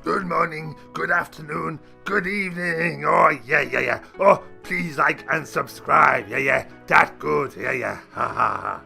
Good morning, good afternoon, good evening. Oh, yeah. Oh, please like and subscribe. Yeah. That good. Yeah. Ha ha.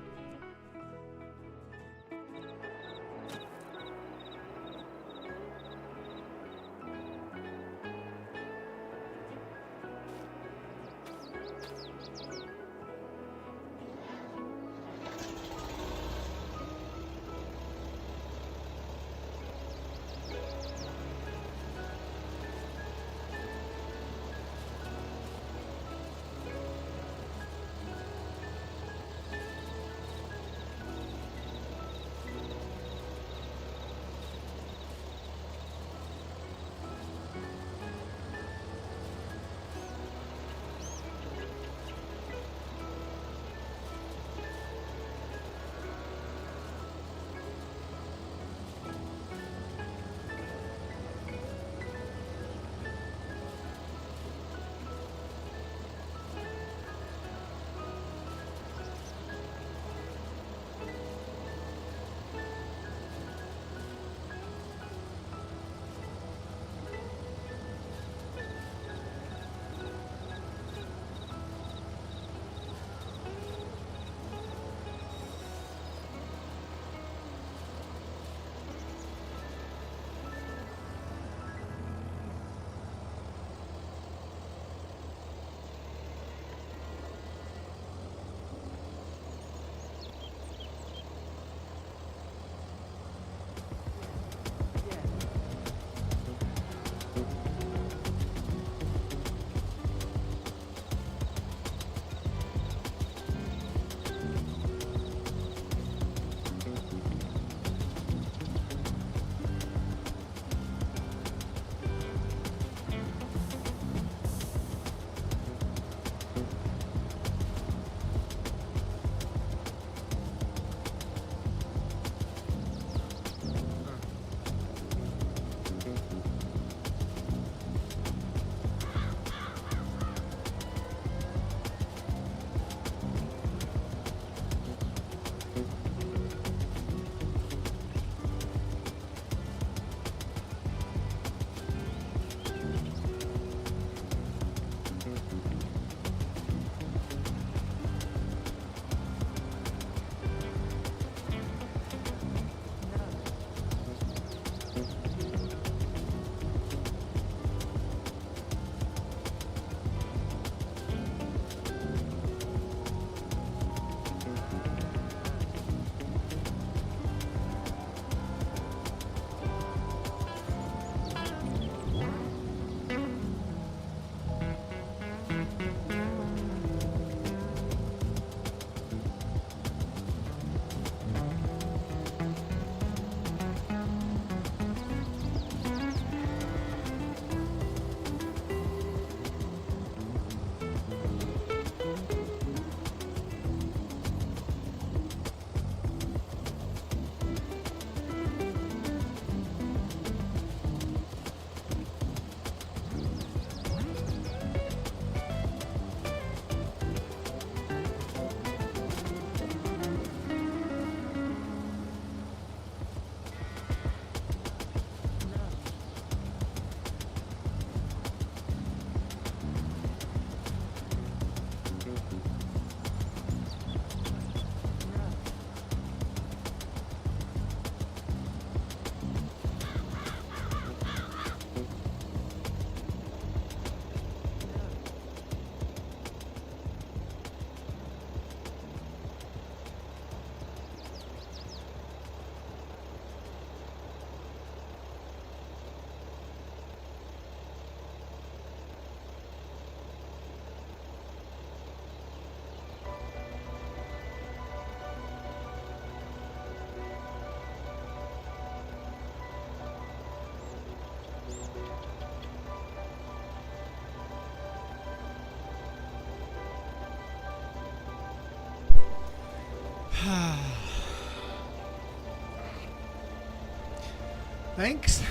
Thanks.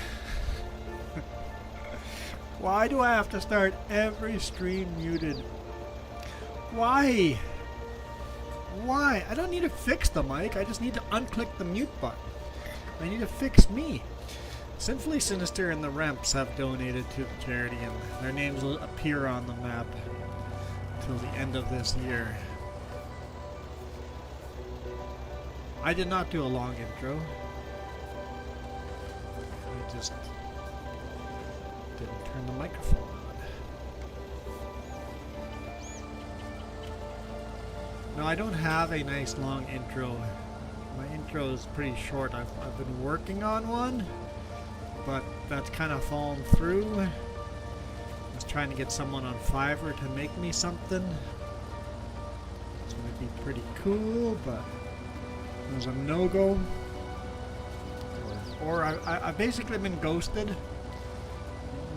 Why do I have to start every stream muted? Why? Why? I don't need to fix the mic. I just need to unclick the mute button. I need to fix me. Sinfully Sinister and the Remps have donated to the charity, and their names will appear on the map till the end of this year. I did not do a long intro. I just didn't turn the microphone on. No, I don't have a nice long intro. My intro is pretty short. I've been working on one, but that's kind of fallen through. I was trying to get someone on Fiverr to make me something. It's going to be pretty cool, but it was a no-go. Or I've basically been ghosted.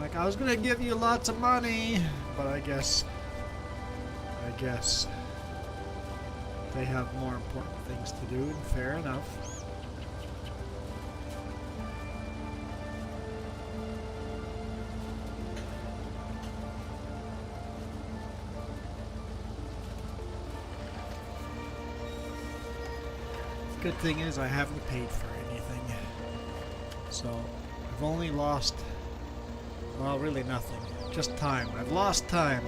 Like, I was going to give you lots of money, but I guess they have more important things to do, and fair enough. The good thing is I haven't paid for anything. So I've only lost, well, really nothing. Just time. I've lost time.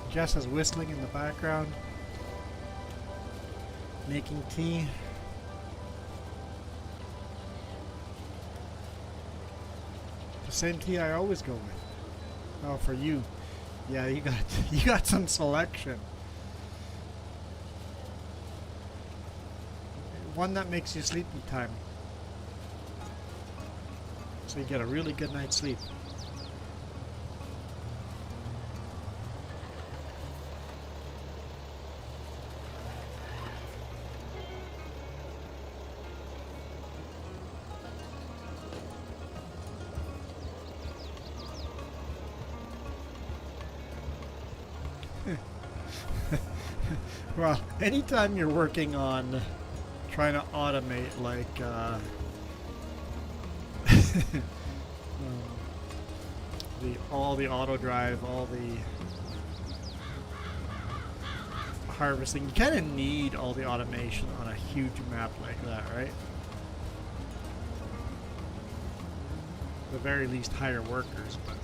Jess is whistling in the background, making tea. The same tea I always go with. Oh, for you. Yeah, you got some selection. One that makes you sleepy time. So you get a really good night's sleep. Well, anytime you're working on trying to automate, like, all the auto drive, all the harvesting, you kind of need all the automation on a huge map like that, right? At the very least, hire workers, but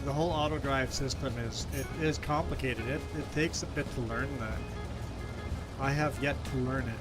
the whole auto drive system is complicated. It takes a bit to learn that. I have yet to learn it.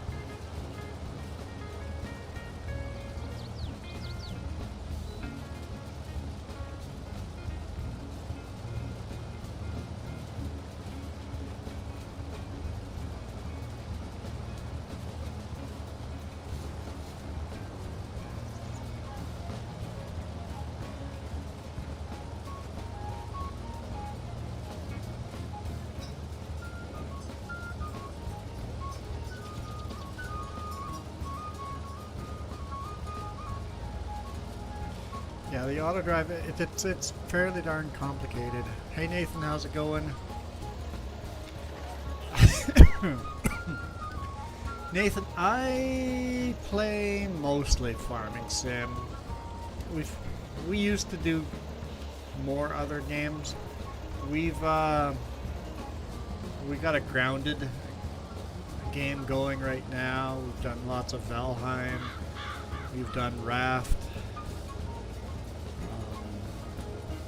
Yeah, the auto drive, it's fairly darn complicated. Hey Nathan, how's it going? Nathan, I play mostly farming sim. We used to do more other games. We got a grounded game going right now. We've done lots of Valheim. We've done Raft.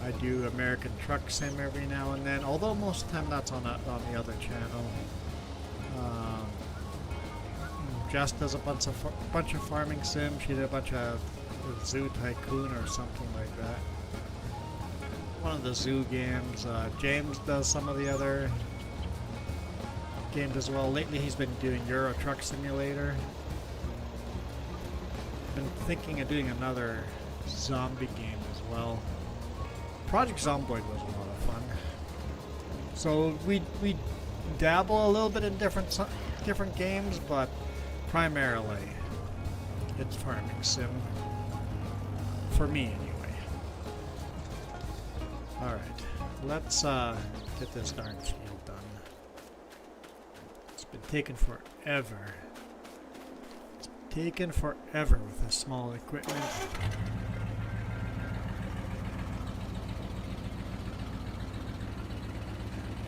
I do American Truck Sim every now and then, although most of the time that's on the other channel. Jess does a bunch of farming sim. She did a bunch of Zoo Tycoon or something like that. One of the zoo games. James does some of the other games as well. Lately he's been doing Euro Truck Simulator. Been thinking of doing another zombie game as well. Project Zomboid was a lot of fun. So we dabble a little bit in different games, but primarily it's farming sim. For me, anyway. Alright, let's get this darn field done. It's been taking forever. It's taken forever with this small equipment.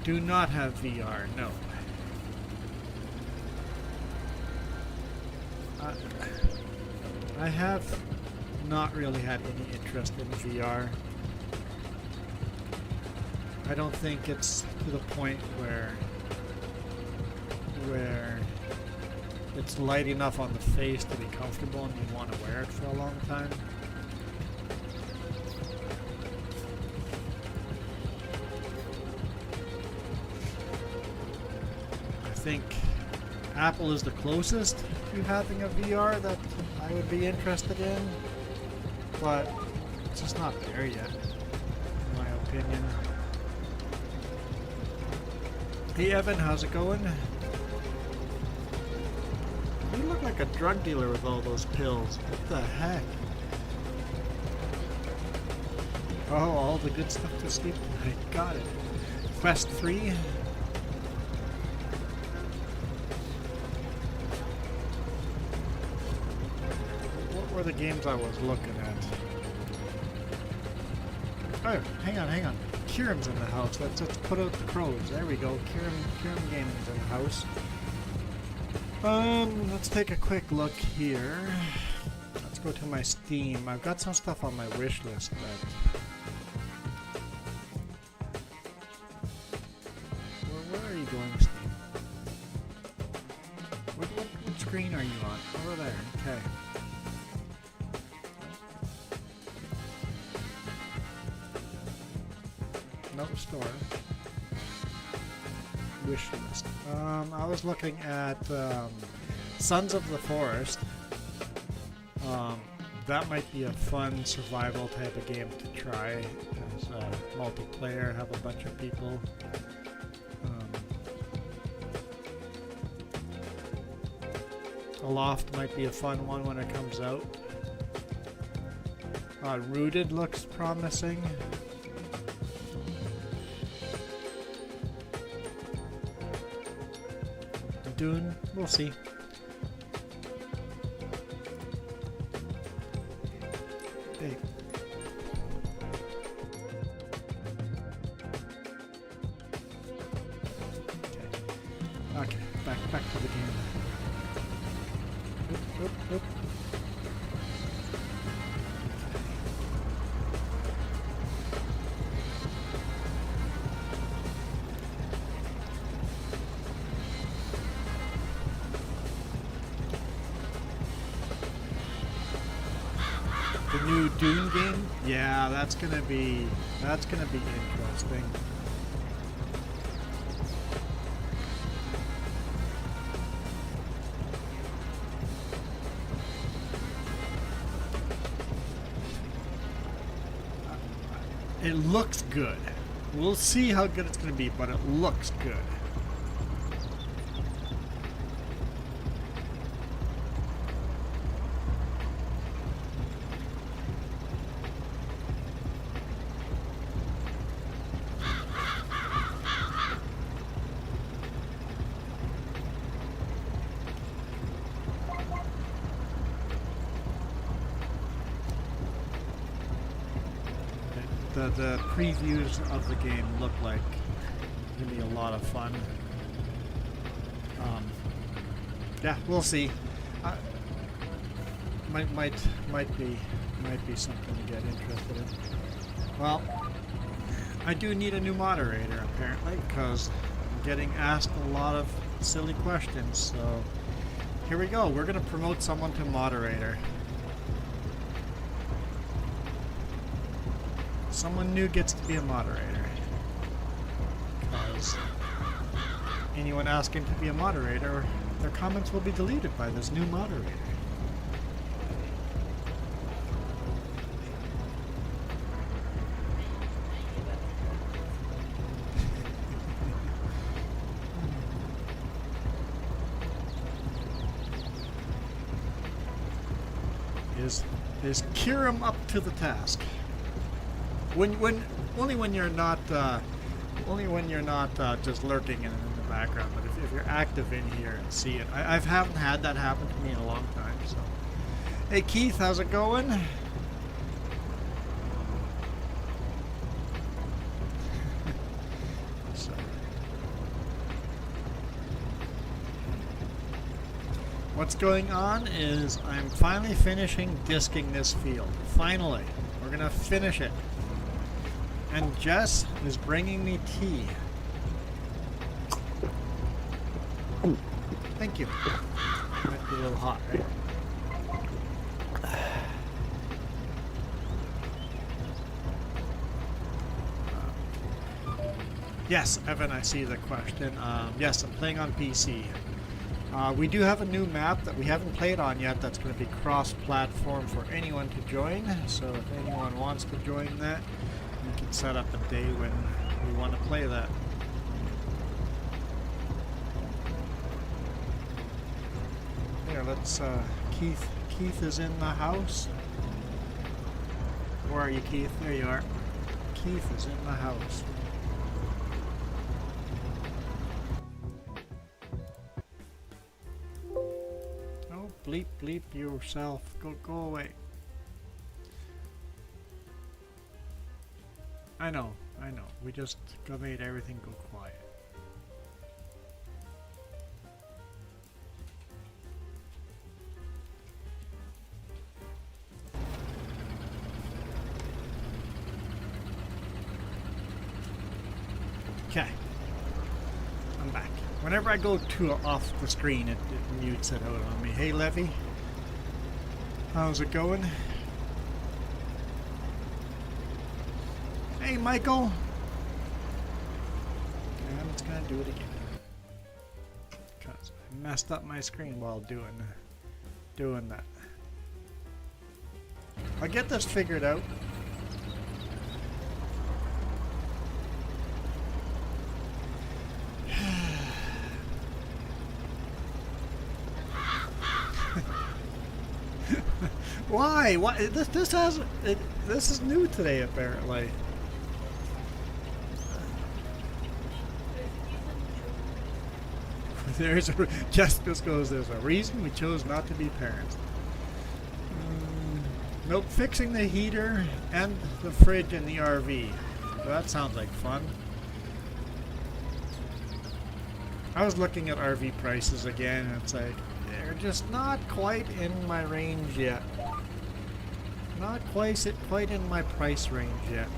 Do not have VR, no. I have not really had any interest in VR. I don't think it's to the point where it's light enough on the face to be comfortable and you want to wear it for a long time. I think Apple is the closest to having a VR that I would be interested in, but it's just not there yet, in my opinion. Hey Evan, how's it going? You look like a drug dealer with all those pills. What the heck? Oh, all the good stuff to sleep tonight. Got it. Quest 3. What were the games I was looking at? Oh, hang on. Kieran's in the house. Let's put out the crows. There we go. Kieran Gaming's in the house. Let's take a quick look here. Let's go to my Steam. I've got some stuff on my wish list that... Where are you going, Steam? What screen are you on? Over there. Okay. No store. Wish list. I was looking at Sons of the Forest. That might be a fun survival type of game to try as multiplayer, have a bunch of people. Aloft might be a fun one when it comes out. Rooted looks promising. Dune, we'll see. Hey. Okay, back to the game. Oop. The new Dune game? Yeah, that's gonna be interesting. It looks good. We'll see how good it's gonna be, but it looks good. The previews of the game look like it's gonna be a lot of fun. Yeah, we'll see. Might be something to get interested in. Well, I do need a new moderator apparently because I'm getting asked a lot of silly questions. So here we go. We're gonna promote someone to moderator. Someone new gets to be a moderator. Because anyone asking to be a moderator, their comments will be deleted by this new moderator. Is Kiram up to the task? Only when you're not just lurking in the background, but if you're active in here and see it. I haven't had that happen to me in a long time. So, hey Keith, how's it going? So, what's going on is I'm finally finishing disking this field. Finally. We're gonna finish it. And Jess is bringing me tea. Thank you. Might be a little hot, right? Yes, Evan, I see the question. Yes, I'm playing on PC. We do have a new map that we haven't played on yet that's going to be cross-platform for anyone to join. So if anyone wants to join that, we can set up a day when we want to play that. Here, let's, Keith is in the house. Where are you, Keith? There you are. Keith is in the house. Bleep, bleep yourself. Go away. I know. We just made everything go quiet. Okay. I'm back. Whenever I go off the screen, it mutes it out on me. Hey, Levy. How's it going? Hey, Michael. I'm just gonna do it again. Because I messed up my screen while doing that. I'll get this figured out. Why? Why? This is new today, apparently. There's a reason we chose not to be parents. Nope, fixing the heater and the fridge in the RV. That sounds like fun. I was looking at RV prices again, and it's like, they're just not quite in my range yet. Not quite in my price range yet.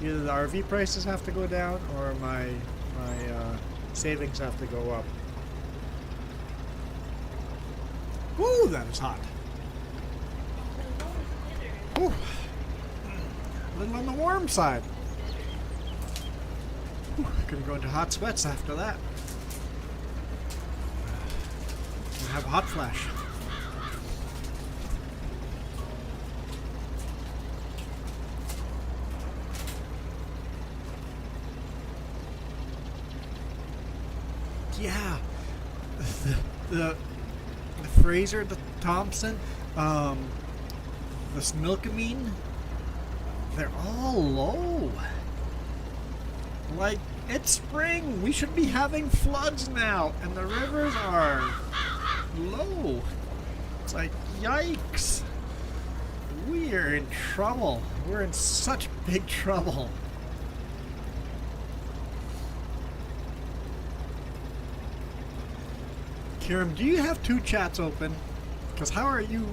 Either the RV prices have to go down, or my savings have to go up. Woo, that is hot. Woo. A little on the warm side. Whew, gonna go into hot sweats after that. I have a hot flash. Yeah, the Fraser, the Thompson, the Smilkamine, they're all low. Like, it's spring. We should be having floods now, and the rivers are low. It's like, yikes. We are in trouble. We're in such big trouble. Kiram, do you have two chats open? Because how are you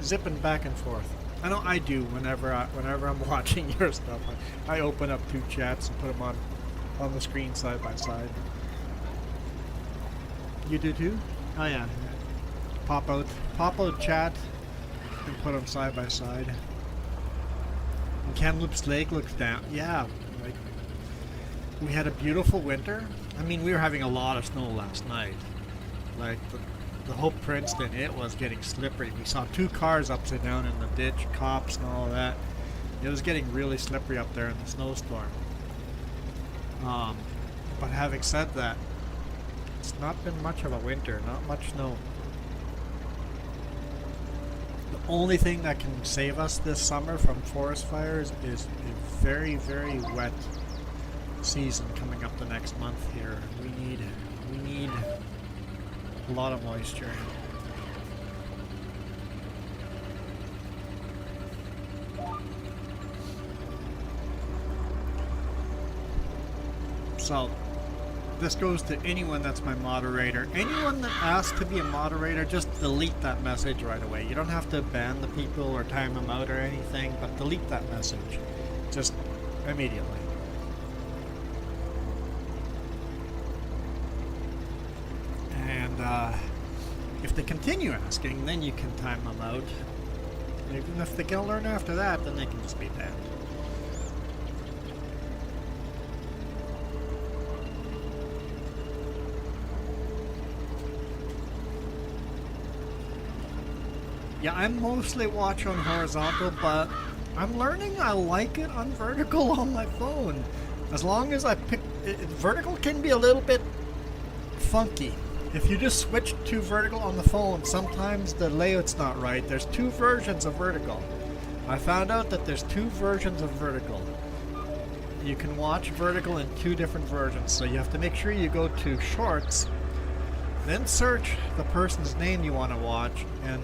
zipping back and forth? I know I do whenever I'm watching your stuff. I open up two chats and put them on the screen side by side. You do too? Oh yeah. Pop out chat and put them side by side. And Kamloops Lake looks down. Yeah, like we had a beautiful winter. I mean, we were having a lot of snow last night. Like the whole Princeton, it was getting slippery. We saw two cars upside down in the ditch, cops and all that. It was getting really slippery up there in the snowstorm. But having said that, it's not been much of a winter, not much snow. The only thing that can save us this summer from forest fires is a very, very wet season coming up the next month here. We need a lot of moisture. So this goes to anyone that's my moderator. Anyone that asks to be a moderator, just delete that message right away. You don't have to ban the people or time them out or anything, but delete that message. Just immediately. And if they continue asking, then you can time them out. Even if they can learn after that, then they can just be banned. Yeah, I'm mostly watch on horizontal, but I'm learning I like it on vertical on my phone. As long as I pick... vertical can be a little bit funky. If you just switch to vertical on the phone, sometimes the layout's not right. There's two versions of vertical. I found out that there's two versions of vertical. You can watch vertical in two different versions, so you have to make sure you go to shorts, then search the person's name you want to watch, and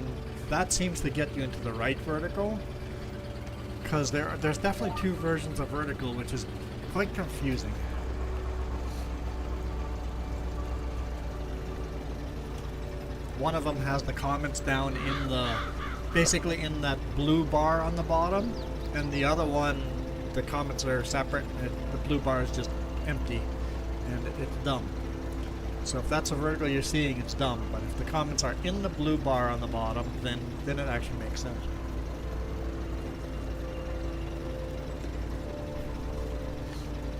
that seems to get you into the right vertical, because there's definitely two versions of vertical, which is quite confusing. One of them has the comments down in the, basically in that blue bar on the bottom, and the other one, the comments are separate. The blue bar is just empty, and it's dumb. So if that's a vertical you're seeing, it's dumb. But if the comments are in the blue bar on the bottom, then it actually makes sense.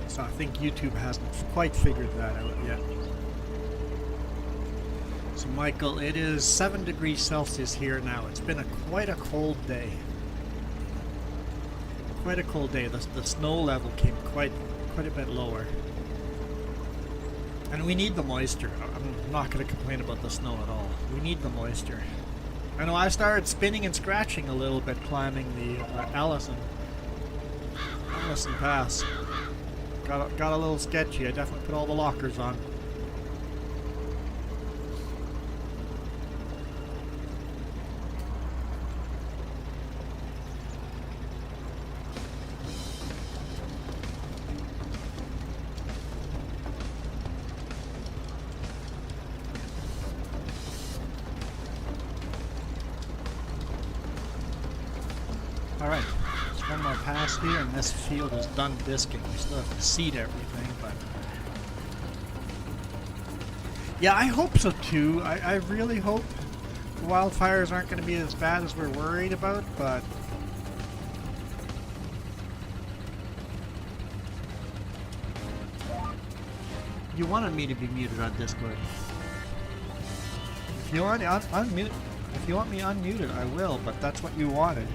So I think YouTube hasn't quite figured that out yet. So Michael, it is 7 degrees Celsius here now. It's been quite a cold day. Quite a cold day. The snow level came quite a bit lower. And we need the moisture. I'm not going to complain about the snow at all. We need the moisture. I know I started spinning and scratching a little bit climbing the Allison Pass. Got a little sketchy. I definitely put all the lockers on. Alright, there's one more pass here, and this field is done disking. We still have to seed everything, but... yeah, I hope so too. I really hope the wildfires aren't going to be as bad as we're worried about, but... you wanted me to be muted on Discord. If you want me unmuted, I will, but that's what you wanted.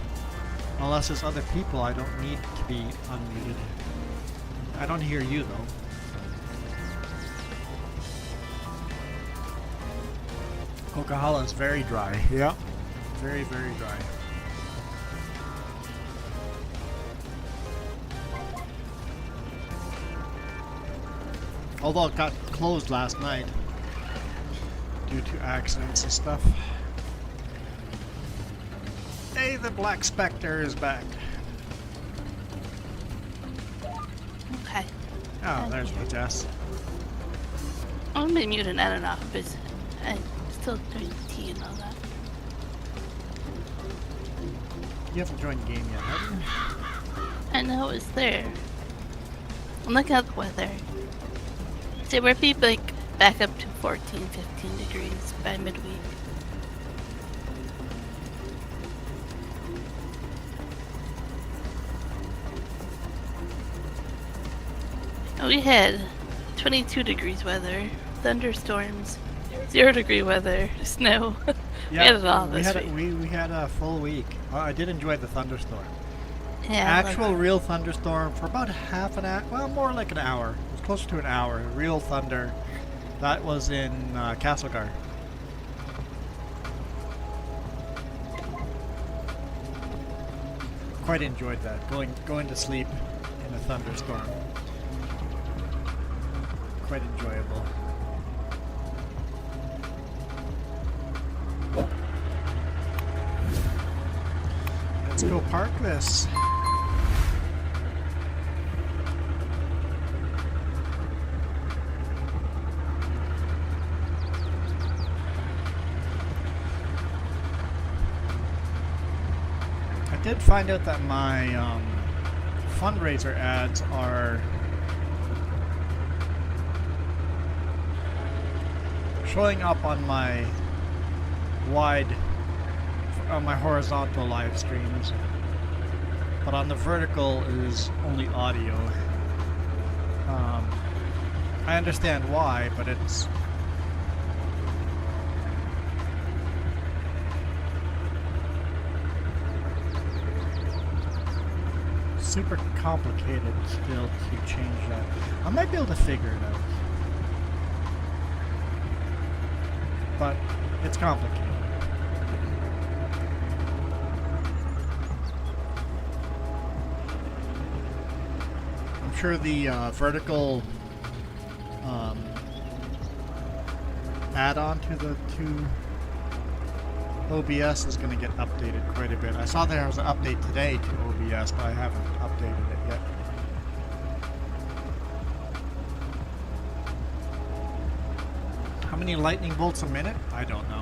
Unless there's other people, I don't need to be unmuted. I don't hear you, though. Coquihalla is very dry. Yeah. Very, very dry. Although it got closed last night due to accidents and stuff. Hey, the Black Spectre is back. Okay. Oh, there's the Jess. I'm been muted on and off, but I'm still doing tea and all that. You haven't joined the game yet, have you? I know it's there. I'm looking at the weather. So we're be like back up to 14, 15 degrees by midweek. We had 22 degrees weather, thunderstorms, 0 degree weather, snow. Yeah, we had it all this week. We had a full week. I did enjoy the thunderstorm. Yeah, Actual real thunderstorm for about half an hour, well, more like an hour. It was closer to an hour. Real thunder. That was in Castlegar. Quite enjoyed that. Going to sleep in a thunderstorm. Quite enjoyable. Let's go park this. did find out that my fundraiser ads are showing up on my horizontal live streams, but on the vertical is only audio. I understand why, but it's super complicated still to change that. I might be able to figure it out, but it's complicated. I'm sure the vertical add-on to OBS is going to get updated quite a bit. I saw there was an update today to OBS, but I haven't updated it yet. How many lightning bolts a minute? I don't know.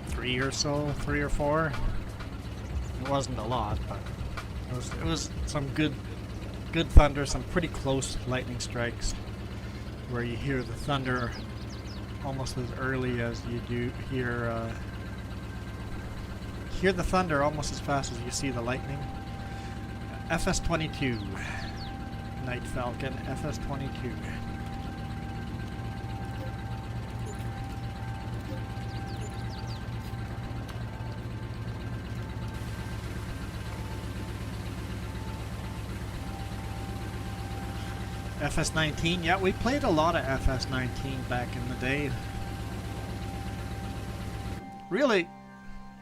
3 or so, 3 or 4. It wasn't a lot, but it was some good thunder, some pretty close lightning strikes, where you hear the thunder almost as early as you do hear the thunder almost as fast as you see the lightning. FS-22, Night Falcon, FS-22. FS-19, yeah, we played a lot of FS-19 back in the day. Really?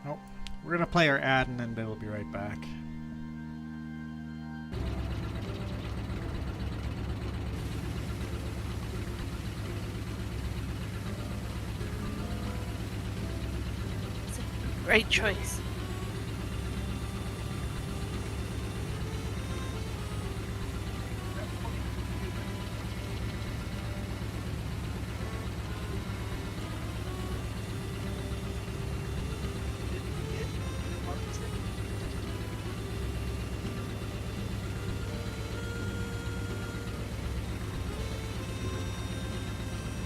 Oh, we're gonna play our ad and then we'll be right back. Right choice.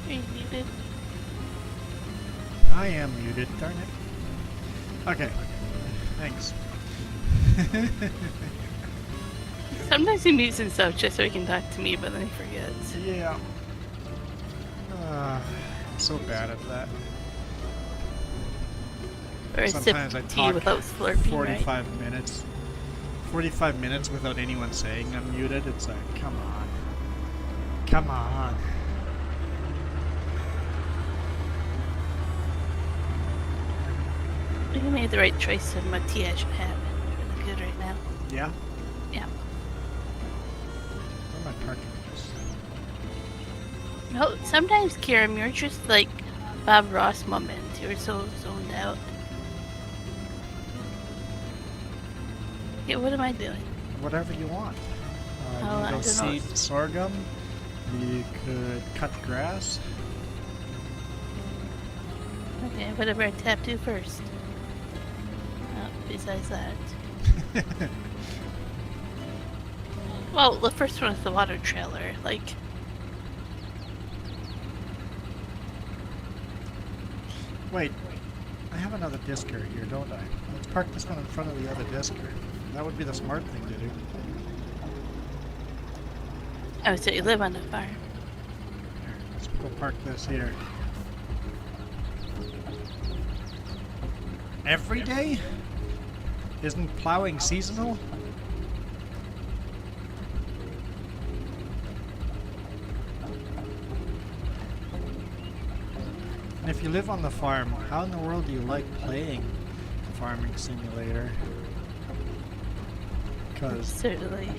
Are you muted? I am muted, darn it. Okay, thanks. Sometimes he mutes himself just so he can talk to me, but then he forgets. Yeah. I'm so bad at that. Or a sip Sometimes I of tea talk without slurping, 45 right? minutes. 45 minutes without anyone saying I'm muted. It's like, come on. Come on. You made the right choice of my tea I should have. Really good right now. Yeah? Yeah. Where am I parking this? No, sometimes, Kieran, you're just like Bob Ross moment. You're so zoned out. Yeah, what am I doing? Whatever you want. Oh, You I can go don't know. seed sorghum. You could cut grass. Okay, whatever I tap to first. Oh, besides that. Well, the first one is the water trailer. Like, Wait, I have another discer here, don't I? Let's park this one in front of the other discer. That would be the smart thing to do. oh, so you live on a farm. Here, let's go park this here. Every day? Isn't plowing seasonal? And if you live on the farm, how in the world do you like playing Farming Simulator? Because Certainly.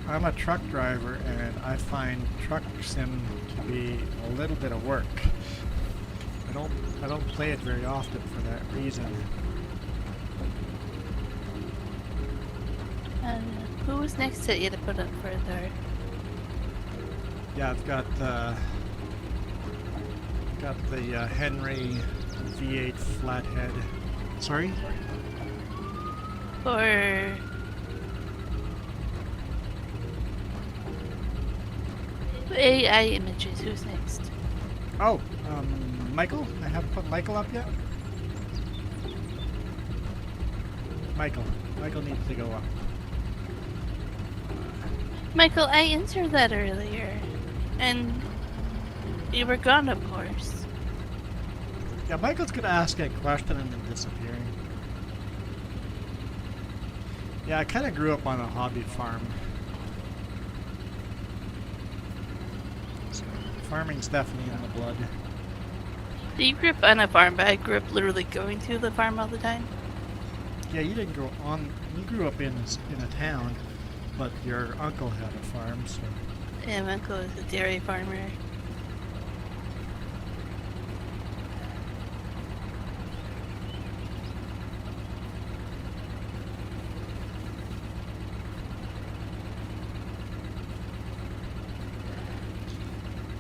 I'm a truck driver and I find truck sim to be a little bit of work. I don't play it very often for that reason. Who was next to you to put up further? Yeah, I've got Got the Henry V8 flathead. Sorry? For AI images, who's next? Oh, Michael? I haven't put Michael up yet? Michael. Michael needs to go up. Michael, I answered that earlier. And you were gone, of course. Yeah, Michael's gonna ask a question and then disappearing. Yeah, I kind of grew up on a hobby farm. So, farming's definitely in the blood. You grew up on a farm, but I grew up literally going to the farm all the time. Yeah, you didn't grow on. You grew up in a town, but your uncle had a farm, so. Yeah, my uncle is a dairy farmer.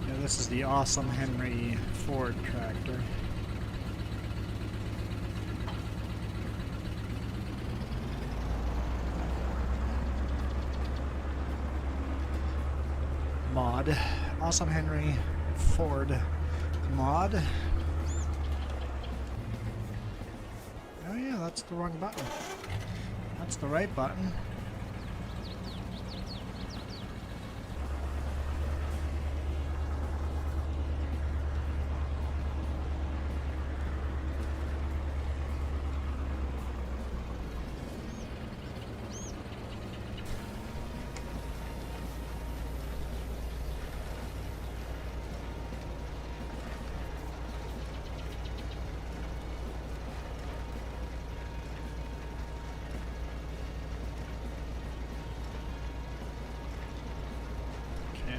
Yeah, this is the awesome Henry Ford tractor. Mod. Awesome Henry Ford mod. Oh yeah, that's the wrong button. That's the right button.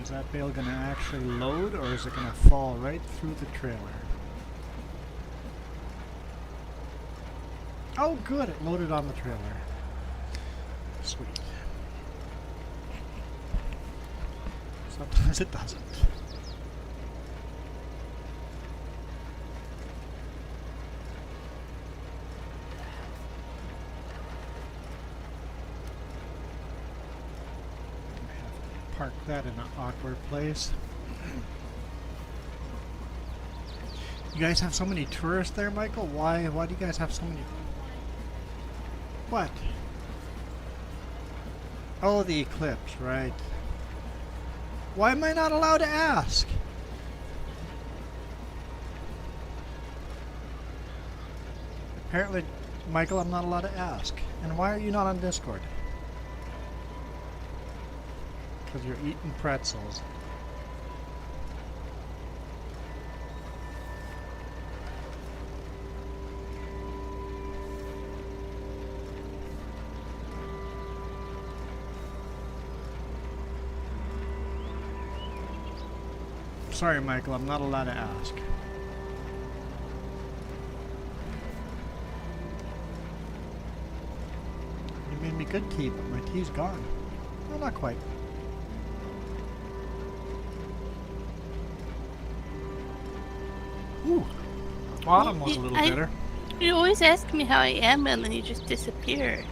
Is that bale going to actually load, or is it going to fall right through the trailer? Oh good, it loaded on the trailer. Sweet. Sometimes it doesn't. Park that in an awkward place. You guys have so many tourists there, Michael? Why do you guys have so many? What? Oh, the eclipse, right. Why am I not allowed to ask? Apparently, Michael, I'm not allowed to ask. And why are you not on Discord? Because you're eating pretzels. Sorry, Michael, I'm not allowed to ask. You made me good tea, but my tea's gone. Well, not quite. Ooh, autumn was a little bitter. You always ask me how I am and then you just disappear.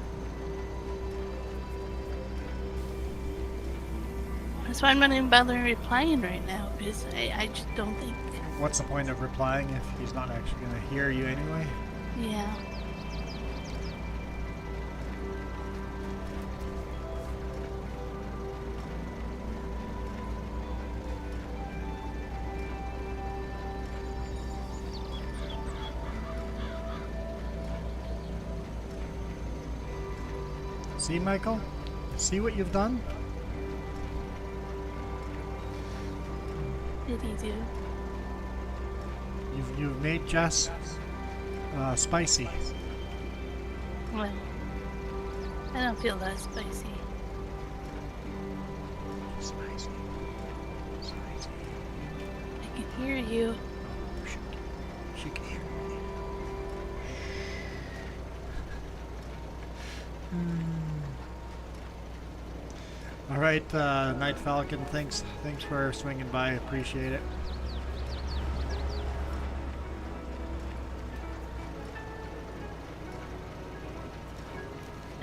That's why I'm not even bothering replying right now, because I just don't think... What's the point of replying if he's not actually going to hear you anyway? Yeah. See, Michael? See what you've done? Did he do? You've made Jess spicy. Well, I don't feel that spicy. Spicy. Spicy. I can hear you. She can hear me. All right, Night Falcon. Thanks for swinging by. Appreciate it.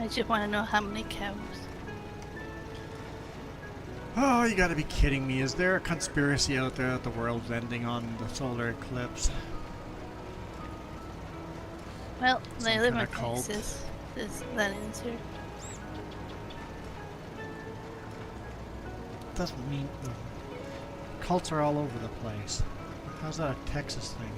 I just want to know how many cows. Oh, you gotta be kidding me. Is there a conspiracy out there that the world's ending on the solar eclipse? Well, Some I live kinda in cult. Texas. Is that answer? Doesn't mean cults are all over the place. How's that a Texas thing?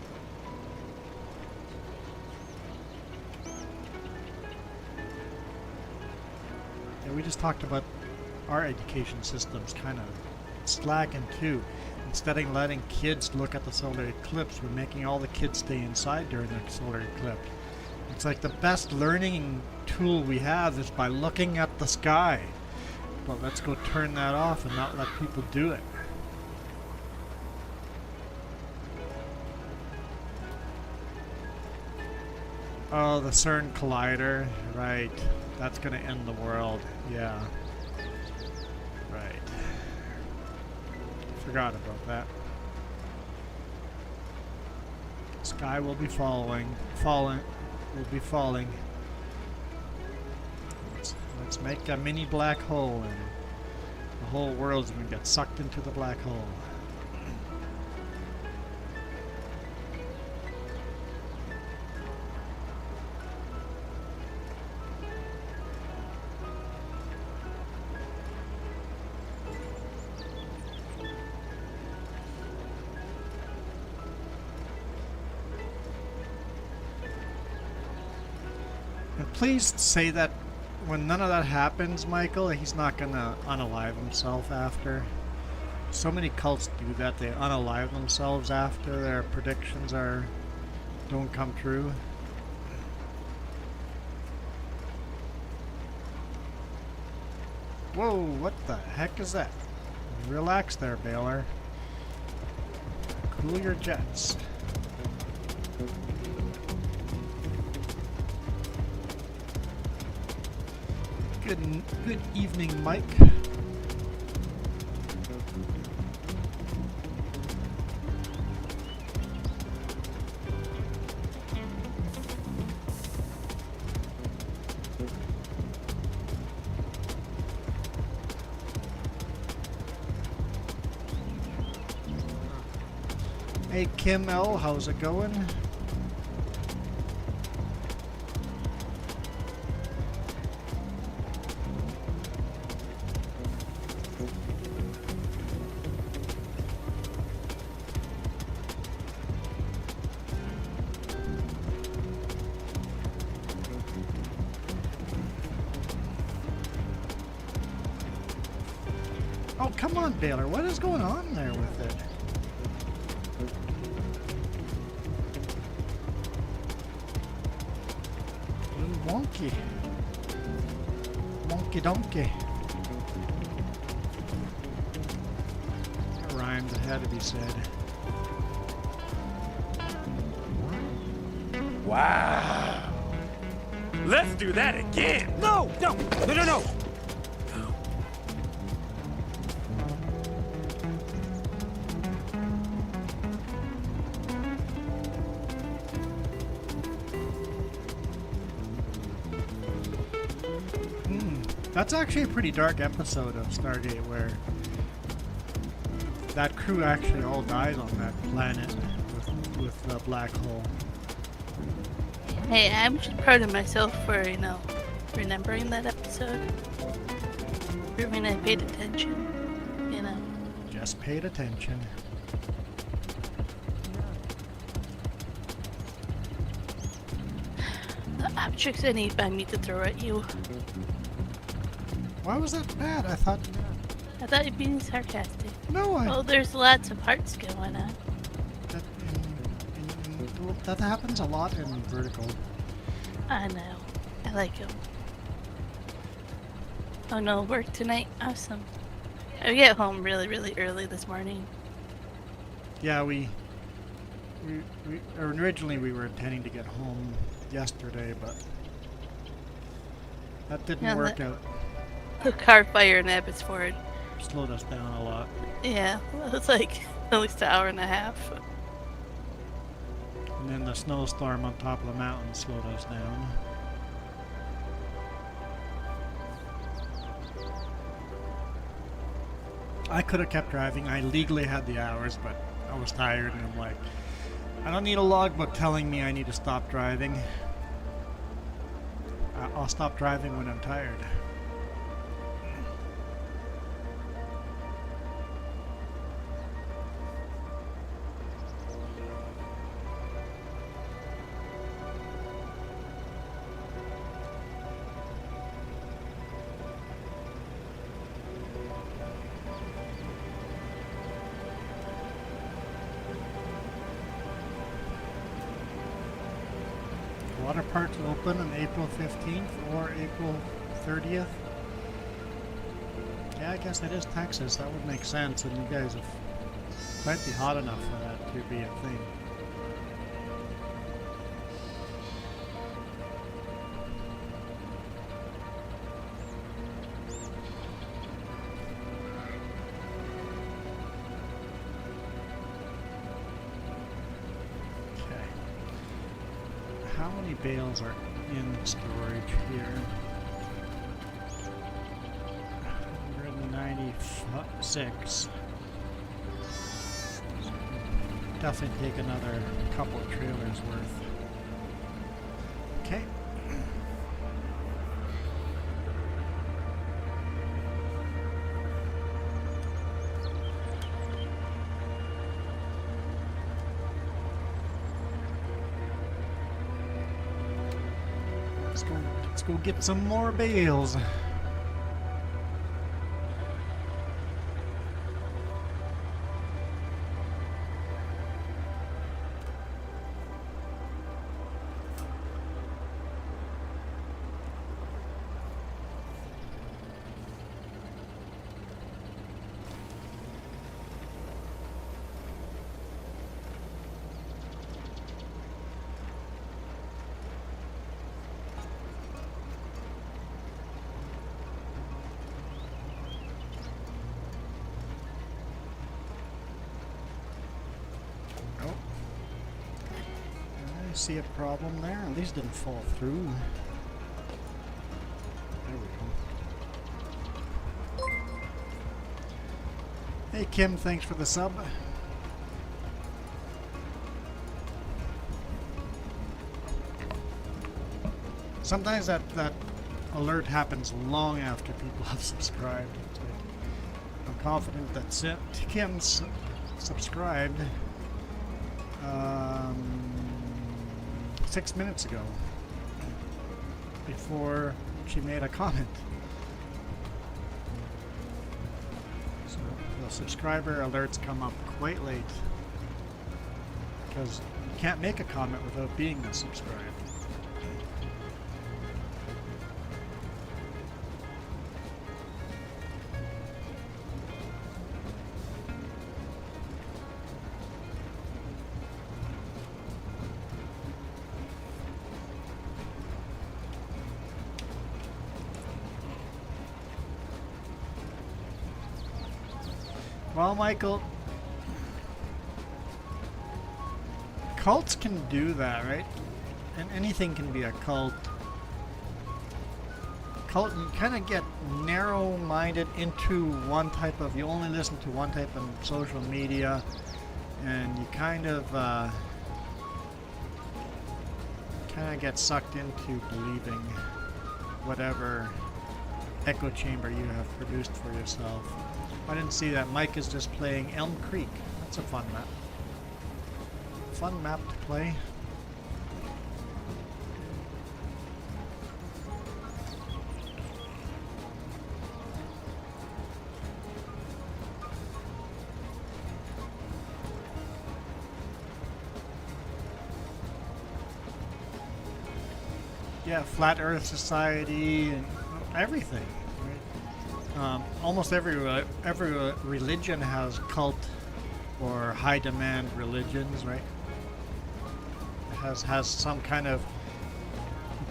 Yeah, we just talked about our education system's kind of slacking too. Instead of letting kids look at the solar eclipse, we're making all the kids stay inside during the solar eclipse. It's like the best learning tool we have is by looking at the sky. But let's go turn that off and not let people do it. Oh, the CERN collider. Right. That's gonna end the world. Yeah. Right. Forgot about that. Sky will be falling. Will be falling. Let's make a mini black hole and the whole world's gonna get sucked into the black hole. And please say that when none of that happens, Michael, he's not gonna unalive himself after. So many cults do that. They unalive themselves after their predictions don't come true. Whoa, what the heck is that? Relax there, Baylor. Cool your jets. Good evening, Mike. Hey Kim L, how's it going? Oh, come on, Baylor. What is going on there with it? A little wonky. Wonky donkey. That rhymed. It had to be said. Wow. Let's do that again. No, no, no, no, no. That's actually a pretty dark episode of Stargate where that crew actually all dies on that planet with the black hole. Hey, I'm just proud of myself for, remembering that episode. Proving I paid attention, Just paid attention. The objects I need by me to throw at you. Why was that bad? I thought you'd being sarcastic. no. Oh, there's lots of hearts going on. That happens a lot in Vertical. I know. I like him. Oh no, work tonight? Awesome. I get home really, really early this morning. Yeah, we originally we were intending to get home yesterday, but that didn't work out. The car fire in Abbotsford. Slowed us down a lot. Yeah, it was like at least an hour and a half. And then the snowstorm on top of the mountain slowed us down. I could have kept driving. I legally had the hours, but I was tired, and I'm like, I don't need a logbook telling me I need to stop driving. I'll stop driving when I'm tired. Water parks open on April 15th or April 30th. Yeah, I guess that is Texas. That would make sense, and you guys have might be hot enough for that to be a thing. How many bales are in storage here? 196. Definitely take another couple of trailers worth. Okay. Let's go get some more bales. See a problem there? At least didn't fall through. There we go. Hey Kim, thanks for the sub. Sometimes that alert happens long after people have subscribed. I'm confident that Kim's subscribed 6 minutes ago, before she made a comment. So the subscriber alerts come up quite late, because you can't make a comment without being subscribed. Well, Michael, cults can do that, right? And anything can be a cult. Cult, you kind of get narrow-minded into one type of, you only listen to one type of social media, and you kind of get sucked into believing whatever echo chamber you have produced for yourself. I didn't see that. Mike is just playing Elm Creek. That's a fun map. Fun map to play. Yeah, Flat Earth Society and everything. Almost every religion has cult or high demand religions, right? It has some kind of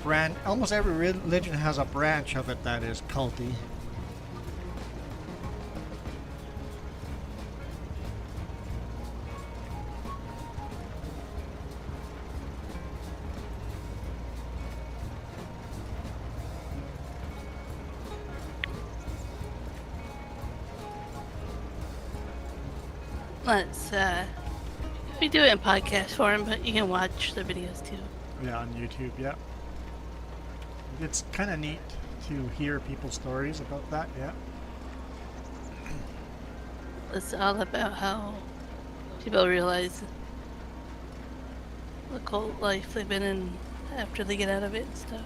brand. Almost every religion has a branch of it that is culty. let's we do it in podcast form, but you can watch the videos too. Yeah, on YouTube, yeah. It's kind of neat to hear people's stories about that, yeah. It's all about how people realize the cult life they've been in after they get out of it and stuff.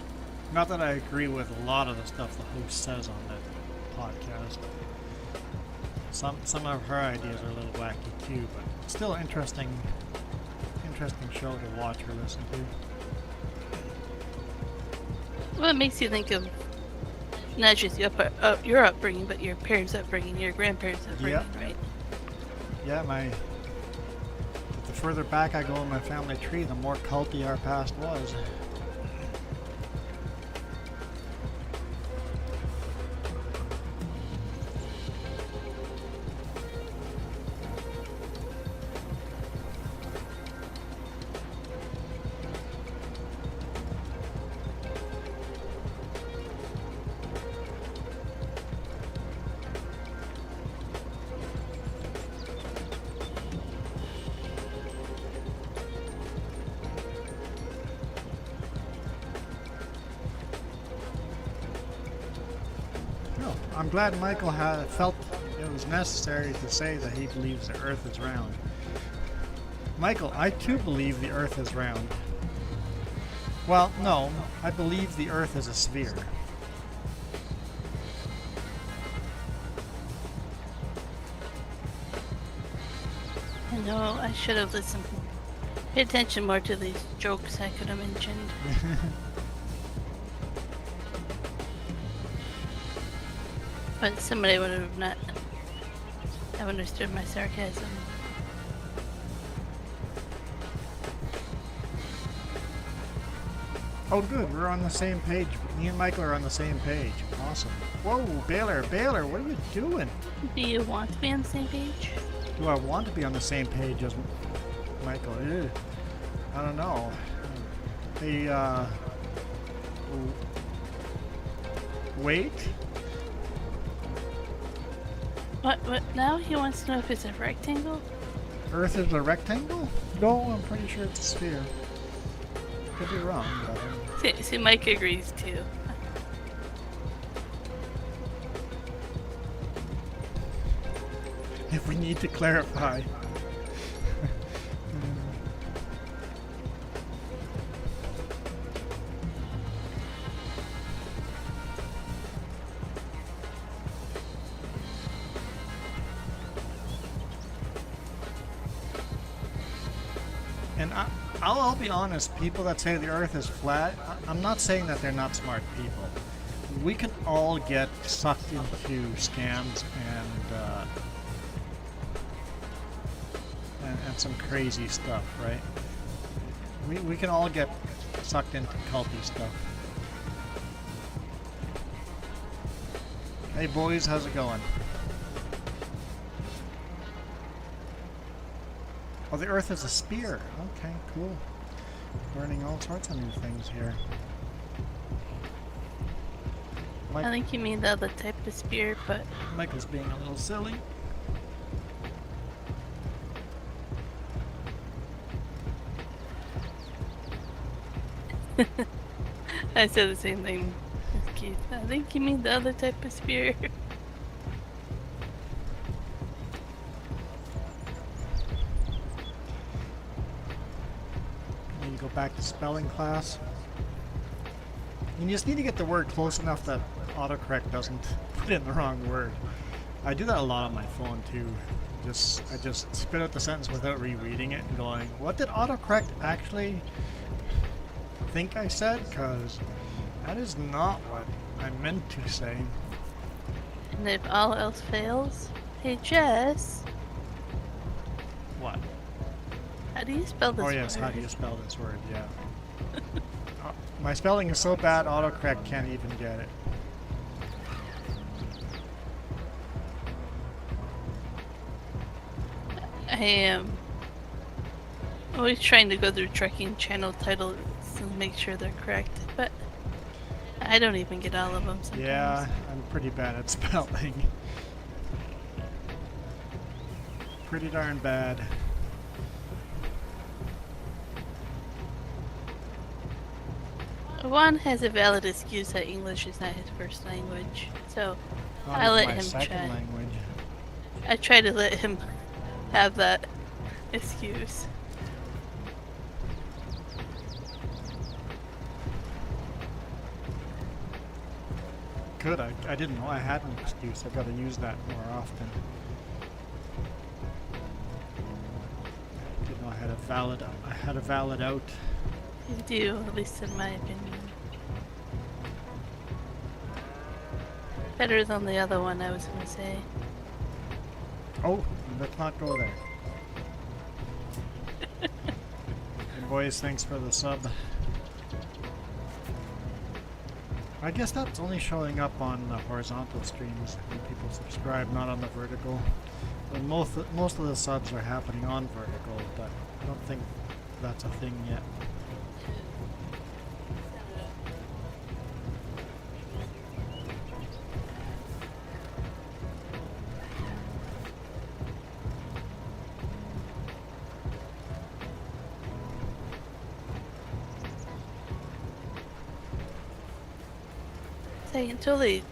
Not that I agree with a lot of the stuff the host says on the podcast. Some of her ideas are a little wacky too, but still interesting show to watch or listen to. What makes you think of not just your upbringing, but your parents' upbringing, your grandparents' upbringing, right? Yeah, the further back I go in my family tree, the more culty our past was. I'm glad Michael felt it was necessary to say that he believes the Earth is round. Michael, I too believe the Earth is round. Well, no, I believe the Earth is a sphere. I know I should have listened. Pay attention more to these jokes I could have mentioned. But somebody would have not have understood my sarcasm. Oh good, we're on the same page. Me and Michael are on the same page. Awesome. Whoa, Baylor, what are you doing? Do you want to be on the same page? Do I want to be on the same page as Michael? I don't know. Hey, wait. What now? He wants to know if it's a rectangle? Earth is a rectangle? No, I'm pretty sure it's a sphere. Could be wrong, but... See, Mike agrees too. If we need to clarify. And I'll be honest, people that say the Earth is flat, I'm not saying that they're not smart people. We can all get sucked into scams and some crazy stuff, right? We can all get sucked into culty stuff. Hey boys, how's it going? Oh, the Earth is a sphere. Okay, cool. Learning all sorts of new things here. I think you mean the other type of spear, but... Michael's being a little silly. I said the same thing as Keith. I think you mean the other type of spear. Go back to spelling class. You just need to get the word close enough that autocorrect doesn't put in the wrong word. I do that a lot on my phone too. I just spit out the sentence without rereading it and going, what did autocorrect actually think I said? Because that is not what I meant to say. And if all else fails, hey Jess. What? How do you spell this word? Oh yes, how do you spell this word, yeah. My spelling is so bad, autocorrect can't even get it. I am always trying to go through tracking channel titles and make sure they're correct, but I don't even get all of them sometimes. Yeah, I'm pretty bad at spelling. pretty darn bad. Juan has a valid excuse that English is not his first language, so Not I even let my him second try. language. I try to let him have that excuse. Good. I didn't know I had an excuse. I've got to use that more often. Didn't know I had a valid out. You do, at least in my opinion. Better than the other one, I was gonna say. Oh, let's not go there. And boys, thanks for the sub. I guess that's only showing up on the horizontal streams when people subscribe, not on the vertical. And most of the subs are happening on vertical, but I don't think that's a thing yet. Say until they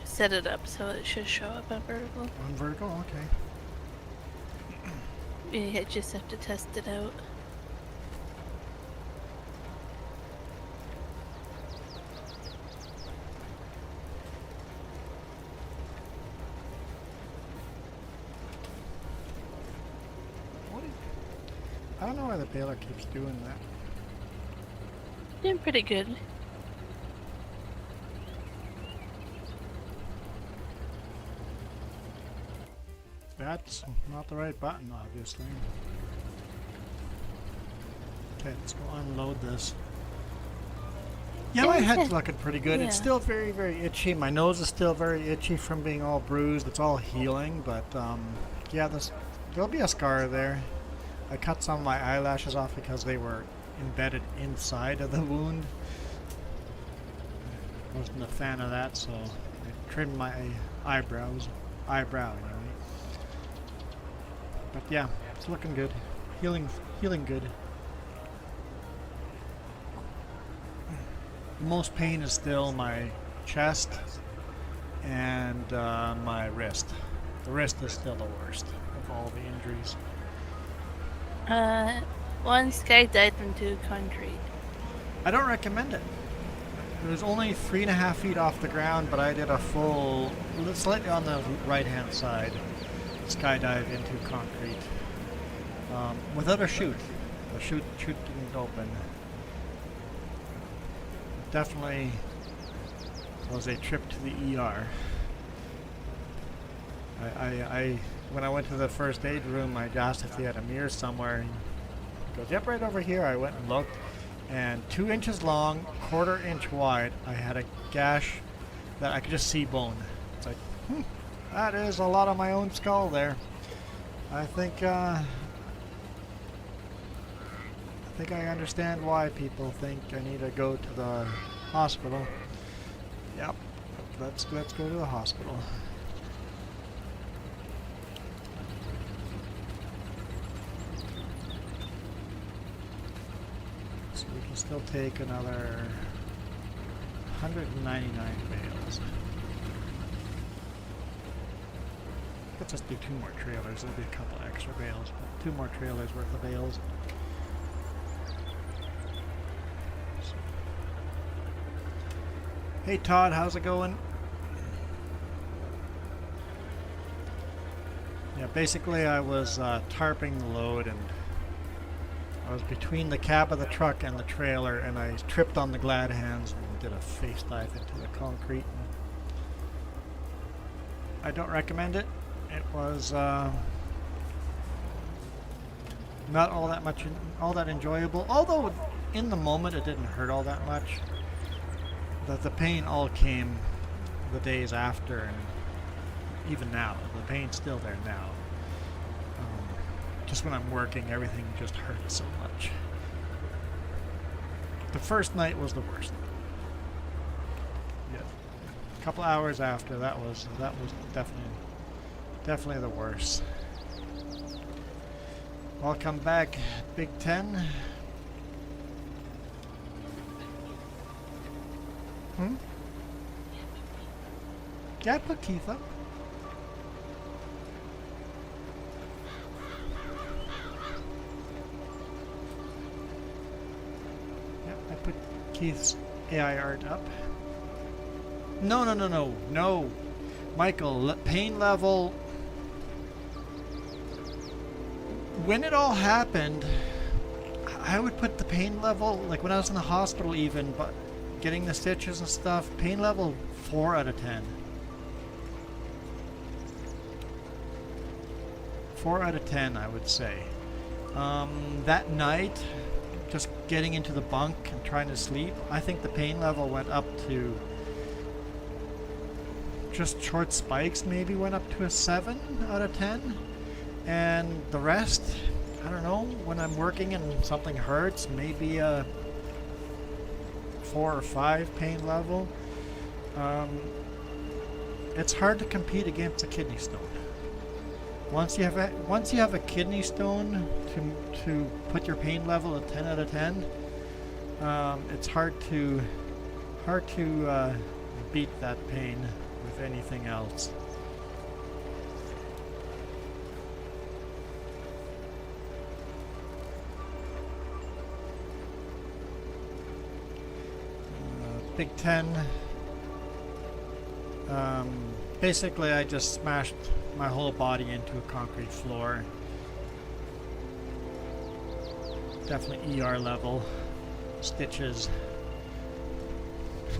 set it up, so it should show up on vertical. On vertical, okay. You just have to test it out. I don't know why the baler keeps doing that. Doing pretty good. That's not the right button, obviously. Okay, let's go unload this. Yeah, my head's looking pretty good. It's Yeah. still very, very itchy. My nose is still very itchy from being all bruised. It's all healing, but yeah, there'll be a scar there. I cut some of my eyelashes off because they were embedded inside of the wound. Wasn't a fan of that, so I trimmed my eyebrow anyway. But yeah, it's looking good. Healing good. The most pain is still my chest and my wrist. The wrist is still the worst of all the injuries. One skydived into concrete. I don't recommend it. It was only 3.5 feet off the ground, but I did a full, slightly on the right-hand side, skydive into concrete without a chute. The chute didn't open. Definitely was a trip to the ER. When I went to the first aid room, I asked if they had a mirror somewhere. He goes, "Yep, right over here." I went and looked, and 2 inches long, 1/4 inch wide. I had a gash that I could just see bone. It's like, that is a lot of my own skull there. I think I understand why people think I need to go to the hospital. Yep, let's go to the hospital. So we can still take another 199 bales. Let's just do 2 more trailers. There'll be a couple extra bales, but 2 more trailers worth of bales. Hey Todd, how's it going? Yeah, basically I was tarping the load, and I was between the cab of the truck and the trailer, and I tripped on the glad hands and did a face dive into the concrete. I don't recommend it. It was not all that enjoyable. Although in the moment it didn't hurt all that much. The pain all came the days after, and even now, the pain's still there now. Just when I'm working, everything just hurts so much. The first night was the worst. Yeah, a couple hours after, that was definitely the worst. Welcome back, Big Ten. Yeah, I put Keith up. Yep, I put Keith's AI art up. No. Michael, pain level. When it all happened, I would put the pain level, like when I was in the hospital even, but getting the stitches and stuff, pain level 4 out of 10. 4 out of 10, I would say. That night, just getting into the bunk and trying to sleep, I think the pain level went up to just short spikes, maybe went up to a 7 out of 10. And the rest, I don't know, when I'm working and something hurts, maybe a 4 or 5 pain level. It's hard to compete against a kidney stone. Once you have a kidney stone to put your pain level at 10 out of 10, it's hard to beat that pain with anything else. Big Ten. Basically, I just smashed my whole body into a concrete floor. Definitely ER level. Stitches.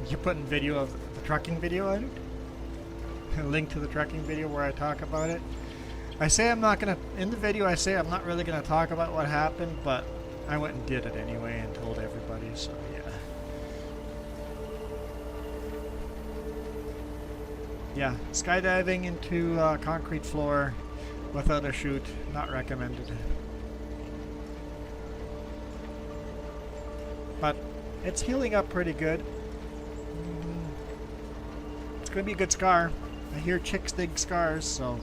You're putting video of the trucking video out? A link to the trucking video where I talk about it. I say I'm not gonna, in the video I say I'm not really gonna talk about what happened, but I went and did it anyway and told everybody, so yeah. Yeah, skydiving into concrete floor without a chute, not recommended. But it's healing up pretty good. It's gonna be a good scar. I hear chicks dig scars, so.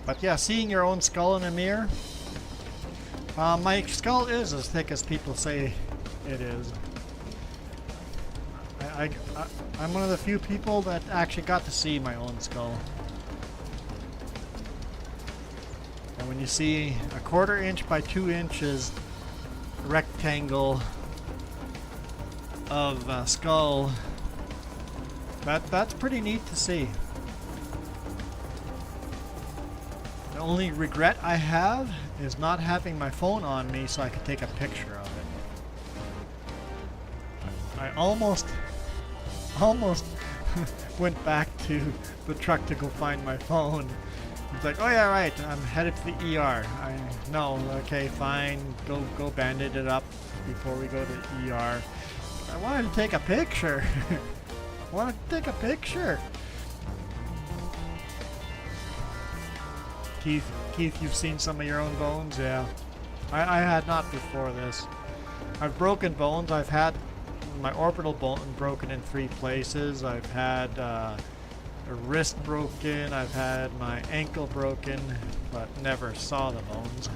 But yeah, seeing your own skull in a mirror. My skull is as thick as people say it is. I'm one of the few people that actually got to see my own skull. And when you see a 1/4 inch by 2 inches rectangle of skull, that's pretty neat to see. The only regret I have is not having my phone on me so I could take a picture of it. I almost went back to the truck to go find my phone. It's like, oh yeah, right, I'm headed to the ER. No, okay, fine, go bandage it up before we go to the ER. I wanted to take a picture. I wanted to take a picture. Keith, you've seen some of your own bones? Yeah. I had not before this. I've broken bones. I've had my orbital bone broken in 3 places. I've had a wrist broken. I've had my ankle broken, but never saw the bones.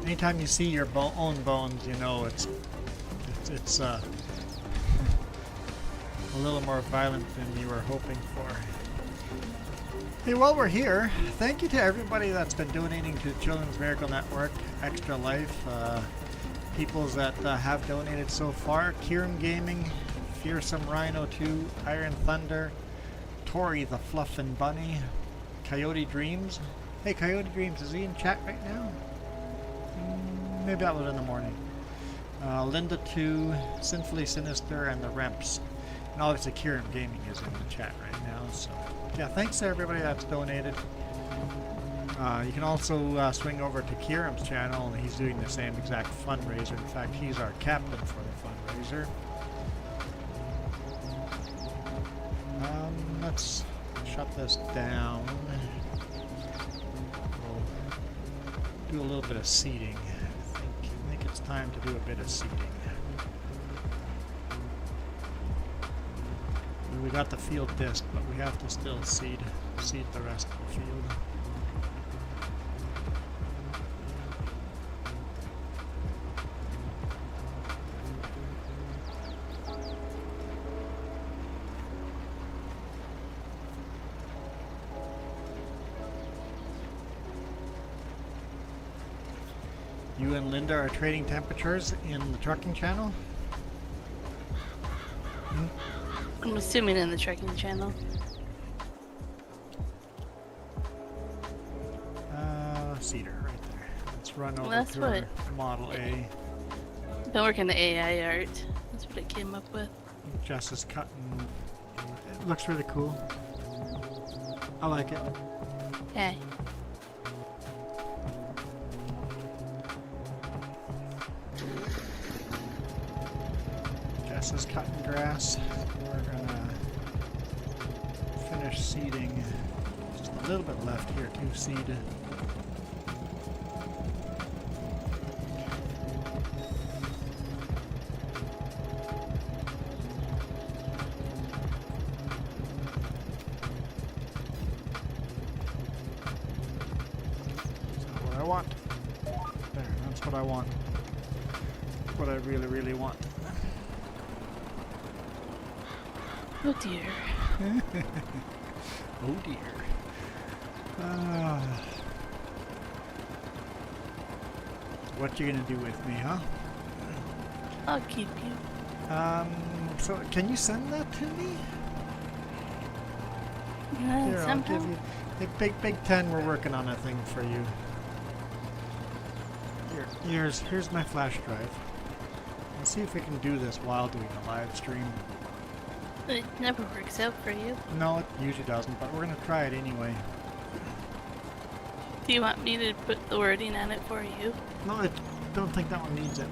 Anytime you see your own bones, you know it's a little more violent than you were hoping for. Hey, while we're here, thank you to everybody that's been donating to Children's Miracle Network, Extra Life, peoples that have donated so far: Kieran Gaming, Fearsome Rhino 2, Iron Thunder, Tori the Fluffin' Bunny, Coyote Dreams. Hey, Coyote Dreams, is he in chat right now? Maybe that was in the morning. Linda 2, Sinfully Sinister, and the Remps. And obviously Kieran Gaming is in the chat right now, so yeah, thanks to everybody that's donated. You can also swing over to Kieran's channel, and he's doing the same exact fundraiser. In fact, he's our captain for the fundraiser. Let's shut this down. We'll do a little bit of seeding. I think it's time to do a bit of seeding. We got the field disc, but we have to still seed the rest of the field. You and Linda are trading temperatures in the trucking channel? I'm assuming in the trucking channel. Cedar right there. Let's run over That's to what our Model A. Been working the AI art. That's what it came up with. Jess is cutting. It looks really cool. I like it. Hey. Jess is cutting grass. We're gonna finish seeding. Just a little bit left here to seed. I want. What I really, really want. Oh dear. Oh dear. What you gonna do with me, huh? I'll keep you. So can you send that to me? Here, I'll Somehow. give you. Big 10, we're working on a thing for you. Here's my flash drive. Let's see if we can do this while doing a live stream. It never works out for you. No, it usually doesn't, but we're gonna try it anyway. Do you want me to put the wording on it for you? No, I don't think that one needs it.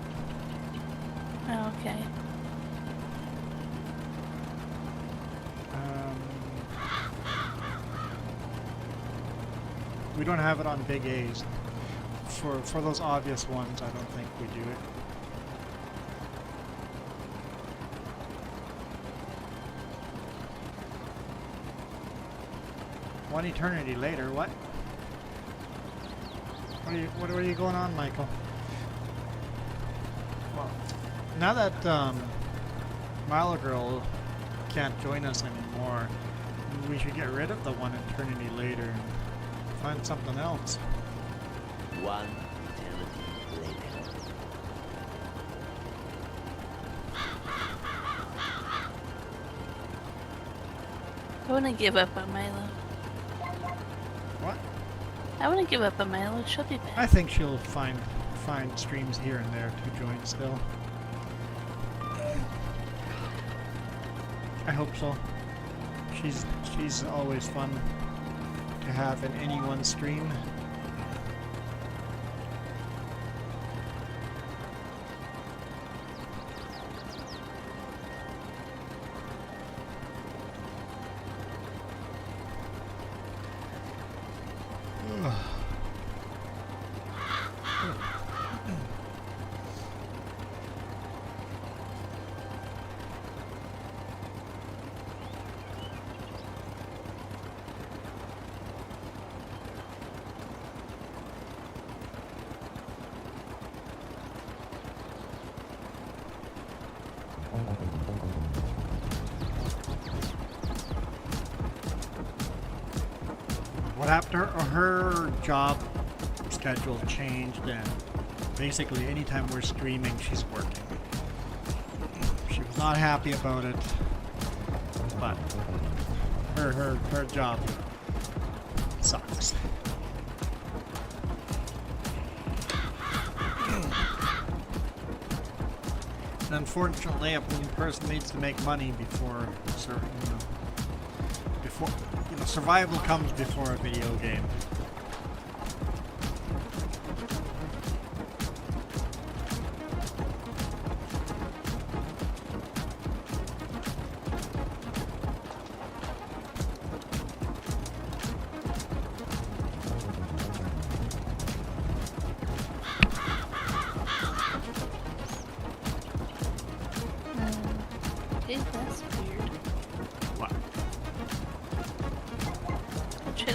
Oh, okay. We don't have it on big A's. For those obvious ones, I don't think we do it. One eternity later, what? What are you going on, Michael? Well, now that Milo Girl can't join us anymore, we should get rid of the one eternity later and find something else. One eternity later. I want to give up on Milo. What? I want to give up on Milo. She'll be back. I think she'll find streams here and there to join still. I hope so. She's always fun to have in any one stream. What happened to her? Her job schedule changed, and basically anytime we're streaming, she's working. She was not happy about it, but her job sucks. And unfortunately, a person needs to make money before survival comes before a video game.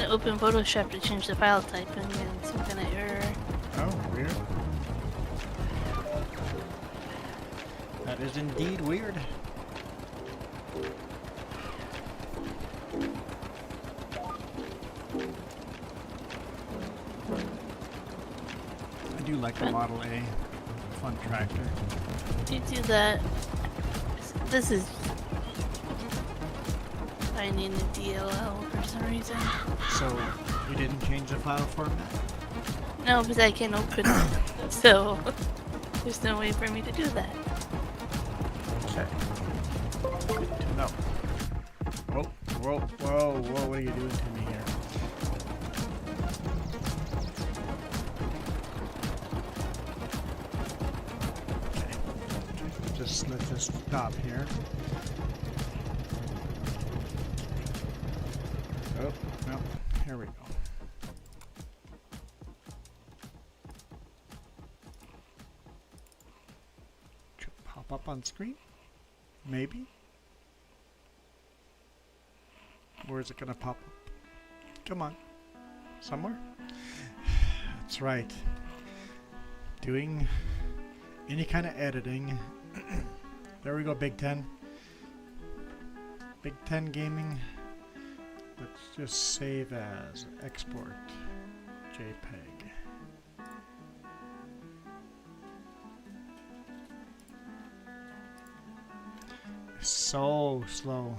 open Photoshop to change the file type and then some kind of error. Oh, weird. That is indeed weird. I do like the Model A. Fun tractor. Do you do that? This is finding a DLL for some reason. So, you didn't change the file format? No, but I can't open it. So, there's no way for me to do that. Okay. Good to know. Whoa, whoa, whoa, whoa, what are you doing to me here? Okay. Just let this stop here. Oh, no, here we go. Should pop up on screen? Maybe? Where is it gonna pop up? Come on. Somewhere? That's right. Doing any kind of editing. There we go, Big Ten. Big Ten Gaming. Let's just save as export JPEG. So slow.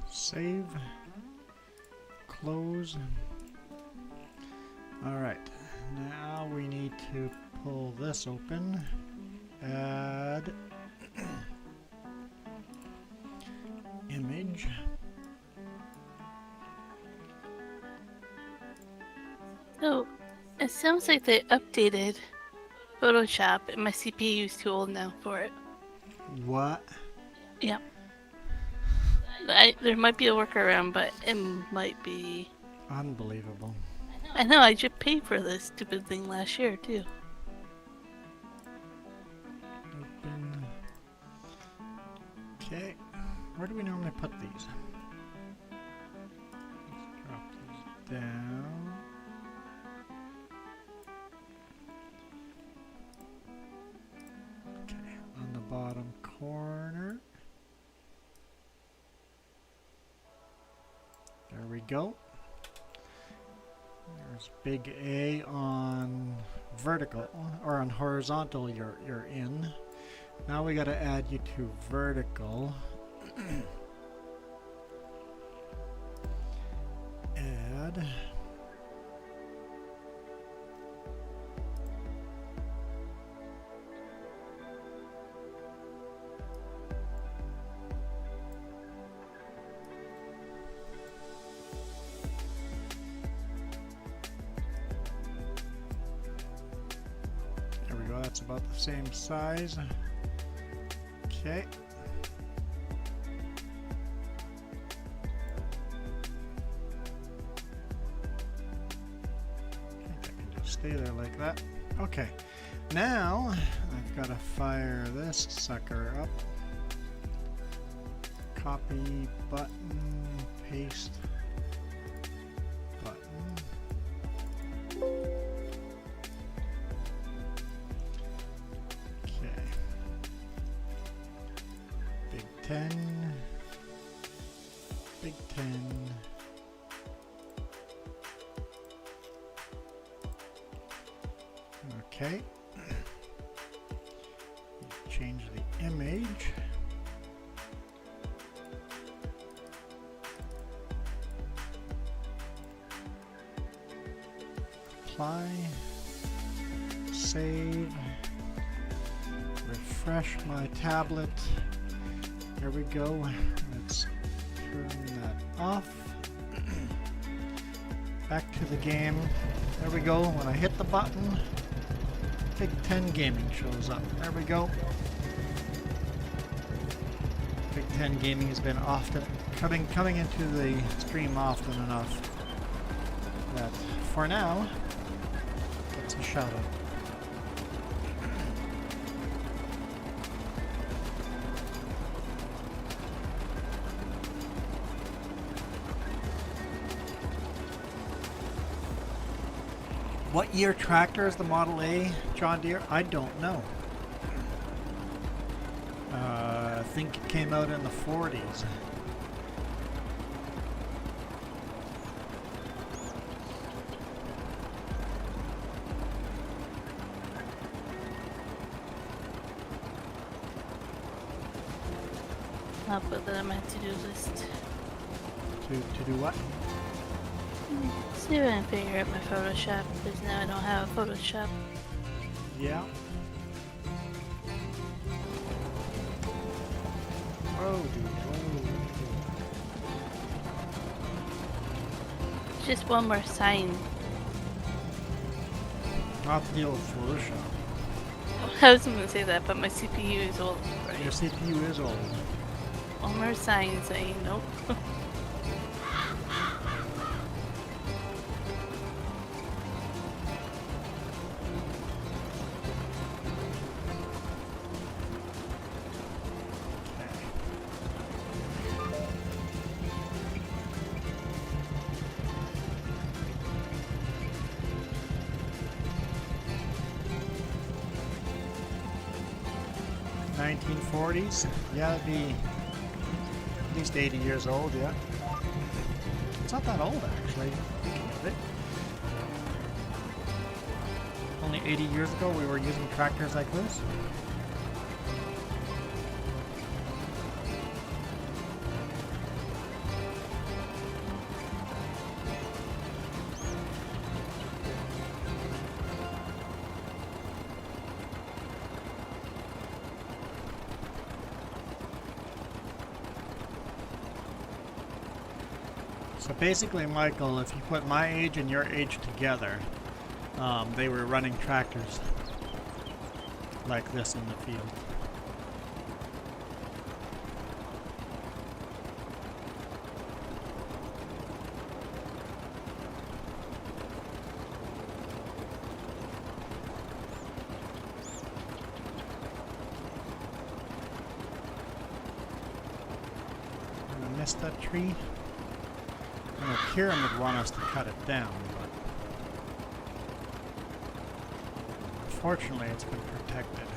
Save. Close. Alright, now we need to pull this open. Add image. So, it sounds like they updated Photoshop and my CPU is too old now for it. What? Yeah. There might be a workaround, but it might be... Unbelievable. I know, I just paid for this stupid thing last year, too. Open. Okay. Where do we normally put these? Let's drop these down. Okay, on the bottom corner. There we go. There's big A on vertical, or on horizontal you're in. Now we gotta add you to vertical. Add. There we go, that's about the same size. Okay. I think I can just stay there like that. Okay. Now, I've got to fire this sucker up. Copy button, paste button. Okay. Big 10. Big 10. Okay. Change the image. Apply. Save. Refresh my tablet. There we go. Let's turn that off. Back to the game. There we go. When I hit the button, Big 10 Gaming shows up. There we go. Big 10 gaming has been often coming into the stream often enough that for now, it's a shout out. What year tractor is the Model A John Deere? I don't know. I think it came out in the 40s. I'll put that on my to-do list. To do what? See if I can figure out my Photoshop, because now I don't have a Photoshop. Yeah. Oh, dude. Just one more sign. Not the old Photoshop. I was gonna say that, but my CPU is old. Right? Your CPU is old. One more sign saying nope. Okay. 1940s? Yeah, it'd be at least 80 years old, yeah. It's not that old, actually, thinking of it. Only 80 years ago we were using tractors like this. So basically, Michael, if you put my age and your age together, they were running tractors like this in the field. I missed that tree. I know Kieran would want us to cut it down, but unfortunately it's been protected.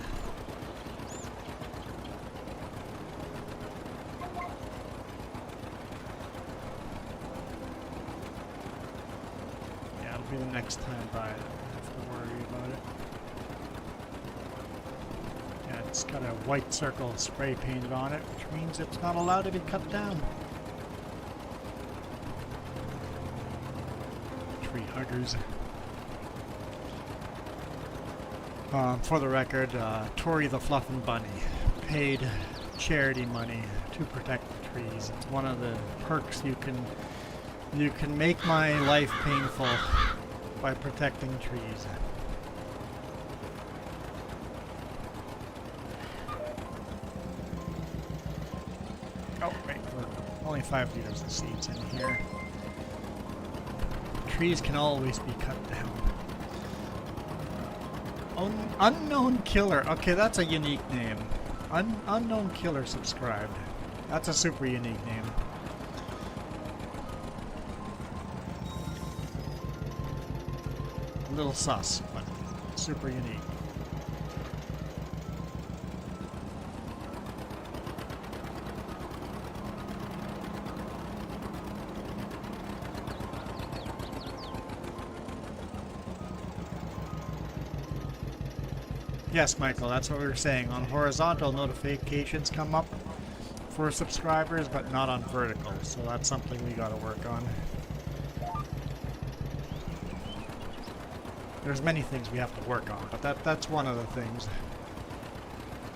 Yeah, it'll be the next time by. I don't have to worry about it. Yeah, it's got a white circle spray painted on it, which means it's not allowed to be cut down. Huggers. For the record, Tori the Fluffin' Bunny paid charity money to protect the trees. It's one of the perks you can make my life painful by protecting trees. Oh wait, we're only 5 liters of seeds in here. Trees can always be cut down. Unknown Killer. Okay, that's a unique name. Unknown Killer subscribed. That's a super unique name. A little sus, but super unique. Yes, Michael, that's what we were saying. On horizontal, notifications come up for subscribers, but not on vertical. So that's something we got to work on. There's many things we have to work on, but that's one of the things.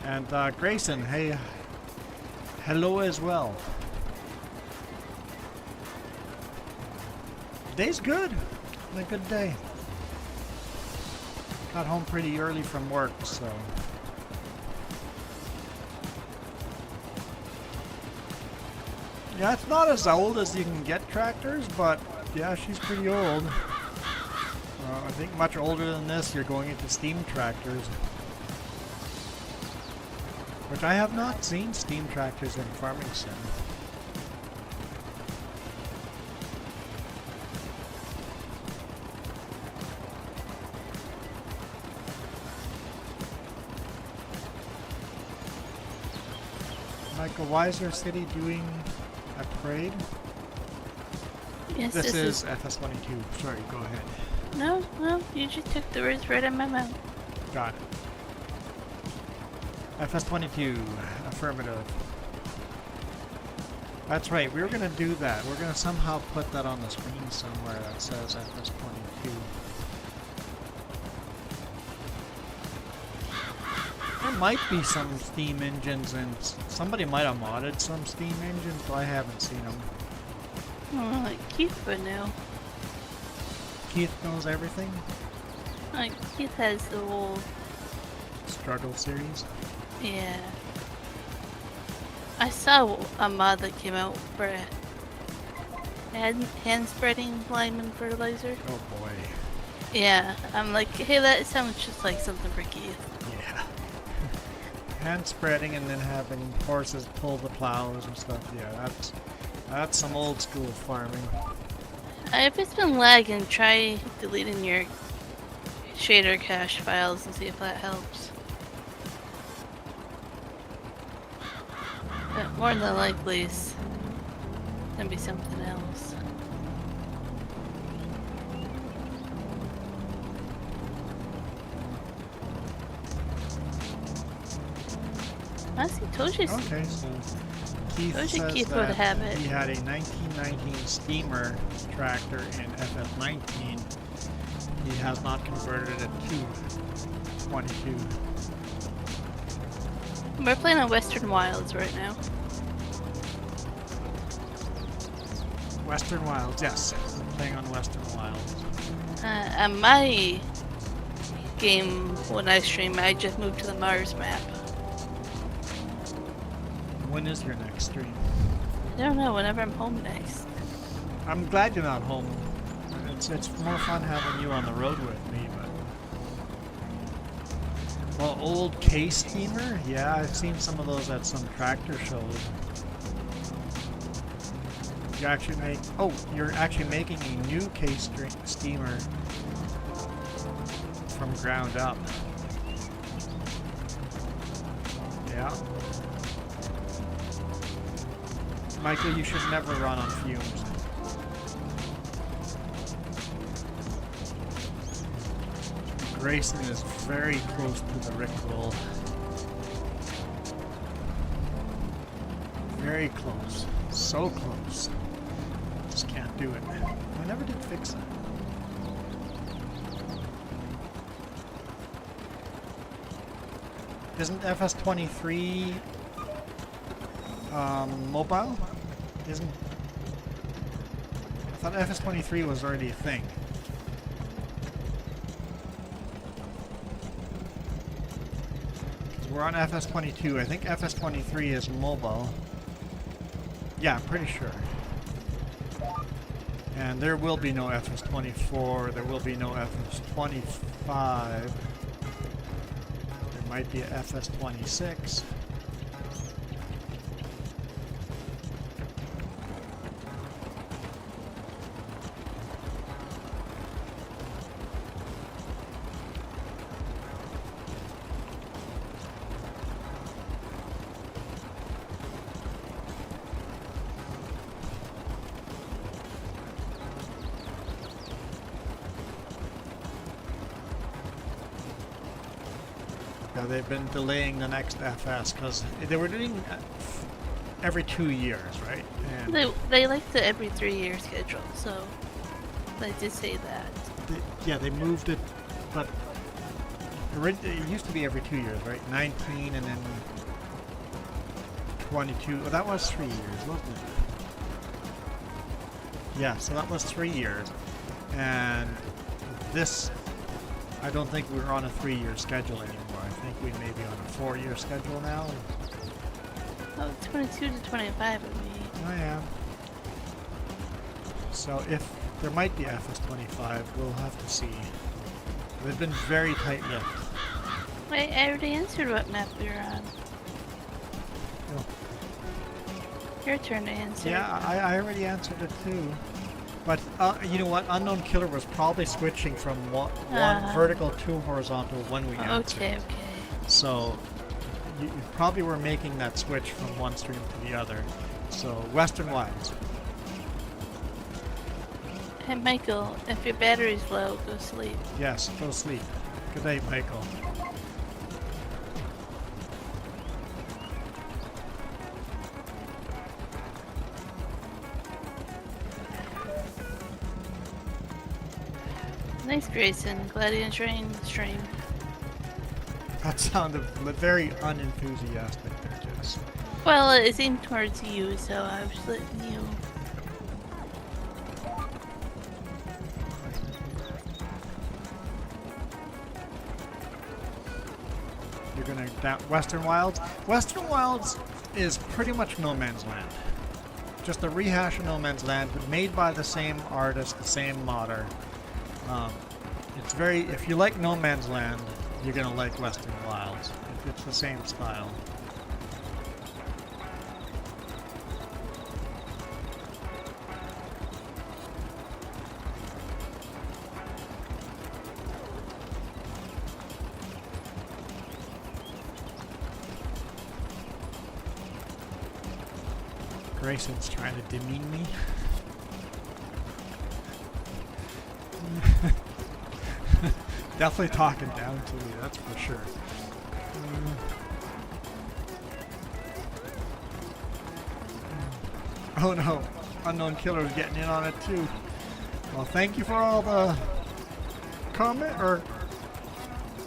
And Grayson, hey, hello as well. Day's good. Been a good day. Got home pretty early from work, so Yeah, it's not as old as you can get tractors, but yeah, she's pretty old. I think much older than this, you're going into steam tractors. Which I have not seen steam tractors in Farming Sim. Michael, why is your city doing a parade? Yes, This is FS22. Sorry, go ahead. No, you just took the words right out of my mouth. Got it. FS22, affirmative. That's right, we were going to do that. We're going to somehow put that on the screen somewhere that says FS22. There might be some steam engines, and somebody might have modded some steam engines, but I haven't seen them. Oh, like Keith would know. Keith knows everything? Like Keith has the whole... Struggle series? Yeah. I saw a mod that came out for hand spreading lineman fertilizer. Oh boy. Yeah, I'm like, hey, that sounds just like something for Keith. Yeah. Hand spreading and then having horses pull the plows and stuff. Yeah, that's some old school farming. If it's been lagging, try deleting your shader cache files and see if that helps. But more than likely, it's gonna be something else. Honestly, told you. Okay, so Keith Told you says Keith that would have it. he had a 1919 steamer tractor in FF19. He has not converted it to 22. We're playing on Western Wilds right now. Western Wilds, yes. I'm playing on Western Wilds. On my game, when I stream, I just moved to the Mars map. When is your next stream? I don't know, whenever I'm home next. I'm glad you're not home. It's more fun having you on the road with me, but... Well, old K steamer? Yeah, I've seen some of those at some tractor shows. You actually make... Oh, you're actually making a new K steamer from ground up. Yeah. Michael, you should never run on fumes. Grayson is very close to the Rickroll. Very close. So close. Just can't do it. I never did fix that. Isn't FS23 mobile? Isn't... I thought FS23 was already a thing. We're on FS22. I think FS23 is mobile. Yeah, I'm pretty sure. And there will be no FS24. There will be no FS25. There might be a FS26. They've been delaying the next FS because they were doing every 2 years, right? And They like the every 3-year schedule, so they did say that. They moved it, but it used to be every 2 years, right? 19 and then 22. Oh, that was 3 years, wasn't it? Yeah, so that was 3 years. And this, I don't think we're on a 3-year schedule anymore. I think we may be on a 4-year schedule now. Oh, 22 to 25 would be I am. So if there might be FS25, we'll have to see. They've been very tight-lipped. Wait, I already answered what map we were on. Oh. Your turn to answer. Yeah, I already answered it too. But you know what? Unknown Killer was probably switching from one vertical to horizontal when we answered. Okay, okay. So you probably were making that switch from one stream to the other. So Western Wilds. Hey Michael, if your battery's low, go sleep. Yes, go sleep. Good night, Michael. Nice, Grayson. Glad you enjoying the stream. That sounded very unenthusiastic there, Jess. Well, it seemed towards you, so I was letting you. You're gonna Western Wilds? Western Wilds is pretty much No Man's Land. Just a rehash of No Man's Land, but made by the same artist, the same modder. It's very, if you like No Man's Land, you're gonna like Western Wilds. It's the same style. Grayson's trying to demean me. Definitely talking down to me, that's for sure. Oh no, Unknown Killer is getting in on it too. Well, thank you for all the comment or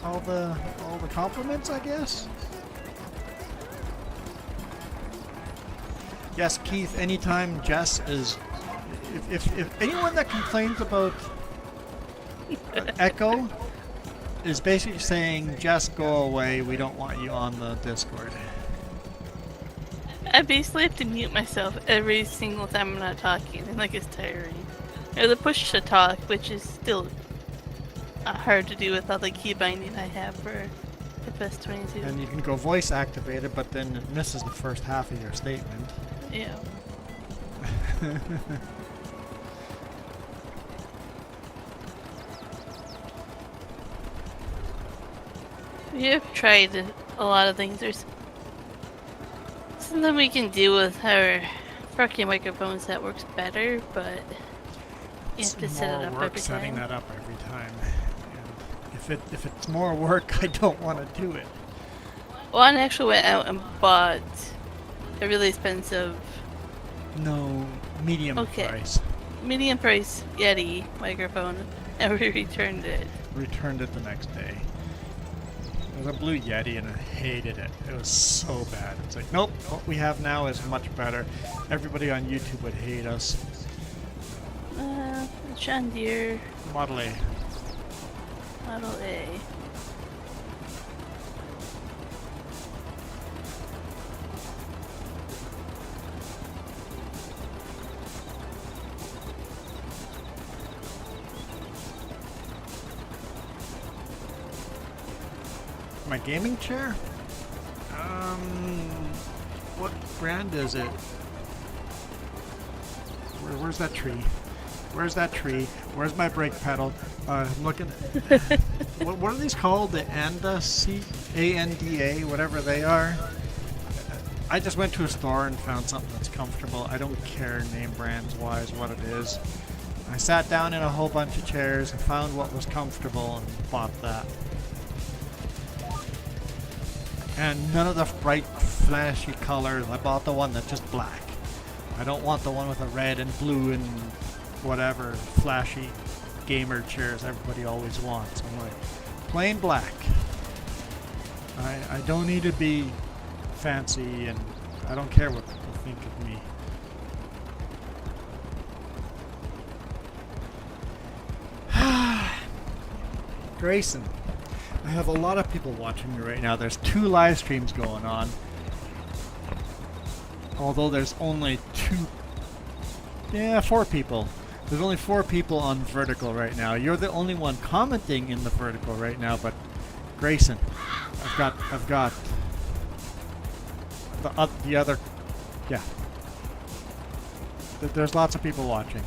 all the compliments, I guess. Yes, Keith. Anytime Jess is, if anyone that complains about echo is basically saying, just go away, we don't want you on the Discord. I basically have to mute myself every single time I'm not talking, and like it's tiring. Or the push to talk, which is still hard to do with all the key binding I have for FS22. And you can go voice activated, but then it misses the first half of your statement. Yeah. We have tried a lot of things. There's something we can do with our fucking microphones that works better, but you have to set it up every setting time. that up every time. And if it's more work, I don't want to do it. Well, I actually went out and bought a really expensive No, medium price. medium price Yeti microphone, and we returned it. Returned it the next day. It was a blue Yeti and I hated it. It was so bad. It's like, nope, what we have now is much better. Everybody on YouTube would hate us. John Deere Model A. Model A. My gaming chair? What brand is it? Where's that tree? Where's that tree? Where's my brake pedal? I'm looking. What are these called? The ANDA, ANDA, whatever they are. I just went to a store and found something that's comfortable. I don't care name brands wise what it is. I sat down in a whole bunch of chairs and found what was comfortable and bought that. And none of the bright, flashy colors. I bought the one that's just black. I don't want the one with a red and blue and whatever flashy gamer chairs everybody always wants. I'm like, plain black. I don't need to be fancy, and I don't care what people think of me. Grayson. I have a lot of people watching me right now. There's 2 live streams going on. Although there's only 4 people. There's only 4 people on vertical right now. You're the only one commenting in the vertical right now, but Grayson, I've got the other, yeah. There's lots of people watching.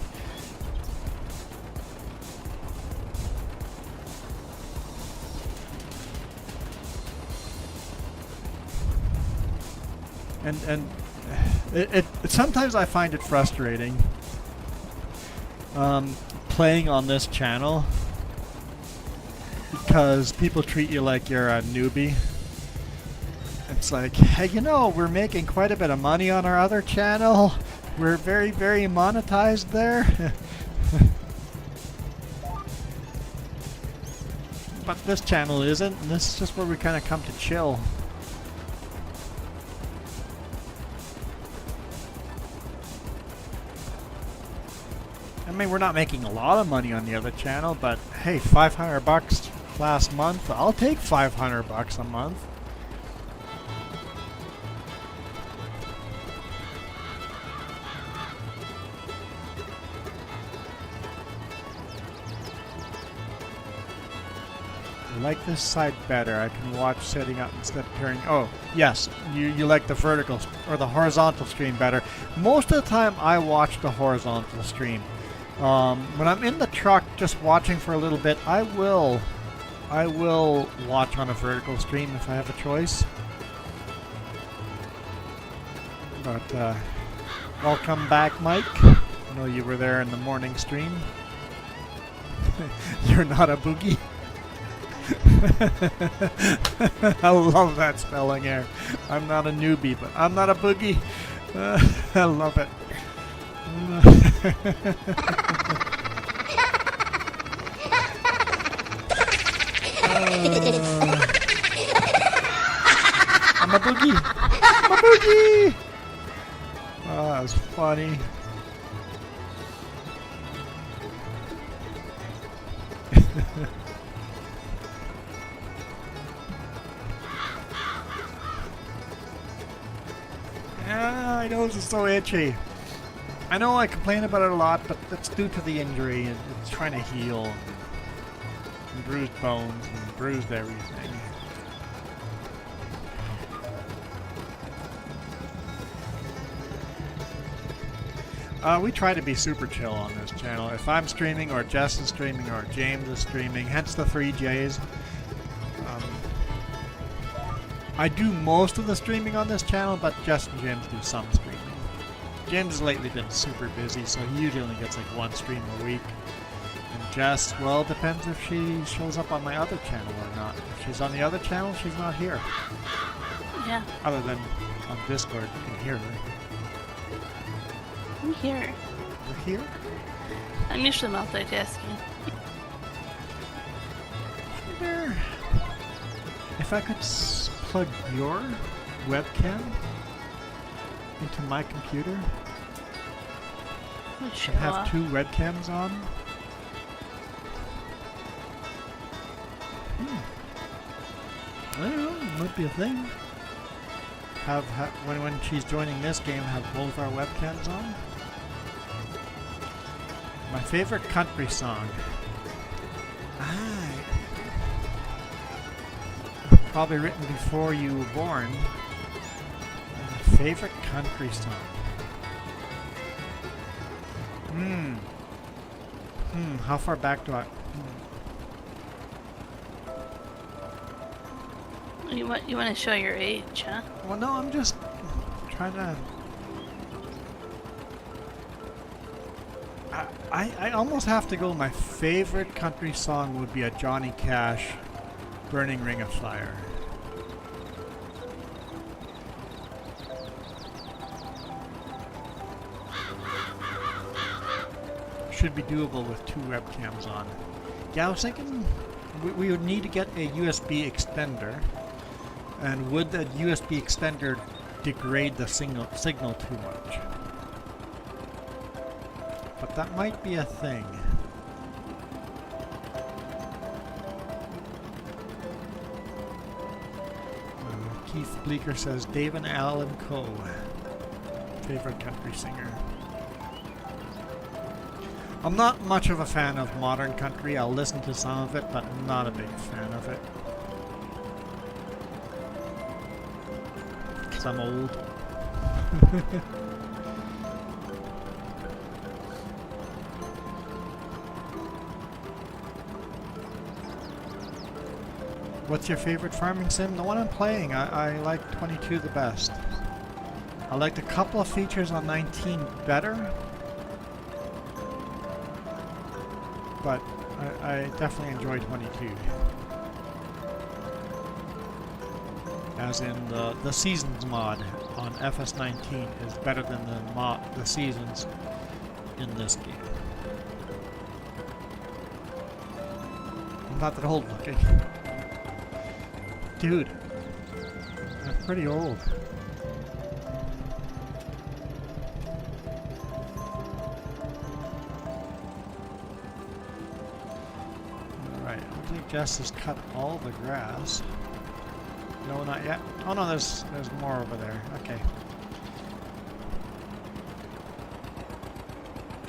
And it sometimes I find it frustrating playing on this channel because people treat you like you're a newbie. It's like, hey, you know, we're making quite a bit of money on our other channel. We're very, very monetized there. But this channel isn't, and this is just where we kind of come to chill. I mean, we're not making a lot of money on the other channel, but hey, $500 last month. I'll take $500 a month. I like this side better. I can watch setting up instead of turning. Oh, yes, you like the vertical or the horizontal stream better. Most of the time, I watch the horizontal stream. When I'm in the truck just watching for a little bit, I will watch on a vertical stream if I have a choice. But welcome back, Mike. I know you were there in the morning stream. You're not a boogie. I love that spelling error. I'm not a newbie, but I'm not a boogie. I love it. I'm a boogie. I'm a boogie. Oh, that was funny. My nose is so itchy. I know I complain about it a lot, but that's due to the injury. It's trying to heal. And bruised bones and bruised everything. We try to be super chill on this channel. If I'm streaming, or Jess is streaming, or James is streaming, hence the 3 J's. I do most of the streaming on this channel, but Jess and James do some streaming. James has lately been super busy, so he usually only gets like 1 stream a week. And Jess, well, it depends if she shows up on my other channel or not. If she's on the other channel, she's not here. Yeah. Other than on Discord, you can hear her. I'm here. You're here? I'm usually multitasking. I wonder if I could plug your webcam into my computer Oh, and have 2 webcams on. I don't know, it might be a thing. When she's joining this game, have both our webcams on. My favorite country song. Probably written before you were born. My favorite country song. How far back do I... You want to show your age, huh? Well, no, I'm just trying to... I almost have to go. My favorite country song would be a Johnny Cash, Burning Ring of Fire. Should be doable with 2 webcams on. Yeah, I was thinking we would need to get a USB extender. And would the USB extender degrade the signal too much? But that might be a thing. Keith Bleeker says Dave and Alan Co. Favorite country singer. I'm not much of a fan of modern country. I'll listen to some of it, but not a big fan of it. Because I'm old. What's your favorite farming sim? The one I'm playing. I like 22 the best. I liked a couple of features on 19 better. But I definitely enjoy 22. As in the seasons mod on FS19 is better than the seasons in this game. I'm not that old looking. Dude, I'm pretty old. Alright, I think Jess has cut all the grass. No, not yet. Oh no, there's more over there. Okay.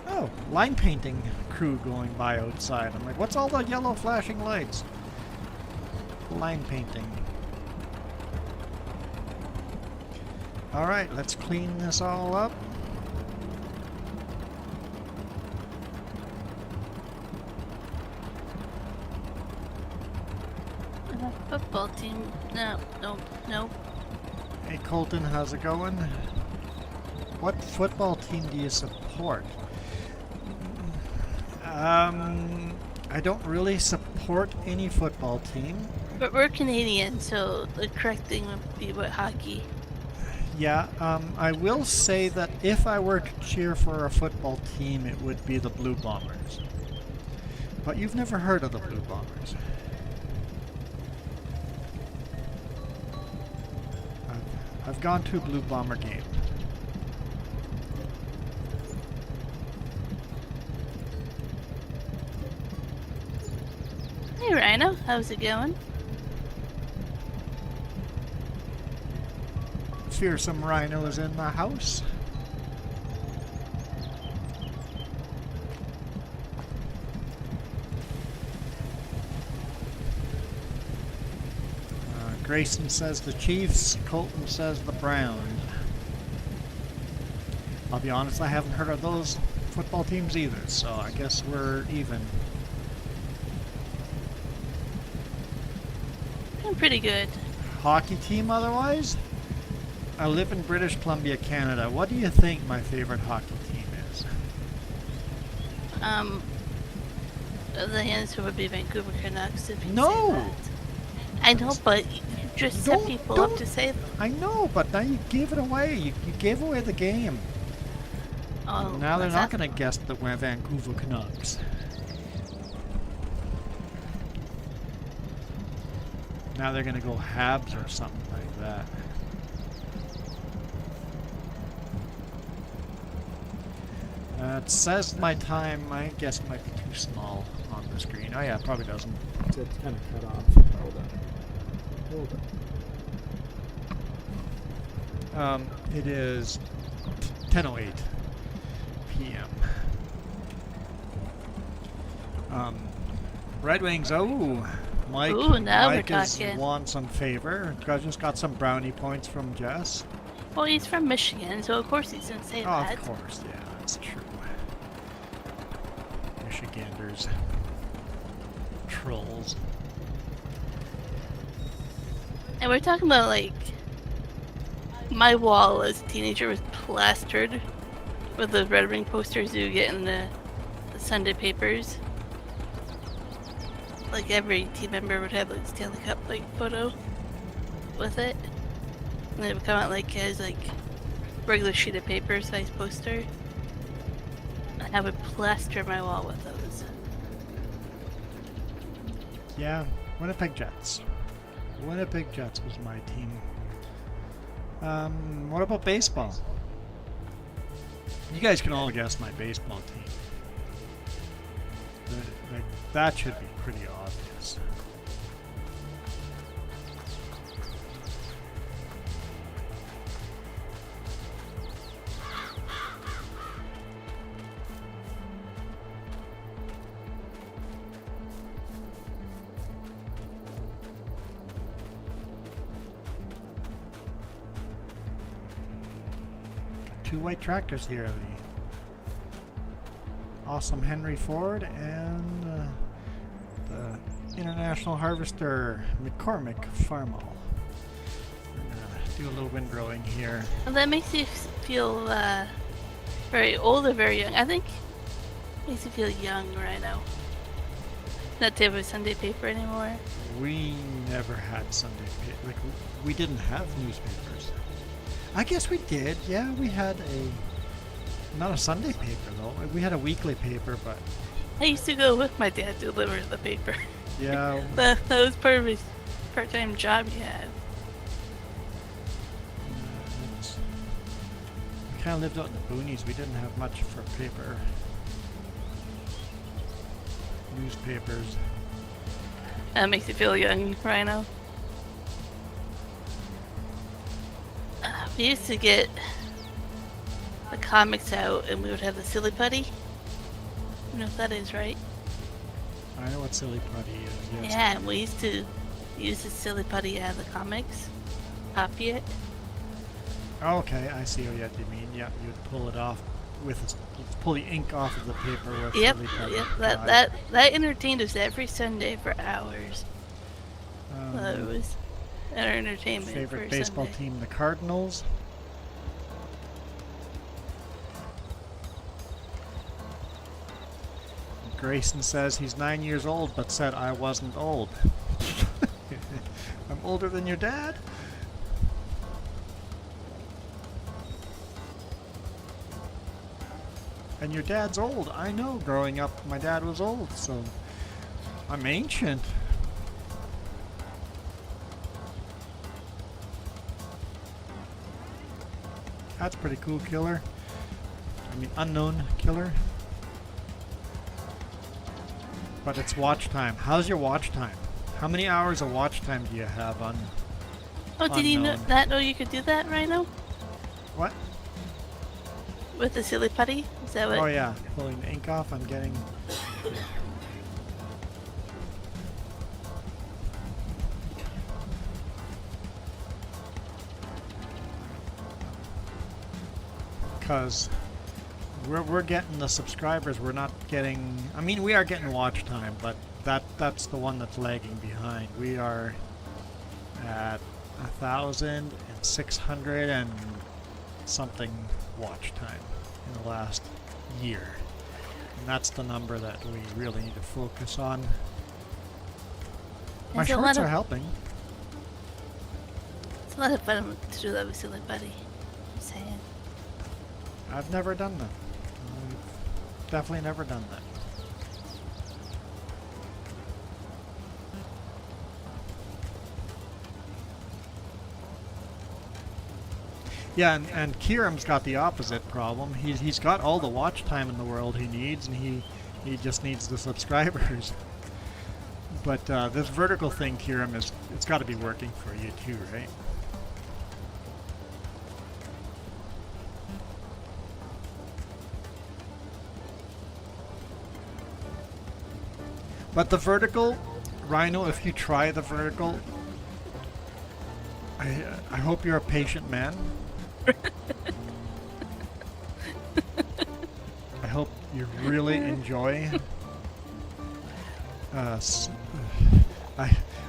Oh, line painting crew going by outside. I'm like, what's all the yellow flashing lights? Line painting. Alright, let's clean this all up. Football team. No. Hey Colton, how's it going? What football team do you support? I don't really support any football team. But we're Canadian, so the correct thing would be about hockey. Yeah, I will say that if I were to cheer for a football team, it would be the Blue Bombers. But you've never heard of the Blue Bombers. I've gone to a Blue Bomber game. Hey Rhino, how's it going? Fearsome Rhino is in the house. Grayson says the Chiefs, Colton says the Browns. I'll be honest, I haven't heard of those football teams either, so I guess we're even. I'm pretty good. Hockey team otherwise? I live in British Columbia, Canada. What do you think my favorite hockey team is? The answer would be Vancouver Canucks if you No! say that. I know, but you just set people up to say them. I know, but now you gave it away. You gave away the game. Oh, Now they're what's not that? going to guess the Vancouver Canucks. Now they're going to go Habs or something like that. It says my time. I guess it might be too small on the screen. Oh yeah, it probably doesn't. It's kind of cut off. Hold on. It is 10:08 p.m. Red Wings. Oh, Mike. Ooh, now Mike we're has talking. won some favor. Just got some brownie points from Jess. Well, he's from Michigan, so of course he's gonna say Oh, that. of course, yeah, that's true. Michiganders. Trolls. And we're talking about, like, my wall as a teenager was plastered with those Red Wing posters you get in the Sunday papers. Like, every team member would have, like, Stanley Cup, like, photo with it. And it would come out, like, as, like, regular sheet of paper size poster. And I would plaster my wall with those. Yeah, Winnipeg Jets. Winnipeg Jets was my team. What about baseball? You guys can all guess my baseball team. That should be pretty obvious. two white tractors here. The awesome Henry Ford and the International Harvester McCormick Farmall. We're gonna do a little windrowing here. Well, that makes you feel very old or very young. I think it makes you feel young right now. Not to have a Sunday paper anymore. We never had Sunday paper. Like, we didn't have newspapers. I guess we did. Yeah, we had not a Sunday paper though. We had a weekly paper, but I used to go with my dad to deliver the paper. yeah. that was part of his part-time job he had. We kind of lived out in the boonies. We didn't have much for paper. Newspapers. That makes you feel young, Rhino. We used to get the comics out and we would have the silly putty. You know what that is, right? I know what silly putty is. Yes. Yeah, and we used to use the silly putty out of the comics. Copy it. Okay, I see what you mean. Yeah, you'd pull it off with pull the ink off of the paper with Yep, silly putty. yep. Right. That entertained us every Sunday for hours. It was our entertainment. Favorite for baseball Sunday. team, the Cardinals. Grayson says he's 9 years old, but said I wasn't old. I'm older than your dad? And your dad's old. I know, growing up, my dad was old, so I'm ancient. That's pretty cool, killer. I mean, unknown killer. But it's watch time. How's your watch time? How many hours of watch time do you have on Oh, did you unknown? not know you could do that, Rhino? What? With the silly putty? Is that what? Oh yeah, pulling the ink off. I'm getting... Because we're getting the subscribers, we're not getting... I mean, we are getting watch time, but that's the one that's lagging behind. We are at 1,600 and something watch time in the last year. And that's the number that we really need to focus on. My It's a lot shorts are of- helping. It's a lot of fun to do that with silly putty. I'm saying. I've never done that. I've definitely never done that. Yeah, and Kieran's got the opposite problem. He's got all the watch time in the world he needs, and he just needs the subscribers. But this vertical thing, Kieran, it's got to be working for you too, right? But the vertical, Rhino, if you try the vertical, I hope you're a patient man. I hope you really enjoy. I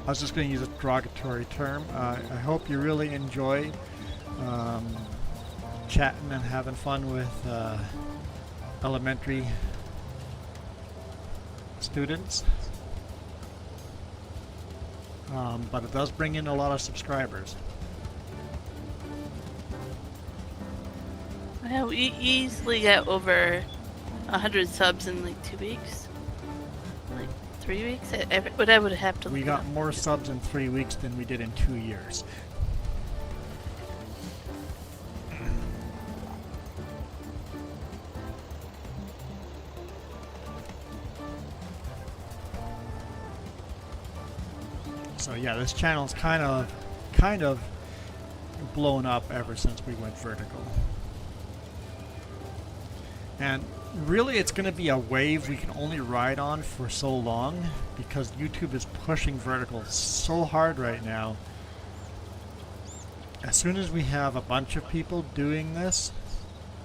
was just going to use a derogatory term. I hope you really enjoy chatting and having fun with elementary students. But it does bring in a lot of subscribers. Yeah, we easily got over 100 subs in like 2 weeks. Like 3 weeks? But I would have to We look got it up. more subs in 3 weeks than we did in 2 years. So yeah, this channel's kind of blown up ever since we went vertical. And really it's going to be a wave we can only ride on for so long because YouTube is pushing vertical so hard right now. As soon as we have a bunch of people doing this,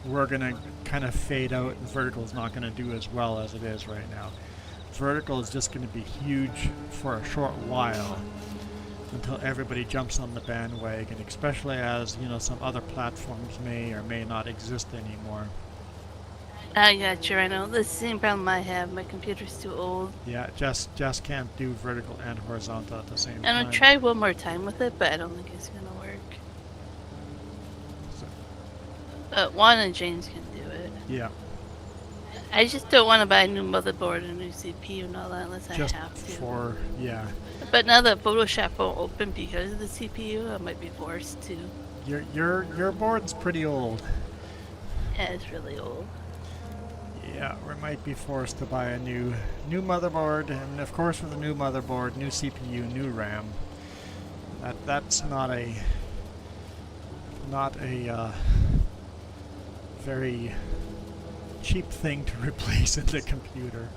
we're gonna kind of fade out, and vertical is not gonna do as well as it is right now. Vertical is just gonna be huge for a short while until everybody jumps on the bandwagon, especially as, you know, some other platforms may or may not exist anymore. I got you, I know. This is the same problem I have. My computer's too old. Yeah, just can't do vertical and horizontal at the same And time. I'll try one more time with it, but I don't think it's gonna work. So, But Juan and James can do it. yeah, I just don't want to buy a new motherboard, a new CPU, and all that unless just I have to. for, yeah. But now that Photoshop won't open because of the CPU, I might be forced to. Your board's pretty old. Yeah, it's really old. Yeah, we might be forced to buy a new motherboard, and of course with a new motherboard, new CPU, new RAM. That's not a very cheap thing to replace in the computer.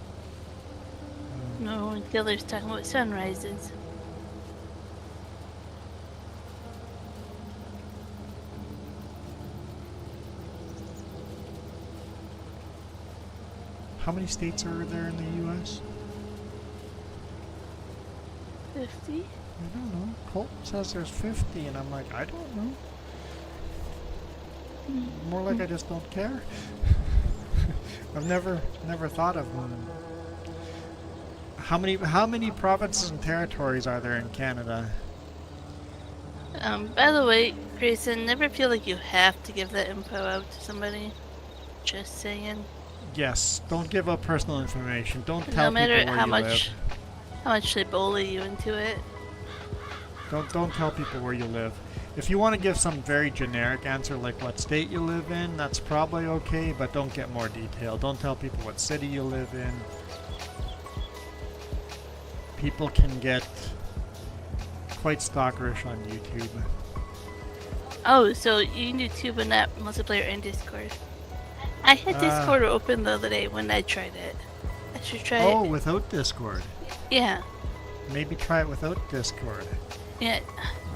No, until there's talking about sunrises. How many states are there in the U.S.? 50? I don't know. Colt says there's 50, and I'm like, I don't know. More like I just don't care. I've never thought of one. How many provinces and territories are there in Canada? By the way, Grayson, never feel like you have to give that info out to somebody. Just saying. Yes, don't give up personal information. Don't tell No matter people where how you much they bully you into it. live. Don't tell people where you live. If you want to give some very generic answer like what state you live in, that's probably okay, but don't get more detailed. Don't tell people what city you live in. People can get quite stalkerish on YouTube. Oh, so you can do two but not multiplayer and Discord. I had Discord open the other day when I tried it. I should try Oh, it. without Discord. Yeah. Maybe try it without Discord. Yeah.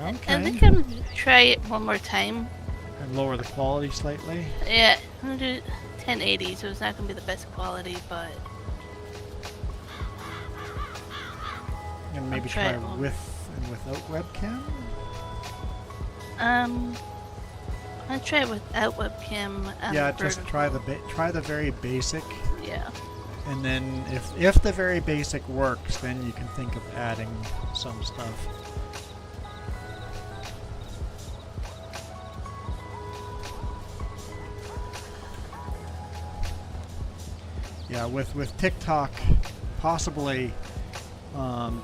Okay. I think I'm gonna try it one more time. And lower the quality slightly. Yeah, I'm gonna do 1080, so it's not gonna be the best quality, but And maybe try try it one. with and without webcam. I'm gonna try it without webcam. Yeah, just try the very basic, Yeah. and then if the very basic works, then you can think of adding some stuff. Yeah, with TikTok possibly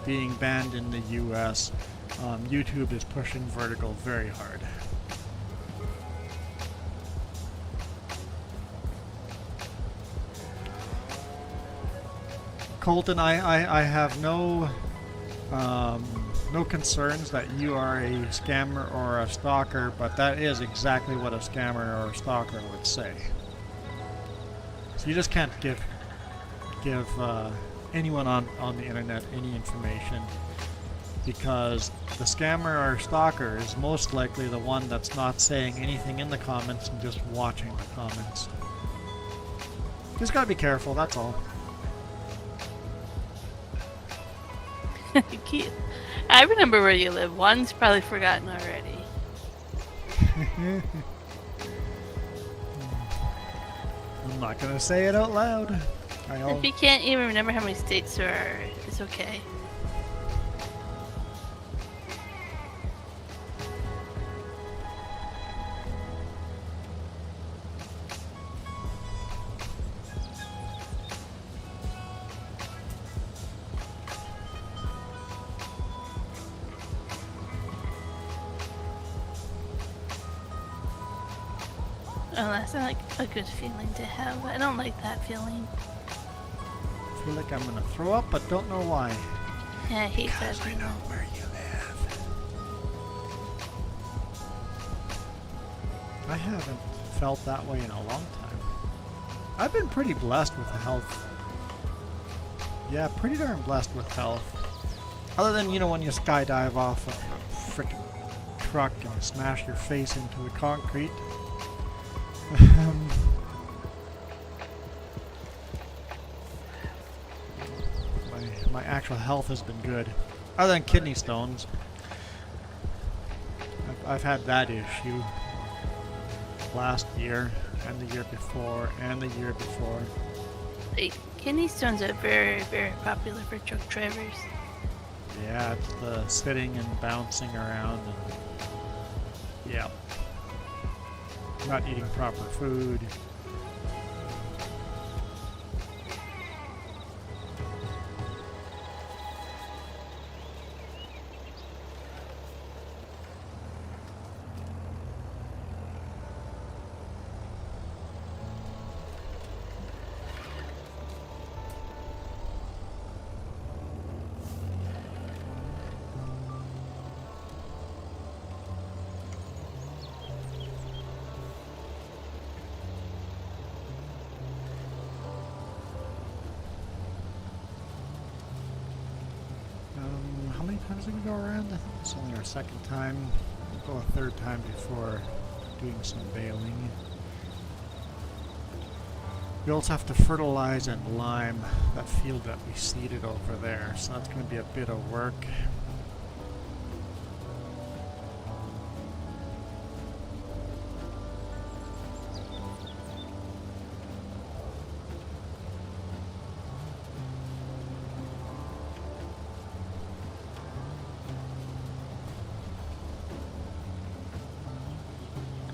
being banned in the US, YouTube is pushing vertical very hard. Colton, I have no concerns that you are a scammer or a stalker, but that is exactly what a scammer or a stalker would say. So you just can't give anyone on the internet any information, because the scammer or stalker is most likely the one that's not saying anything in the comments and just watching the comments. Just gotta be careful, that's all. Cute. I remember where you live. One's probably forgotten already. I'm not gonna say it out loud. If you can't even remember how many states there are, it's okay. Oh, that's not like a good feeling to have. I don't like that feeling. I feel like I'm gonna throw up, but don't know why. Yeah, I hate that I feeling. know where you live. I haven't felt that way in a long time. I've been pretty blessed with the health. Yeah, pretty darn blessed with health. Other than, you know, when you skydive off a frickin' truck and smash your face into the concrete. my actual health has been good. Other than kidney stones. I've had that issue last year, and the year before, and the year before. Kidney stones are very, very popular for truck drivers. Yeah, it's the sitting and bouncing around, and yeah, not eating proper food. How many times did we go around? I think it's only our second time. We'll go a third time before doing some baling. We also have to fertilize and lime that field that we seeded over there, so that's going to be a bit of work.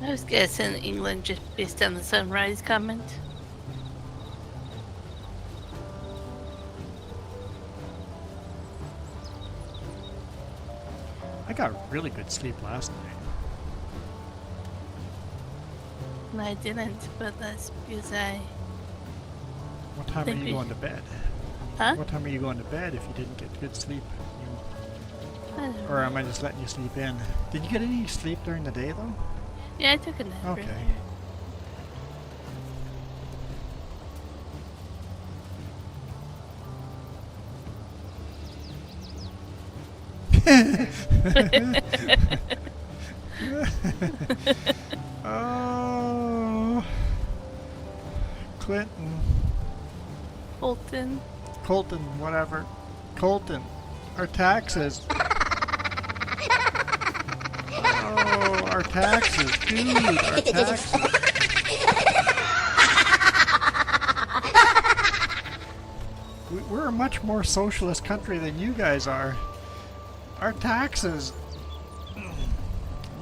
I was guessing England just based on the sunrise comment. I got really good sleep last night. And I didn't, but that's because I... What time are Think you we- going to bed? Huh? What time are you going to bed if you didn't get good sleep? I don't Or know. am I just letting you sleep in? Did you get any sleep during the day though? Yeah, I took a nap Okay. earlier. Oh, Clinton, Bolton. Colton, whatever. Colton, our taxes. Oh, our taxes, dude, our taxes. We're a much more socialist country than you guys are. Our taxes.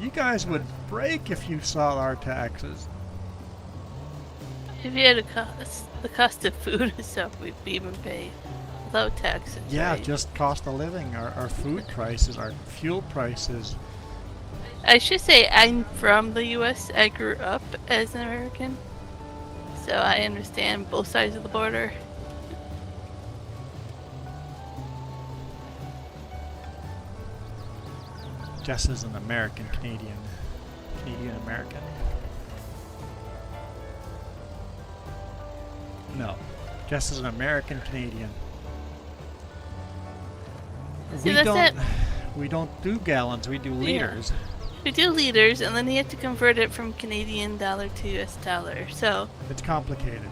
You guys would break if you saw our taxes. If you had the cost of food and stuff, we'd even pay without taxes. Yeah, right? just cost of living, our food prices, our fuel prices. I should say I'm from the U.S. I grew up as an American, so I understand both sides of the border. Jess is an American Canadian American. No, Jess is an American Canadian. See, that's it. We don't do gallons. We do liters. We do liters, and then you have to convert it from Canadian dollar to U.S. dollar. So It's complicated.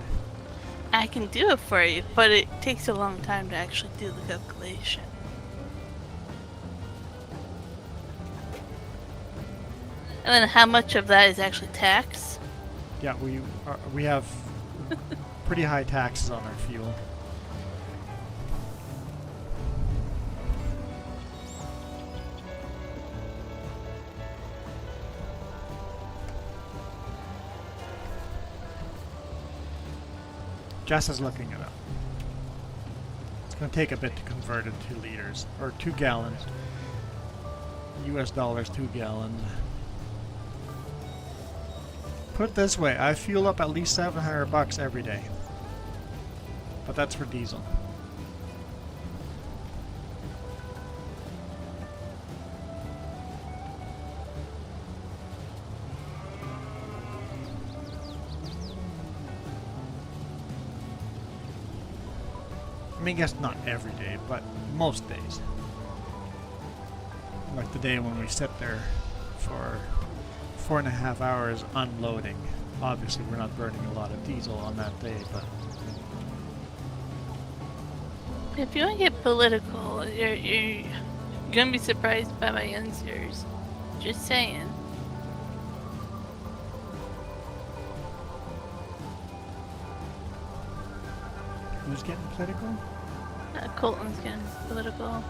I can do it for you, but it takes a long time to actually do the calculation. And then how much of that is actually tax? Yeah, we have pretty high taxes on our fuel. Jess is looking it up. It's going to take a bit to convert it to liters, or 2 gallons. US dollars, 2 gallons. Put it this way, I fuel up at least $700 every day. But that's for diesel. I mean, I guess not every day, but most days. Like the day when we sit there for 4.5 hours unloading. Obviously, we're not burning a lot of diesel on that day, but If you want to get political, you're gonna be surprised by my answers. Just saying. Who's getting political? Colton's getting political.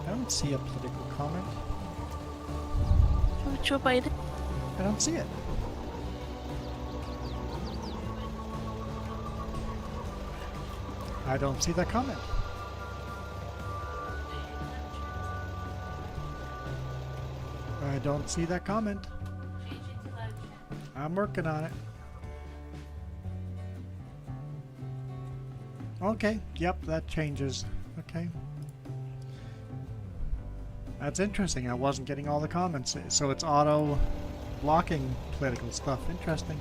I don't see a political comment. Oh, Joe Biden. I don't see it. I don't see that comment. I don't see that comment. I'm working on it. Okay, yep, that changes. Okay. That's interesting. I wasn't getting all the comments. So it's auto blocking political stuff. Interesting.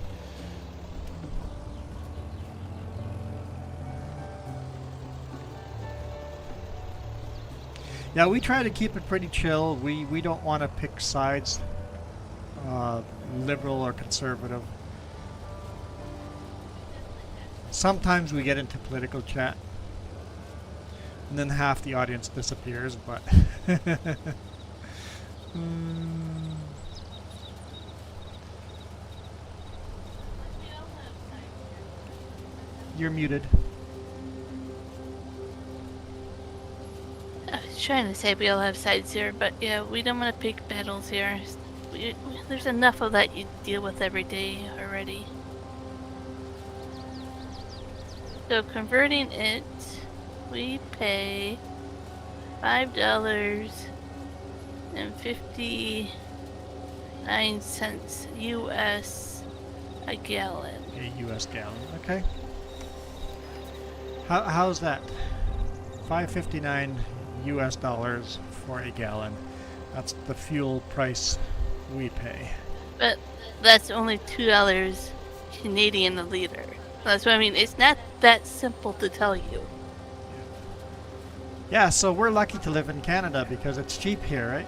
Yeah, we try to keep it pretty chill. We don't want to pick sides, liberal or conservative. Sometimes we get into political chat, and then half the audience disappears, but... You're muted. I was trying to say we all have sides here, but yeah, we don't want to pick battles here. There's enough of that you deal with every day already. So converting it, we pay $5.59 US a gallon. A US gallon, okay. How's that? $5.59 US dollars for a gallon. That's the fuel price we pay. But that's only $2 Canadian a liter. That's what I mean. It's not that simple to tell you. Yeah, so we're lucky to live in Canada because it's cheap here, right?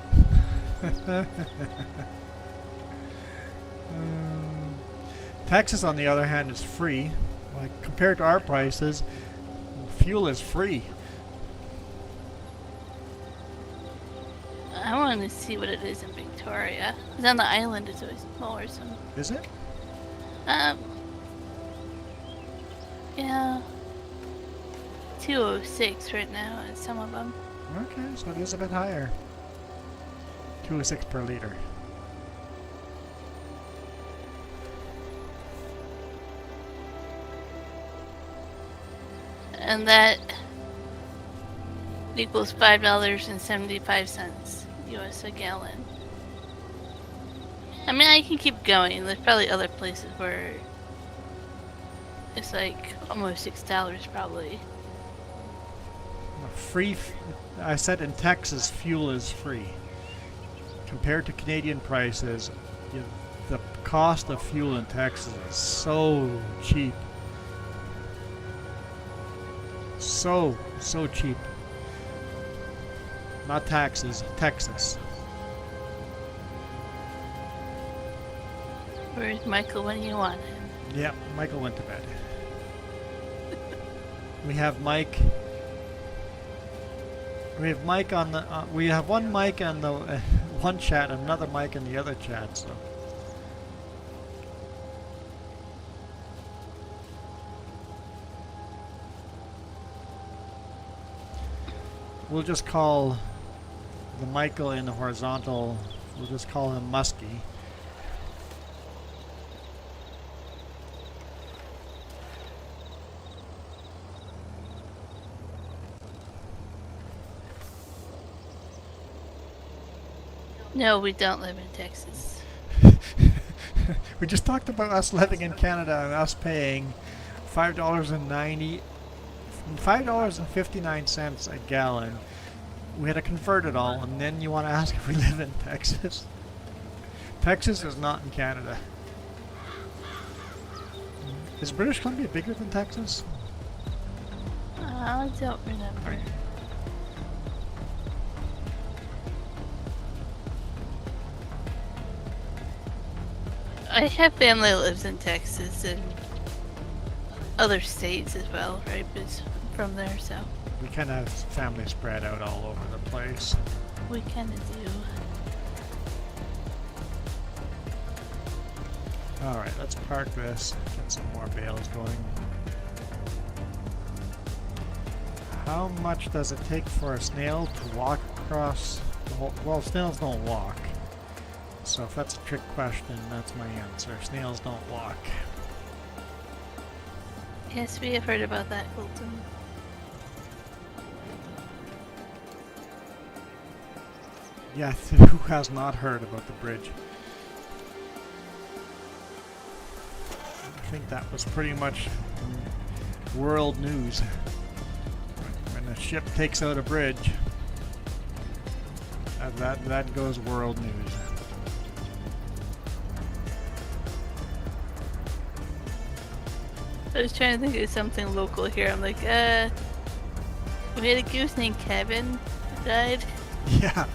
Texas, on the other hand, is free. Like, compared to our prices, fuel is free. I want to see what it is in Victoria. 'Cause on the island it's always more. So. Is it? Yeah. 206 right now at some of them. Okay, so it is a bit higher. 206 per liter. And that equals $5.75 US a gallon. I mean, I can keep going. There's probably other places where it's like almost $6 probably. I said in Texas, fuel is free. Compared to Canadian prices, the cost of fuel in Texas is so cheap. So cheap. Not taxes, Texas. Where's Michael when you want him? Yeah, Michael went to bed. We have Mike. We have Mike on the. We have one mic on the one chat, and another mic in the other chat. So. We'll just call the Michael in the horizontal. We'll just call him Muskie. No, we don't live in Texas. We just talked about us living in Canada and us paying $5.59 a gallon. We had to convert it all, and then you want to ask if we live in Texas? Texas is not in Canada. Is British Columbia bigger than Texas? I don't remember. I have family that lives in Texas and other states as well, right? But from there, so We kind of have family spread out all over the place. we kind of do. Alright, let's park this, get some more bales going. How much does it take for a snail to walk across the whole... Well, snails don't walk. So if that's a trick question, that's my answer. Snails don't walk. Yes, we have heard about that, Colton. Yeah, who has not heard about the bridge? I think that was pretty much world news. When a ship takes out a bridge, that goes world news. I was trying to think of something local here. I'm like, we had a goose named Kevin that died. Yeah,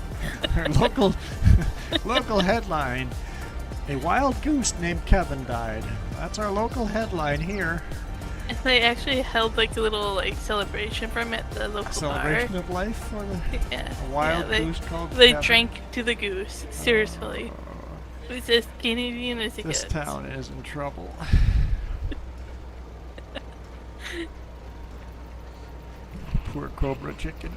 our local headline. A wild goose named Kevin died. That's our local headline here. And they actually held like a little like celebration for him at the local Celebration bar. of life for the Yeah. a wild yeah, goose called They Kevin. drank to the goose. Seriously. It was as Canadian as it This gets. town is in trouble. Poor Cobra chicken.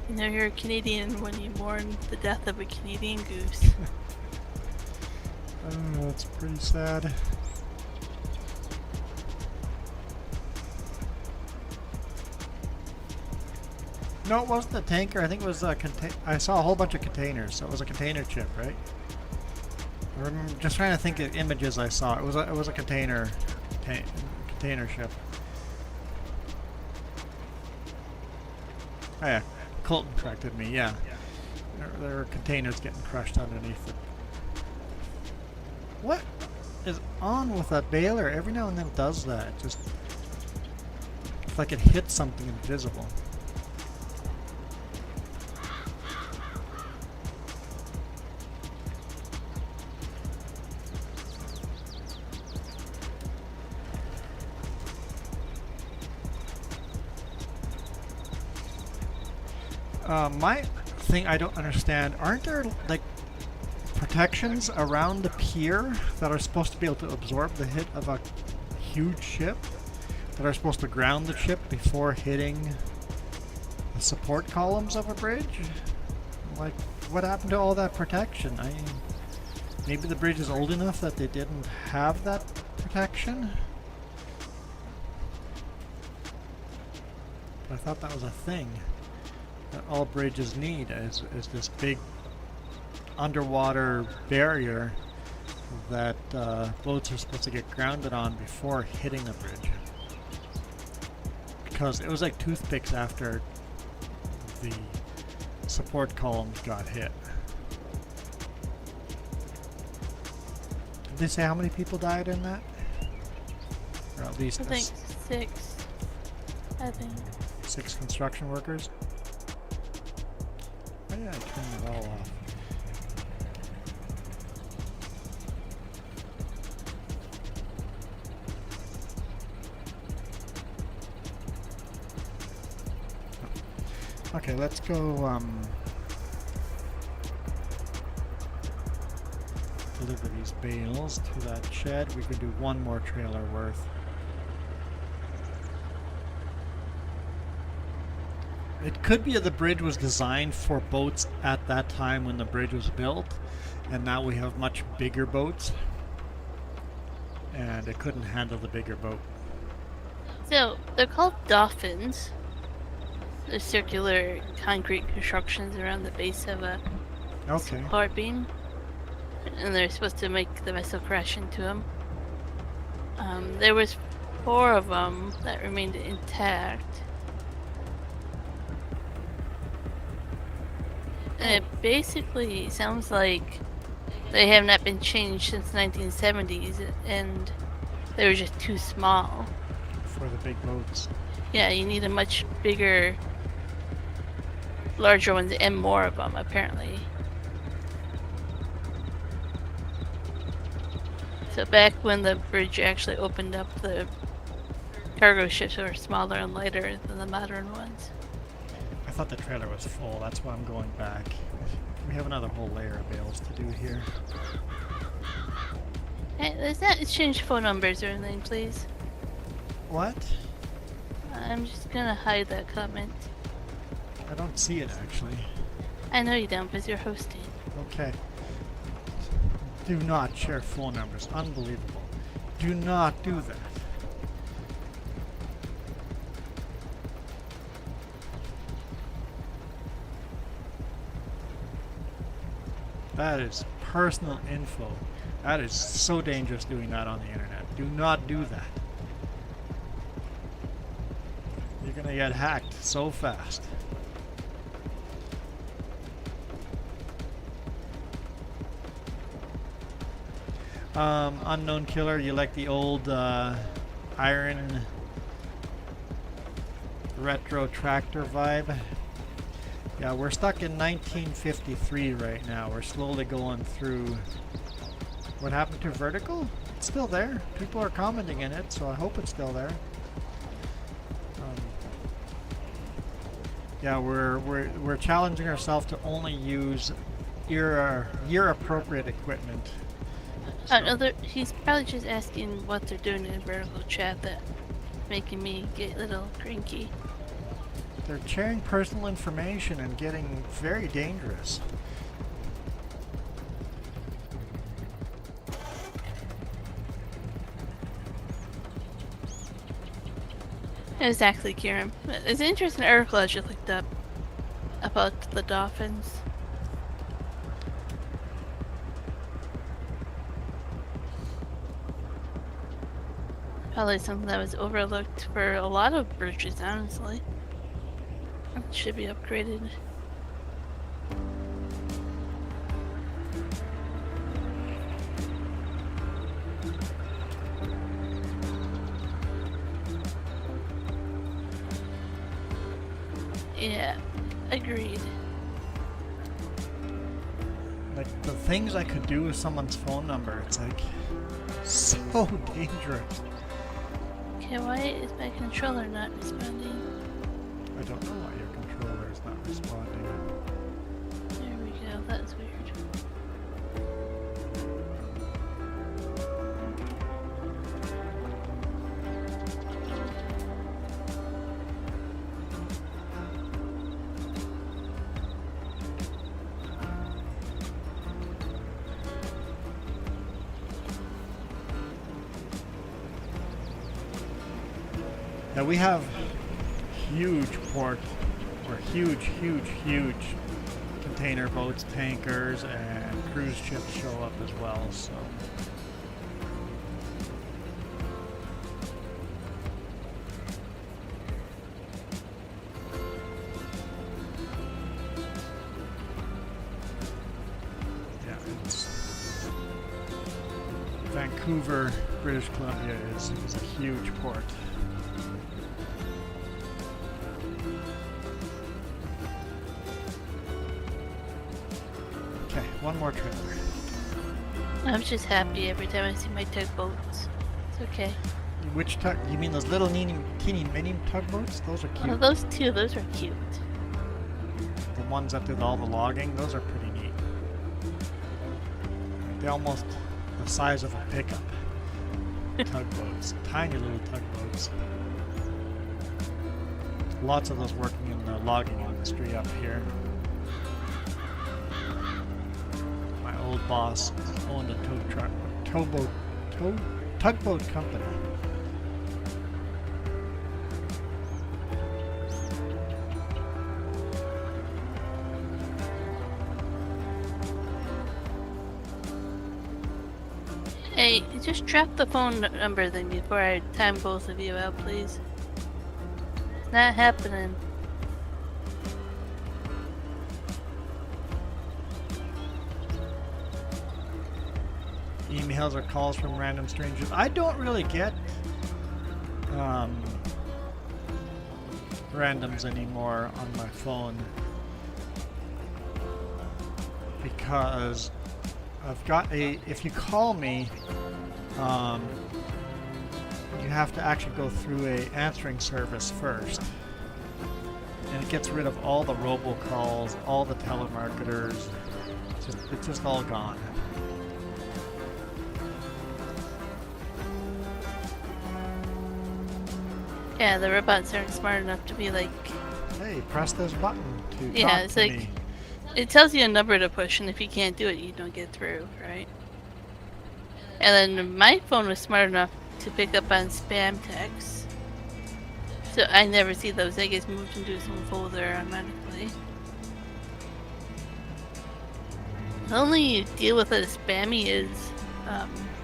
You know you're a Canadian when you mourn the death of a Canadian goose. Oh, that's pretty sad. No, it wasn't a tanker. I think it was a I saw a whole bunch of containers, so it was a container ship, right? I'm just trying to think of images I saw. It was a container ship. Oh yeah, Colton corrected me. Yeah, there were containers getting crushed underneath it. What is on with that baler? Every now and then it does that. It just it's like it hits something invisible. My thing I don't understand, aren't there like protections around the pier that are supposed to be able to absorb the hit of a huge ship? That are supposed to ground the ship before hitting the support columns of a bridge? Like, what happened to all that protection? Maybe the bridge is old enough that they didn't have that protection? But I thought that was a thing that all bridges need is this big underwater barrier that boats are supposed to get grounded on before hitting the bridge. Because it was like toothpicks after the support columns got hit. Did they say how many people died in that? Or at least I think 6. I think. 6 construction workers? Oh yeah, I turned it all off. Okay, let's go deliver these bales to that shed. We can do one more trailer worth. It could be that the bridge was designed for boats at that time when the bridge was built, and now we have much bigger boats, and it couldn't handle the bigger boat. So, they're called dolphins. They're circular concrete constructions around the base of a Okay. support beam. And they're supposed to make the vessel crash into them. There was 4 of them that remained intact. And it basically sounds like they have not been changed since the 1970s, and they were just too small. For the big boats. Yeah, you need a much bigger larger ones and more of them, apparently. So back when the bridge actually opened up, the cargo ships were smaller and lighter than the modern ones. I thought the trailer was full. That's why I'm going back. We have another whole layer of bales to do here. Hey, let's not exchange phone numbers or anything, please. What? I'm just gonna hide that comment. I don't see it actually. I know you don't, because you're hosting. Okay. Do not share phone numbers. Unbelievable. Do not do that. That is personal info. That is so dangerous doing that on the internet. Do not do that. You're gonna get hacked so fast. Unknown Killer, you like the old iron retro tractor vibe? Yeah, we're stuck in 1953 right now. We're slowly going through. What happened to Vertical? It's still there. People are commenting in it, so I hope it's still there. Yeah, we're challenging ourselves to only use year appropriate equipment. So. He's probably just asking what they're doing in vertical chat that making me get a little cranky. They're sharing personal information and getting very dangerous. Exactly, Kieran. It's an interesting article I just looked up about the dolphins. Probably something that was overlooked for a lot of bridges, honestly. It should be upgraded. Yeah, agreed. Like the things I could do with someone's phone number, it's like so dangerous. Okay, why is my controller not responding? I don't know why your controller is not responding. There we go, that's weird. Now we have huge port, or huge container boats, tankers, and cruise ships show up as well, so. Yeah, it's Vancouver, British Columbia is a huge port. One more trailer. I'm just happy every time I see my tugboats. It's okay. Which tug? You mean those little teeny mini tugboats? Those are cute. Oh, those two, those are cute. The ones that did all the logging, those are pretty neat. They're almost the size of a pickup. Tugboats. Tiny little tugboats. Lots of those working in the logging industry up here. Old boss owned a tugboat company. Hey, just drop the phone number thing before I time both of you out, please. It's not happening. Emails or calls from random strangers. I don't really get randoms anymore on my phone. because I've got if you call me, you have to actually go through a answering service first. And it gets rid of all the robocalls, all the telemarketers. It's just all gone. Yeah, the robots aren't smart enough to be like, Hey, press this button to yeah, talk it's to like, me. it tells you a number to push, and if you can't do it, you don't get through, right? And then my phone was smart enough to pick up on spam texts. So I never see those. They get moved into some folder automatically. The only deal with it as spammy is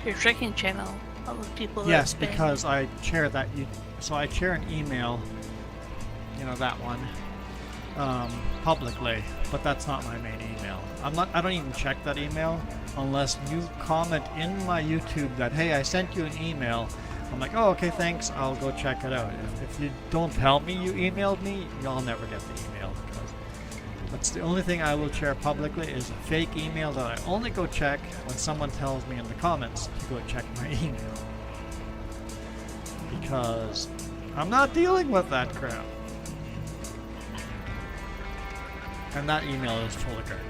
your tracking channel. All the people that Yes, spam. because I share that. So I share an email, you know, that one, publicly, but that's not my main email. I don't even check that email unless you comment in my YouTube that, hey, I sent you an email. I'm like, oh, okay, thanks. I'll go check it out. If you don't tell me you emailed me, you'll never get the email. Because that's the only thing I will share publicly is a fake email that I only go check when someone tells me in the comments to go check my email. Because I'm not dealing with that crap. And that email is full of garbage.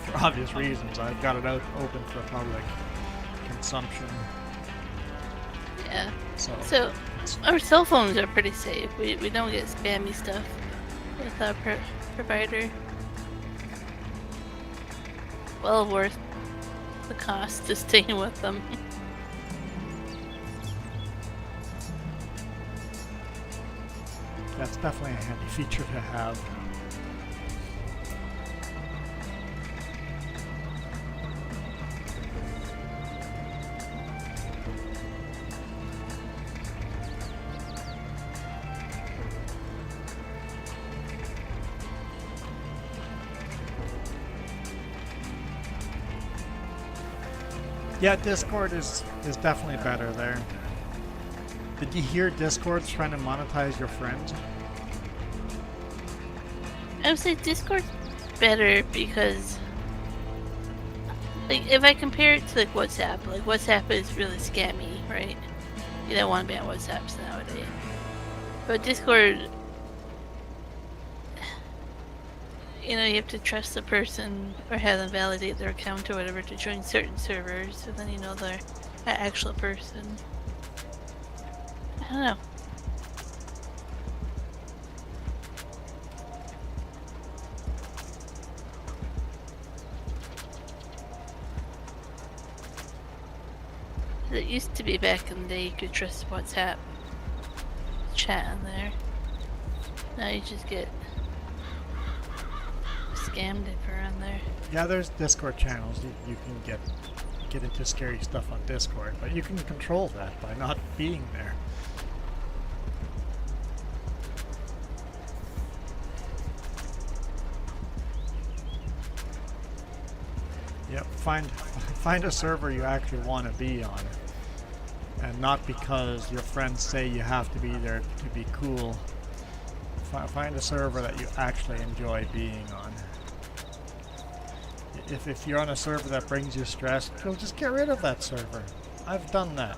For obvious reasons. I've got it out open for public consumption. Yeah. So Our cell phones are pretty safe. We don't get spammy stuff with our provider. Well worth the cost to staying with them. that's definitely a handy feature to have. Yeah, Discord is definitely better there. Did you hear Discord's trying to monetize your friends? I would say Discord's better because, like, if I compare it to like WhatsApp is really scammy, right? You don't want to be on WhatsApps nowadays. But Discord, you know, you have to trust the person or have them validate their account or whatever to join certain servers, so then you know they're an actual person. I don't know. It used to be back in the day you could trust WhatsApp chat on there. Now you just get scammed if you're on there. Yeah, there's Discord channels. You can get into scary stuff on Discord, but you can control that by not being there. Yep, find a server you actually want to be on, and not because your friends say you have to be there to be cool. Find a server that you actually enjoy being on. If you're on a server that brings you stress, you'll just get rid of that server. I've done that.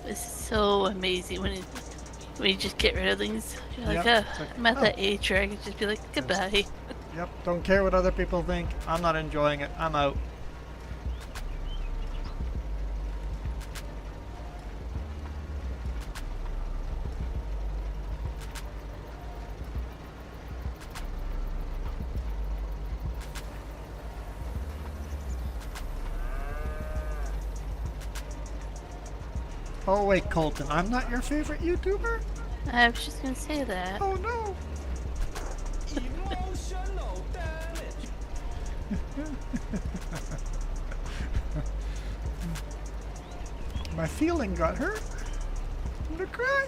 It's so amazing when you just get rid of things. You're like, Yep, oh, it's like, I'm at oh. that age where I can just be like, goodbye. Yep, don't care what other people think. I'm not enjoying it. I'm out. Oh wait, Colton, I'm not your favorite YouTuber? I was just gonna say that. Oh no! Emotional damage. My feeling got hurt. I'm gonna cry.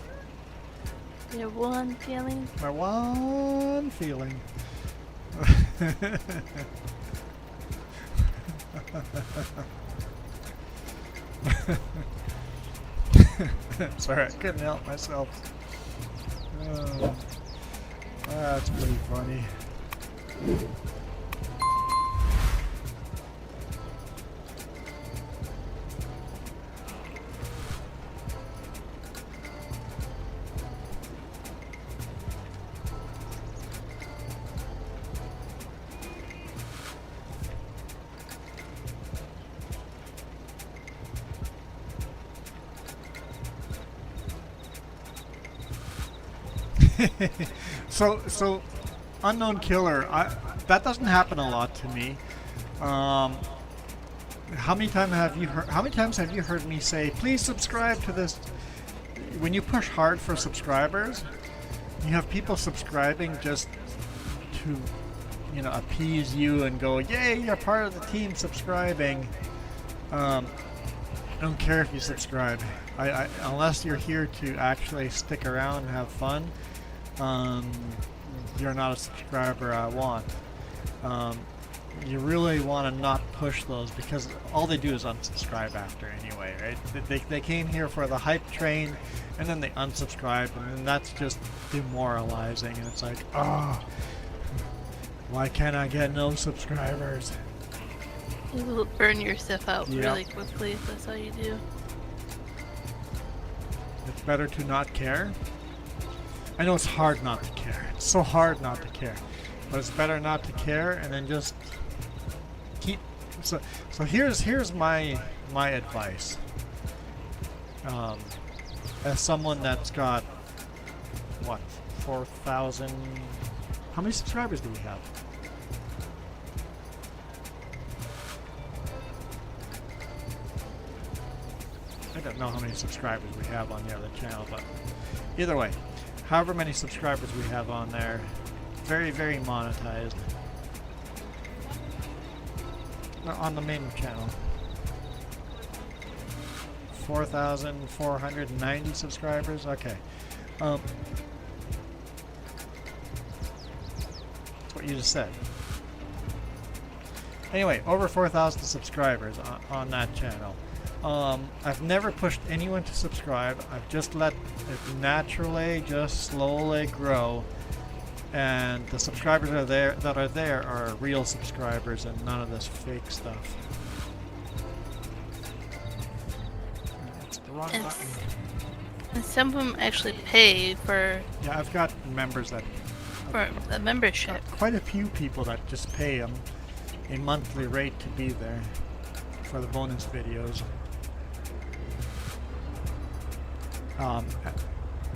Your one feeling. My one feeling. Sorry, I couldn't help myself. That's pretty funny. So unknown killer. That doesn't happen a lot to me. How many times have you heard me say, "Please subscribe to this"? When you push hard for subscribers, you have people subscribing just to, appease you and go, "Yay, you're part of the team subscribing." I don't care if you subscribe. Unless you're here to actually stick around and have fun. You're not a subscriber I want. You really want to not push those because all they do is unsubscribe after anyway, right? They came here for the hype train and then they unsubscribe, and then that's just demoralizing, and it's like, oh, why can't I get no subscribers? You will burn yourself out Yep. really quickly if that's all you do. It's better to not care. I know it's hard not to care. It's so hard not to care. But it's better not to care and then just keep... So here's my advice. As someone that's got, what, 4,000... How many subscribers do we have? I don't know how many subscribers we have on the other channel, but either way. However many subscribers we have on there, very, very monetized. On the main channel. 4,490 subscribers? Okay. That's what you just said. Anyway, over 4,000 subscribers on that channel. I've never pushed anyone to subscribe. I've just let it naturally, just slowly grow, and the subscribers that are there are real subscribers and none of this fake stuff. It's the wrong button. And some of them actually pay for Yeah, I've got members that a membership. quite a few people that just pay them a monthly rate to be there for the bonus videos.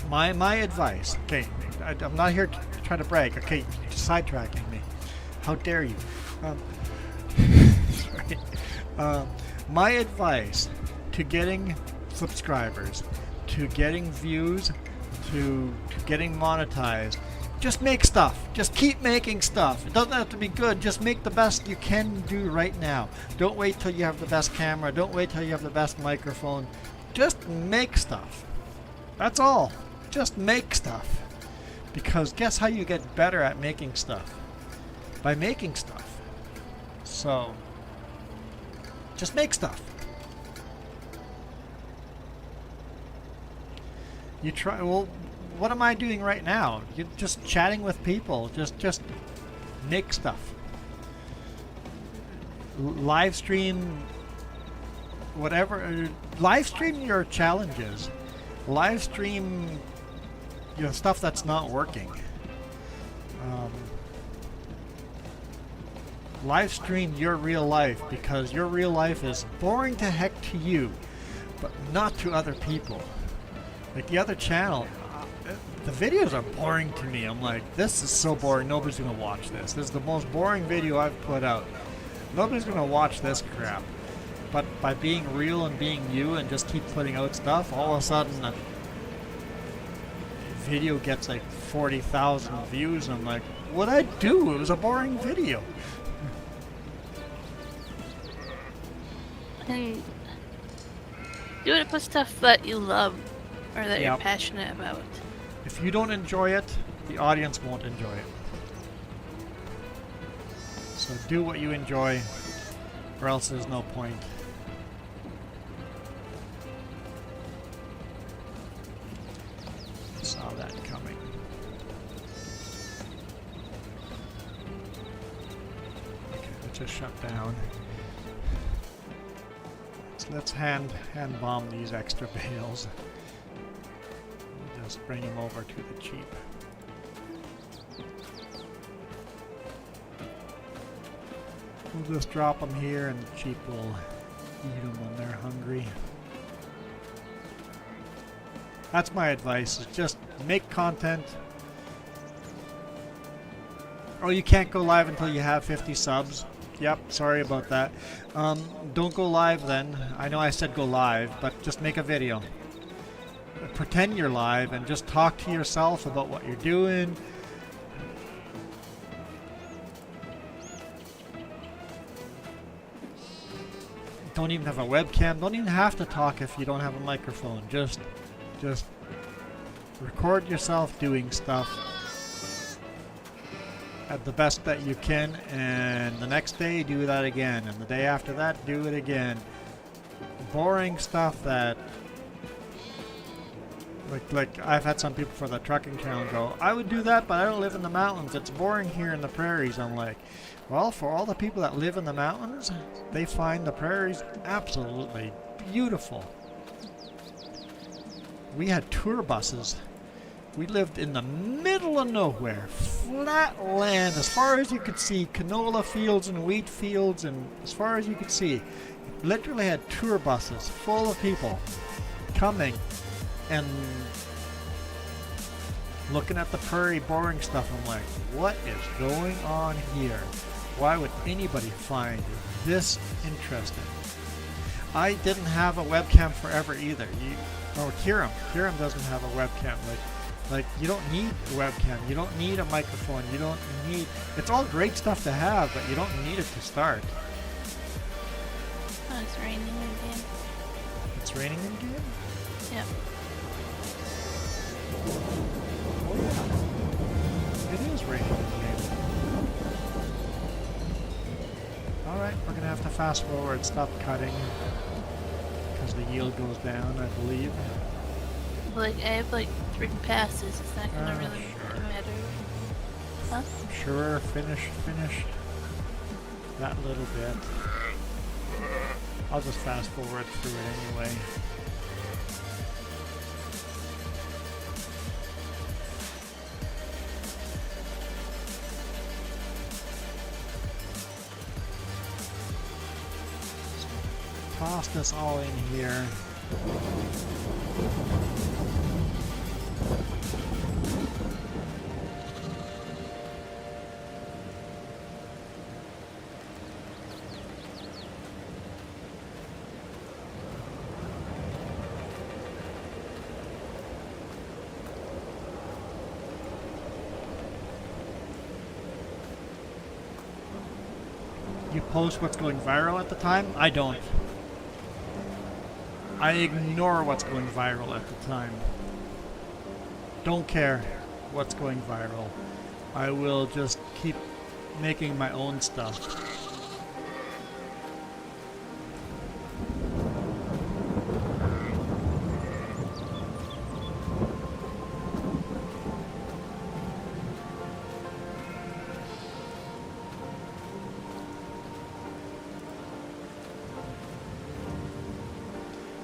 My advice, okay, I'm not here to try to brag, okay, you're sidetracking me. How dare you? Sorry. My advice to getting subscribers, to getting views, to getting monetized, just make stuff. Just keep making stuff. It doesn't have to be good. Just make the best you can do right now. Don't wait till you have the best camera. Don't wait till you have the best microphone. Just make stuff. That's all. Just make stuff. Because guess how you get better at making stuff? By making stuff. So, just make stuff. You try, well, what am I doing right now? You're just chatting with people. Just make stuff. Live stream whatever. Live stream your challenges. Live stream stuff that's not working. Live stream your real life, because your real life is boring to heck to you, but not to other people. Like the other channel, the videos are boring to me. I'm like, this is so boring, nobody's gonna watch this. This is the most boring video I've put out. Nobody's gonna watch this crap. But by being real and being you and just keep putting out stuff, all of a sudden a video gets like 40,000 views, and I'm like, what'd I do? It was a boring video. And do it with stuff that you love or that you're Yep. passionate about. If you don't enjoy it, the audience won't enjoy it. So do what you enjoy, or else there's no point. Saw that coming. just shut down. So let's hand bomb these extra bales. Just bring them over to the Jeep. We'll just drop them here and the Jeep will eat them when they're hungry. That's my advice, is just make content. Oh, you can't go live until you have 50 subs. Yep, sorry about that. Don't go live then. I know I said go live, but just make a video. Pretend you're live and just talk to yourself about what you're doing. Don't even have a webcam. Don't even have to talk if you don't have a microphone. Just record yourself doing stuff at the best that you can, and the next day do that again, and the day after that do it again. Boring stuff that like I've had some people for the trucking channel go, I would do that, but I don't live in the mountains. It's boring here in the prairies. I'm like, well, for all the people that live in the mountains, they find the prairies absolutely beautiful. We had tour buses. We lived in the middle of nowhere, flat land, as far as you could see, canola fields and wheat fields, and as far as you could see, literally had tour buses full of people coming and looking at the prairie, boring stuff. I'm like, what is going on here? Why would anybody find this interesting? I didn't have a webcam forever either. Kiram doesn't have a webcam. Like you don't need a webcam. You don't need a microphone. You don't need. It's all great stuff to have, but you don't need it to start. Oh, it's raining again. It's raining again? Yep. Oh yeah. It is raining again. Alright, we're gonna have to fast forward, stop cutting, because the yield goes down, I believe. Like, I have like 3 passes, it's not gonna really sure. matter. Huh? Sure, finish that little bit. I'll just fast forward through it anyway. Toss this all in here. You post what's going viral at the time? I don't. I ignore what's going viral at the time. Don't care what's going viral. I will just keep making my own stuff.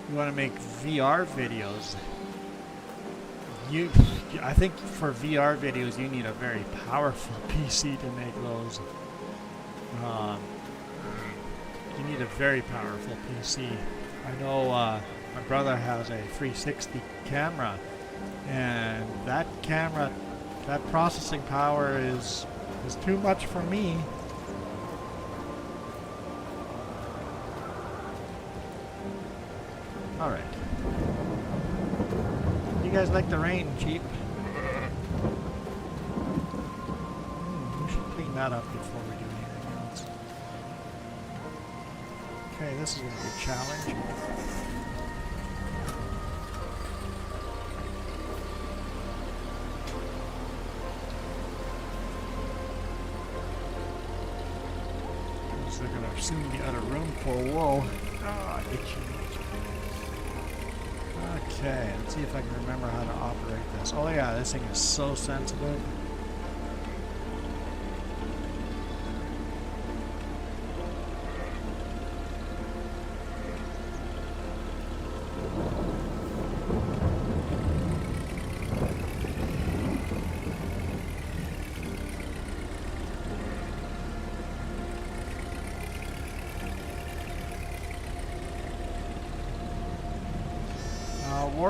You want to make VR videos. I think for VR videos you need a very powerful PC to make those. You need a very powerful PC. I know my brother has a 360 camera, and that camera, that processing power is too much for me. Alright. You guys like the rain, Jeep? We should clean that up before we do anything else. Okay, this is going to be a challenge. They're going to soon be out of room for wool. Ah, itchy. Okay, let's see if I can remember how to operate this. Oh yeah, this thing is so sensitive.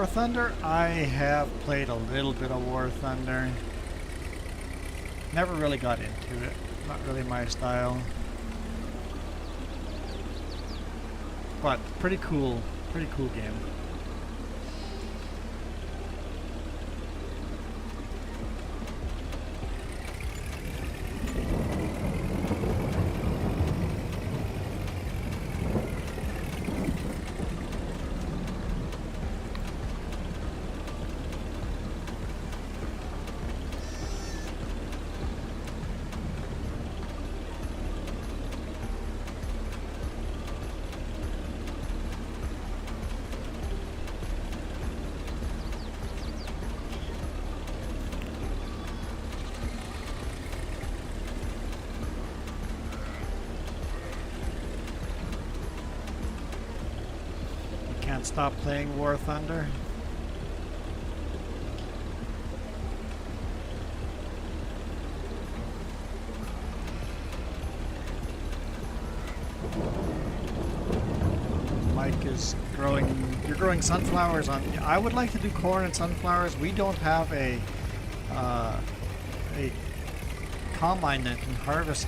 Thunder? I have played a little bit of War Thunder. Never really got into it. Not really my style. But pretty cool game. Can't stop playing War Thunder. Mike is growing. You're growing sunflowers on. I would like to do corn and sunflowers. We don't have a combine that can harvest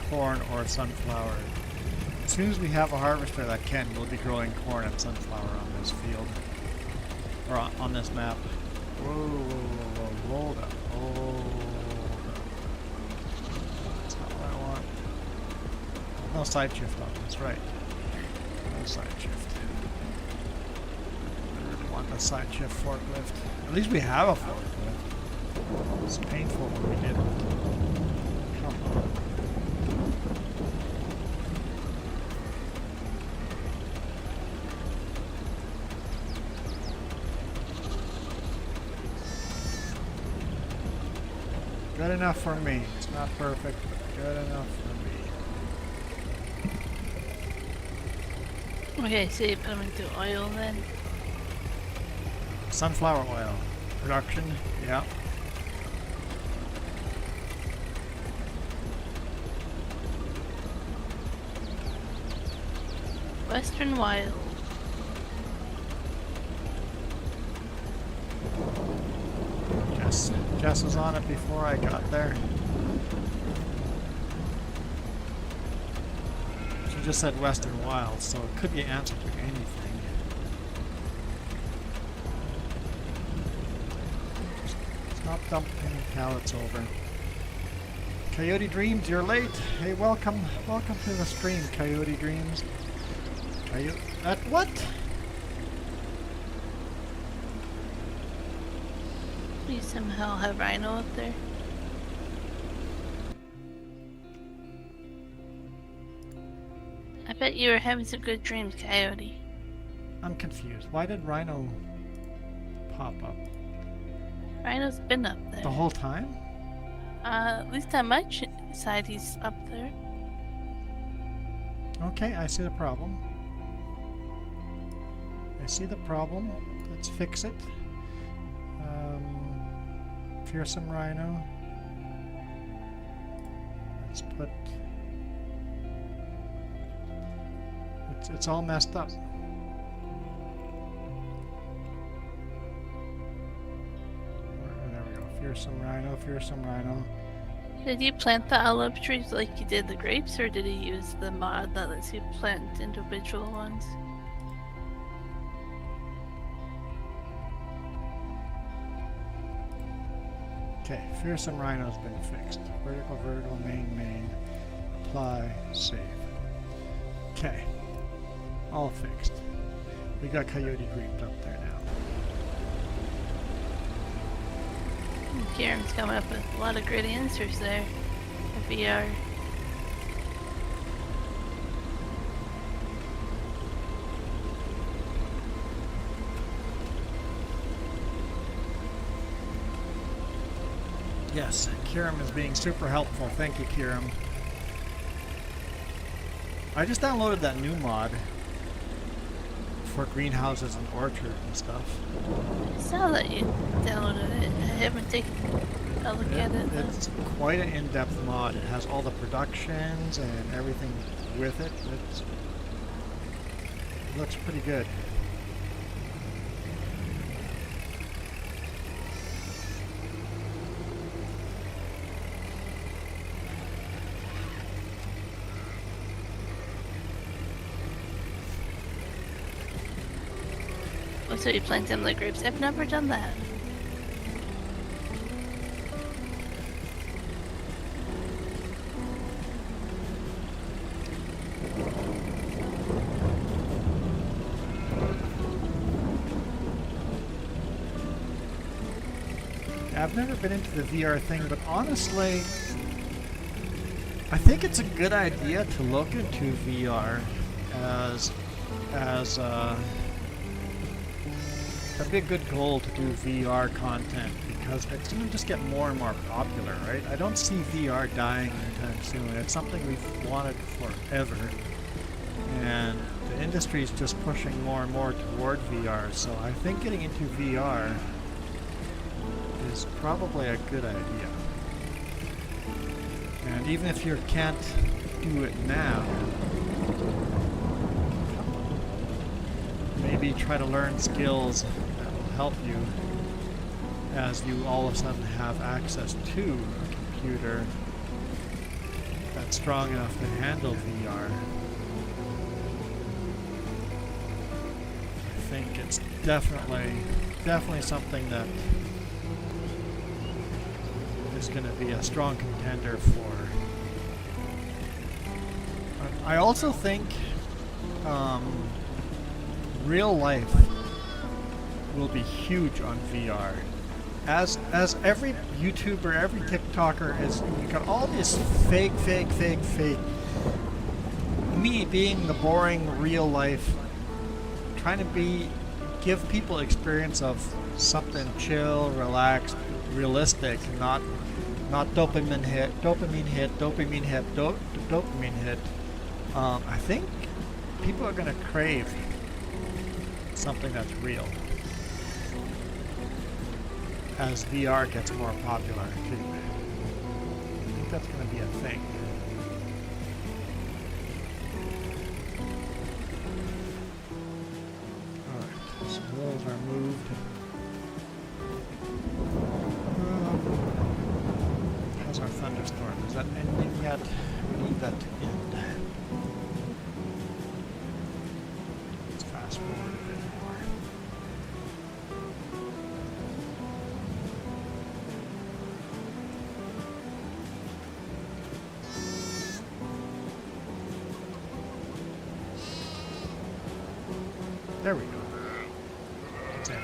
corn or sunflower. As soon as we have a harvester that can, we'll be growing corn and sunflower on this field. Or on this map. Whoa, whoa, whoa, hold up, hold up. That's not what I want. No side shift on this, right. No side shift. I really want the side shift forklift. At least we have a forklift. It's painful when we didn't. Come on. Good enough for me. It's not perfect, but good enough for me. Okay, so you put them into oil then? Sunflower oil. Production, yeah. Western Wild. Jess was on it before I got there. She just said Western Wild, so it could be an answer to anything. Stop dumping pallets over. Coyote Dreams, you're late. Hey, welcome to the stream, Coyote Dreams. What? You somehow have Rhino up there? I bet you were having some good dreams, Coyote. I'm confused. Why did Rhino pop up? Rhino's been up there. The whole time? At least on my side he's up there. Okay, I see the problem. Let's fix it. Fearsome Rhino. Let's put... It's all messed up. There we go. Fearsome Rhino. Did you plant the olive trees like you did the grapes, or did you use the mod that lets you plant individual ones? Okay, Fearsome Rhino's been fixed. Vertical, main, apply, save. Okay, all fixed. We got Coyote Dreams up there now. Kieran's coming up with a lot of great answers there. The VR. Yes, Kiram is being super helpful. Thank you, Kiram. I just downloaded that new mod for greenhouses and orchard and stuff. I saw that you downloaded it. I haven't taken a look at it. It's quite an in-depth mod. It has all the productions and everything with it. It looks pretty good. So you planting the grapes? I've never done that. I've never been into the VR thing, but honestly, I think it's a good idea to look into VR as that'd be a good goal to do VR content, because it's going to just get more and more popular, right? I don't see VR dying anytime soon. It's something we've wanted forever, and the industry is just pushing more and more toward VR. So I think getting into VR is probably a good idea. And even if you can't do it now, maybe try to learn skills that will help you as you all of a sudden have access to a computer that's strong enough to handle VR. I think it's definitely something that is going to be a strong contender for. I also think real life will be huge on VR. As every YouTuber, every TikToker is, you got all this fake. Me being the boring real life, trying to give people experience of something chill, relaxed, realistic, not dopamine hit. I think people are going to crave something that's real as VR gets more popular too. I think that's going to be a thing. Alright, so those are moved. How's our thunderstorm? Is that ending yet? We need that to end. Let's fast forward a bit more. There we go. It's ending.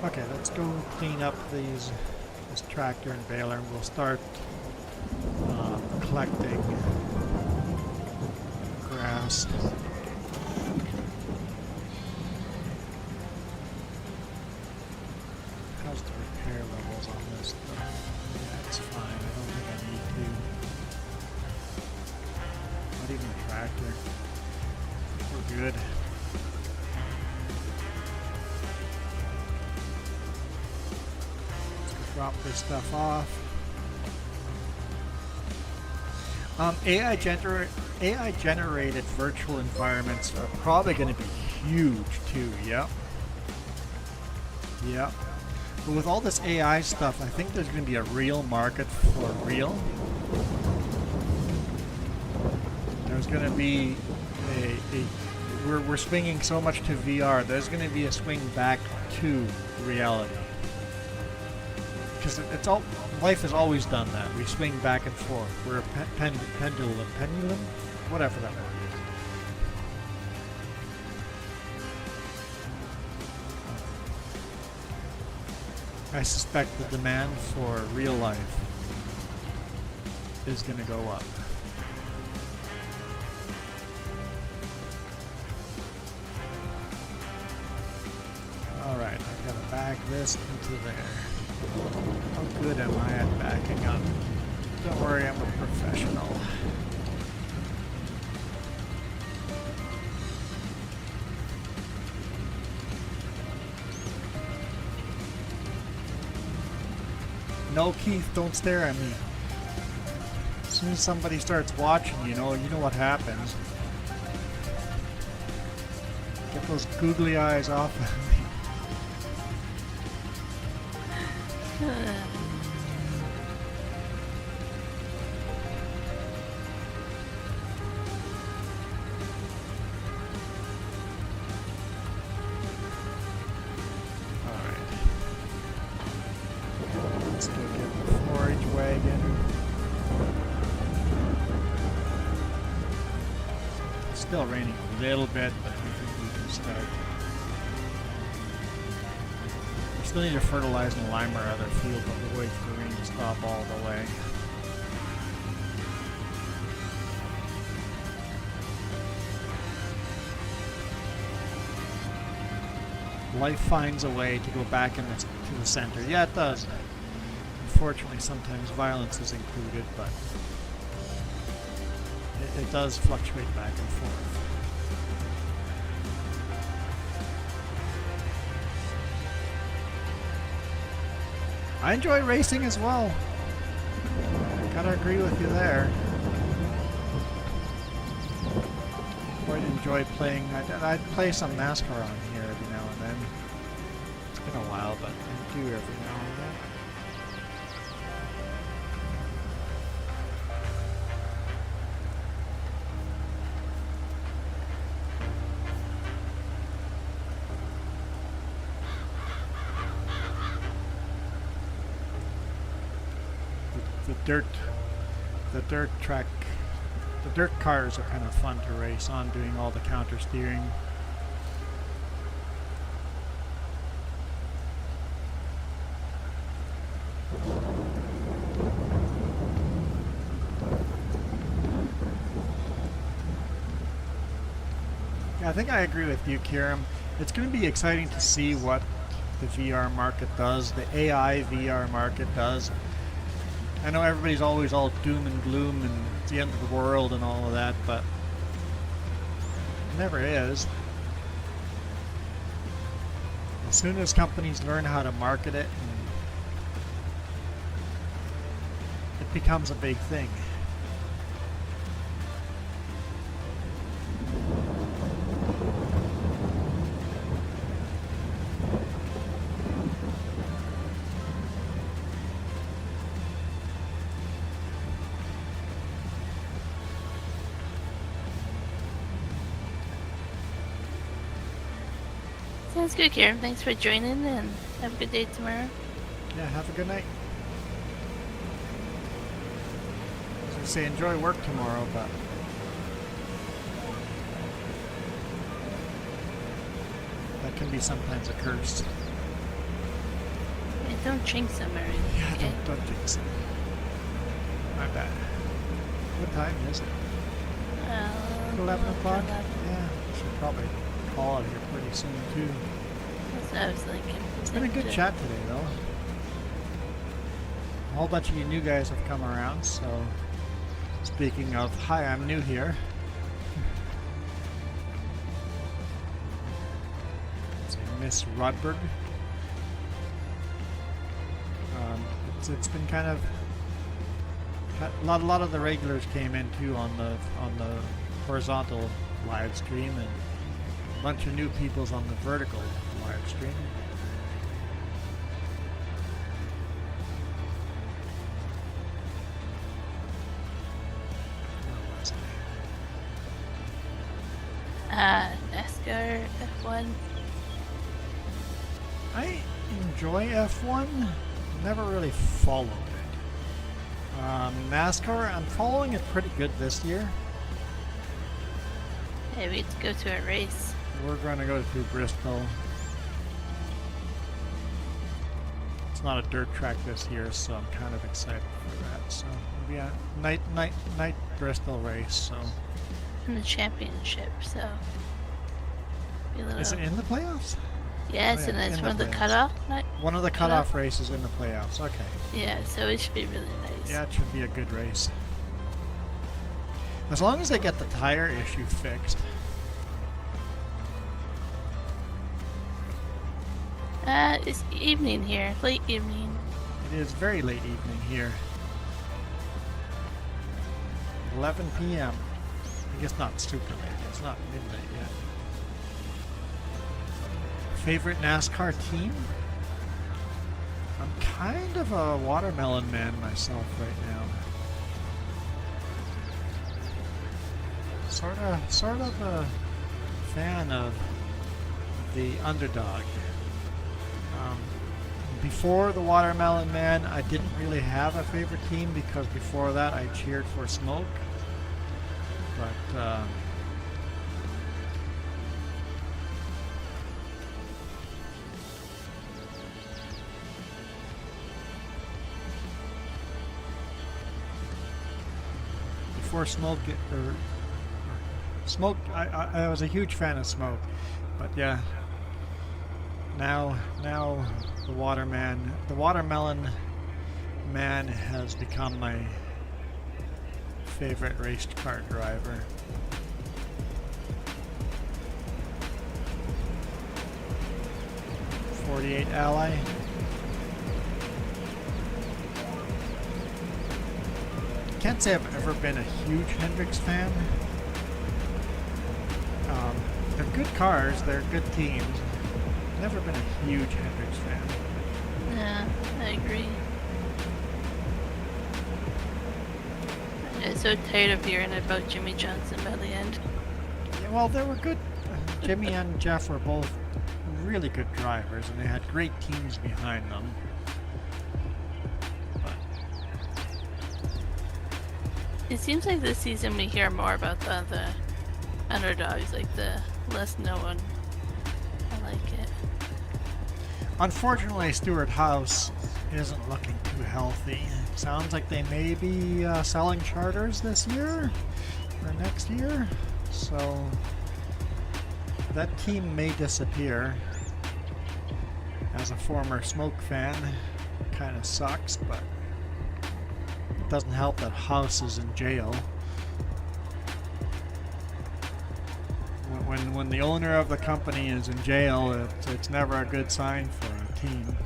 Okay, let's go clean up this tractor and baler, and we'll start collecting grass. How's the repair levels on this stuff? That's fine. I don't think I need to. Not even the tractor. We're good. Drop this stuff off. AI generated virtual environments are probably going to be huge too. Yep. But with all this AI stuff, I think there's going to be a real market for real. There's going to be we're swinging so much to VR. There's going to be a swing back to reality. Because life has always done that. We swing back and forth. We're a pendulum, whatever that word is. I suspect the demand for real life is going to go up. All right, I've got to back this into there. How good am I at backing up? Don't worry, I'm a professional. No, Keith, don't stare at me. As soon as somebody starts watching, you know what happens. Get those googly eyes off of me. still raining a little bit, but I think we can start. We still need to fertilize and lime our other field, but we'll wait for the rain to stop all the way. Life finds a way to go back to the center. Yeah, it does. Unfortunately, sometimes violence is included, but it does fluctuate back and forth. I enjoy racing as well. Gotta agree with you there. Quite enjoy playing. I'd play some NASCAR on here every now and then. It's been a while, but I do every now and then. The dirt cars are kind of fun to race on, doing all the counter steering. Yeah, I think I agree with you, Kieran. It's going to be exciting to see what the VR market does, the AI VR market does. I know everybody's always all doom and gloom and it's the end of the world and all of that, but it never is. As soon as companies learn how to market it, it becomes a big thing. Sounds good, Karen. Thanks for joining and have a good day tomorrow. Yeah, have a good night. As I say, enjoy work tomorrow, but that can be sometimes a curse. Yeah, don't jinx them or anything. Yeah, Okay? don't jinx it. My bad. What time is it? 11 o'clock? 11. Yeah, we should probably call it here pretty soon too. That's what I was thinking. It's been a good chat today though. A whole bunch of you new guys have come around, so speaking of, hi, I'm new here. It's Miss Rodberg. It's been kind of a lot of the regulars came in too on the horizontal live stream, and a bunch of new people's on the vertical live stream. NASCAR F1. I enjoy F1. Never really followed it. NASCAR, I'm following it pretty good this year. Hey, we get to go to a race. We're going to go to Bristol. It's not a dirt track this year, so I'm kind of excited for that. So it'll be a night Bristol race. So In the championship, so. Be a little- is it in the playoffs? Yes, Oh, yeah, and that's in one of the the playoffs. cutoff night. One of the cutoff races in the playoffs. Okay. Yeah, so it should be really nice. Yeah, it should be a good race. As long as they get the tire issue fixed. It's evening here, late evening. It is very late evening here. 11 p.m. I guess not super late. It's not midnight yet. Favorite NASCAR team? I'm kind of a watermelon man myself right now. Sort of a fan of the underdog. Before the Watermelon Man, I didn't really have a favorite team because before that I cheered for Smoke. But before Smoke, or Smoke, I was a huge fan of Smoke, but yeah, now the Watermelon Man has become my favorite race car driver. .48 Ally. Can't say I've ever been a huge Hendrix fan. They're good cars, they're good teams. Never been a huge Hendrix fan. Yeah, I agree. I was so tired of hearing about Jimmy Johnson by the end. Yeah, well, they were good. Jimmy and Jeff were both really good drivers, and they had great teams behind them. But it seems like this season we hear more about the underdogs, like the less known. I like it. Unfortunately, Stuart House isn't looking too healthy. Sounds like they may be selling charters this year or next year, so that team may disappear. As a former Smoke fan, kind of sucks, but it doesn't help that House is in jail. When the owner of the company is in jail, it's never a good sign for a team.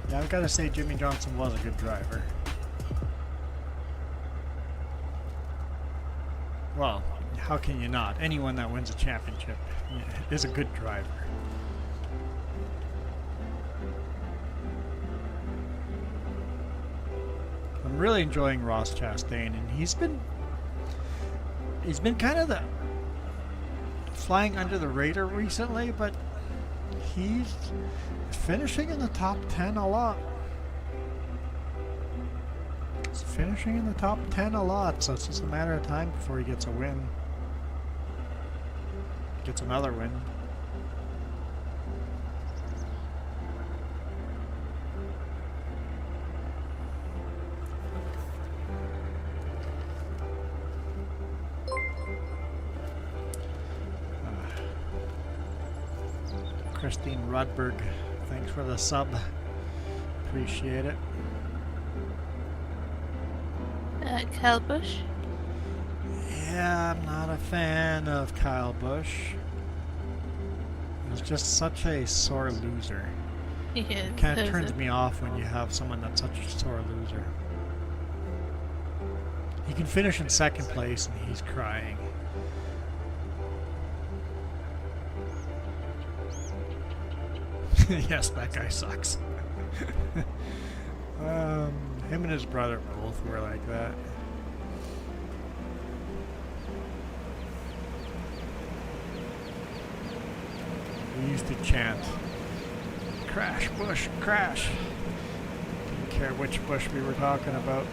Yeah, I've got to say Jimmy Johnson was a good driver. Well, how can you not? Anyone that wins a championship is a good driver. I'm really enjoying Ross Chastain, and he's been kind of the flying under the radar recently, but he's finishing in the top 10 a lot. He's finishing in the top 10 a lot, so it's just a matter of time before he gets a win. Gets another win. Christine Rudberg, thanks for the sub. Appreciate it. Kyle Busch? Yeah, I'm not a fan of Kyle Busch. He's just such a sore loser. He is. It kind of turns me off when you have someone that's such a sore loser. He can finish in second place and he's crying. Yes, that guy sucks. Him and his brother both were like that. We used to chant, "Crash, Bush, crash." Didn't care which Bush we were talking about.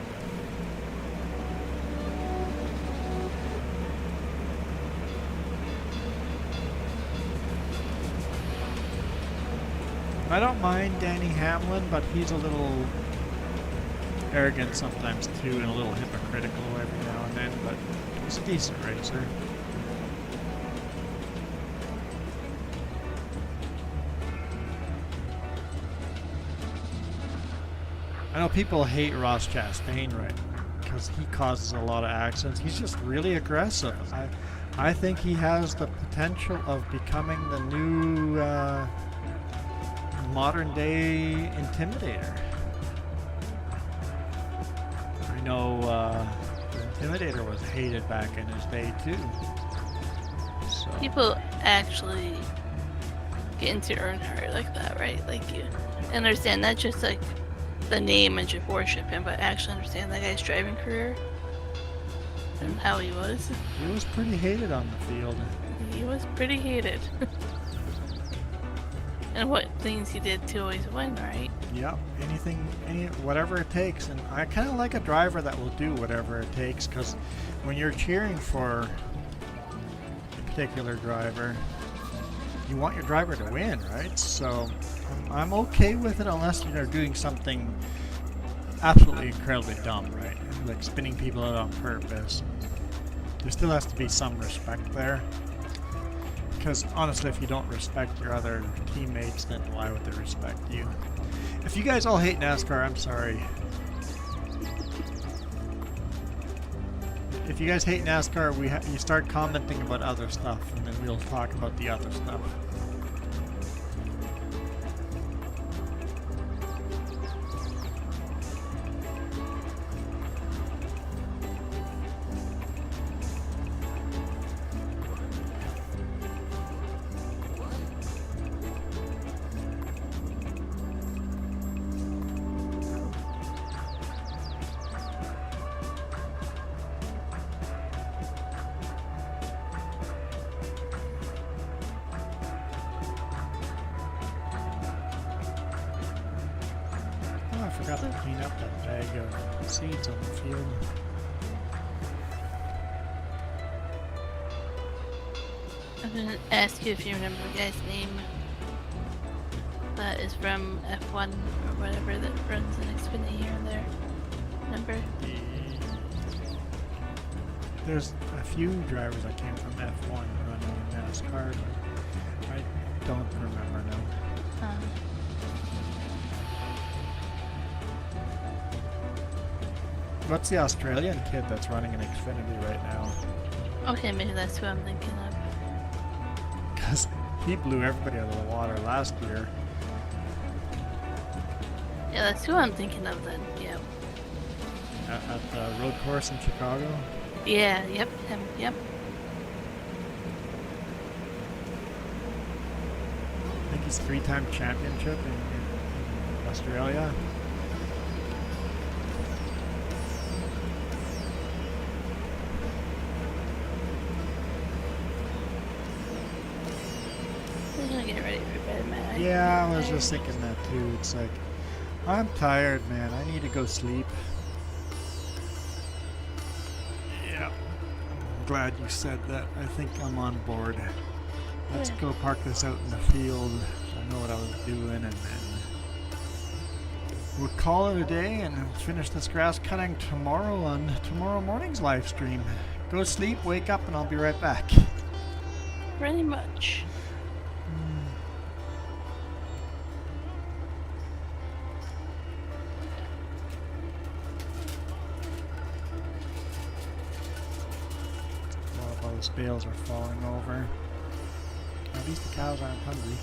I don't mind Danny Hamlin, but he's a little arrogant sometimes too, and a little hypocritical every now and then, but he's a decent racer. I know people hate Ross Chastain, right, because he causes a lot of accidents. He's just really aggressive. I think he has the potential of becoming the new modern day Intimidator. I know the Intimidator was hated back in his day too. So People actually get into Earnhardt like that, right? Like you understand not just like the name and just worship him, but actually understand that guy's driving career and how he was. he was pretty hated on the field. He was pretty hated. And what things he did to always win, right? Yep, whatever it takes. And I kind of like a driver that will do whatever it takes, because when you're cheering for a particular driver, you want your driver to win, right? So I'm okay with it unless you're doing something absolutely incredibly dumb, right? Like spinning people out on purpose. There still has to be some respect there. Because honestly, if you don't respect your other teammates, then why would they respect you? If you guys all hate NASCAR, I'm sorry. If you guys hate NASCAR, you start commenting about other stuff, and then we'll talk about the other stuff. Oh, I forgot to clean up that bag of seeds on the field. I'm gonna ask you if you remember the guy's name. That is from F1 or whatever that runs in Xfinity here and there. Remember? There's a few drivers that came from F1 running in NASCAR, but I don't remember now. What's the Australian kid that's running in Xfinity right now? Okay, maybe that's who I'm thinking of. Because he blew everybody out of the water last year. Yeah, that's who I'm thinking of then. Yeah. At the road course in Chicago. Yeah, yep, him, yep. I think he's three-time championship in Australia. I'm gonna get ready for bed, man. Yeah, I was just thinking that too. It's like, I'm tired, man. I need to go sleep. Yeah. I'm glad you said that. I think I'm on board. Let's Yeah. go park this out in the field. I know what I was doing, and then we'll call it a day and finish this grass cutting tomorrow on tomorrow morning's live stream. Go sleep, wake up, and I'll be right back. Pretty much. All those bales are falling over. At least the cows aren't hungry.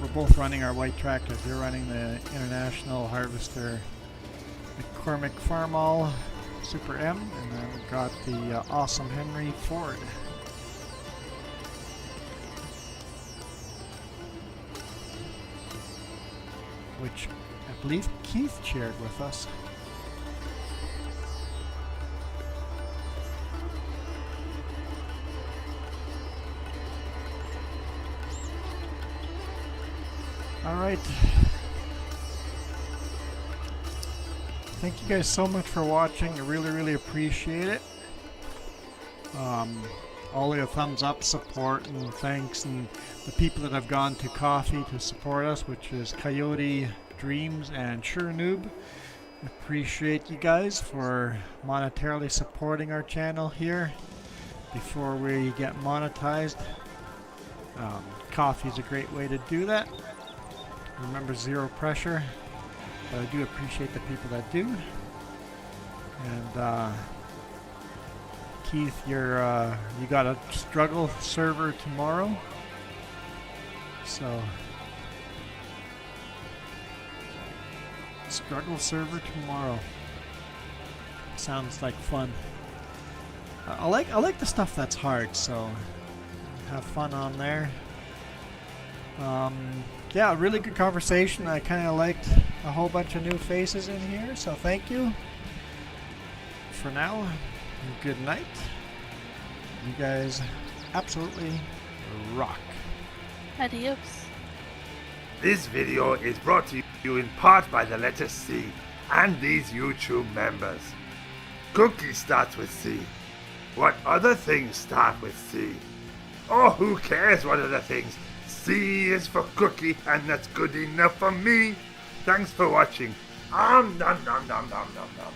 We're both running our white tractors. They're running the International Harvester McCormick Farmall Super M, and then we've got the Awesome Henry Ford. Which I believe Keith shared with us. Alright. Thank you guys so much for watching. I really appreciate it. All your thumbs up, support, and thanks, and the people that have gone to coffee to support us, which is Coyote Dreams and Sure Noob. Appreciate you guys for monetarily supporting our channel here before we get monetized. Coffee is a great way to do that. Remember, zero pressure, but I do appreciate the people that do. And Keith, you got a struggle server tomorrow, so struggle server tomorrow. sounds like fun. I like the stuff that's hard, so have fun on there. Yeah, really good conversation. I kind of liked a whole bunch of new faces in here, so thank you. For now, good night. You guys absolutely rock. Adios. This video is brought to you in part by the letter C and these YouTube members. Cookie starts with C. What other things start with C? Oh, who cares what other things? C is for cookie, and that's good enough for me. Thanks for watching. Nom nom nom nom nom nom nom.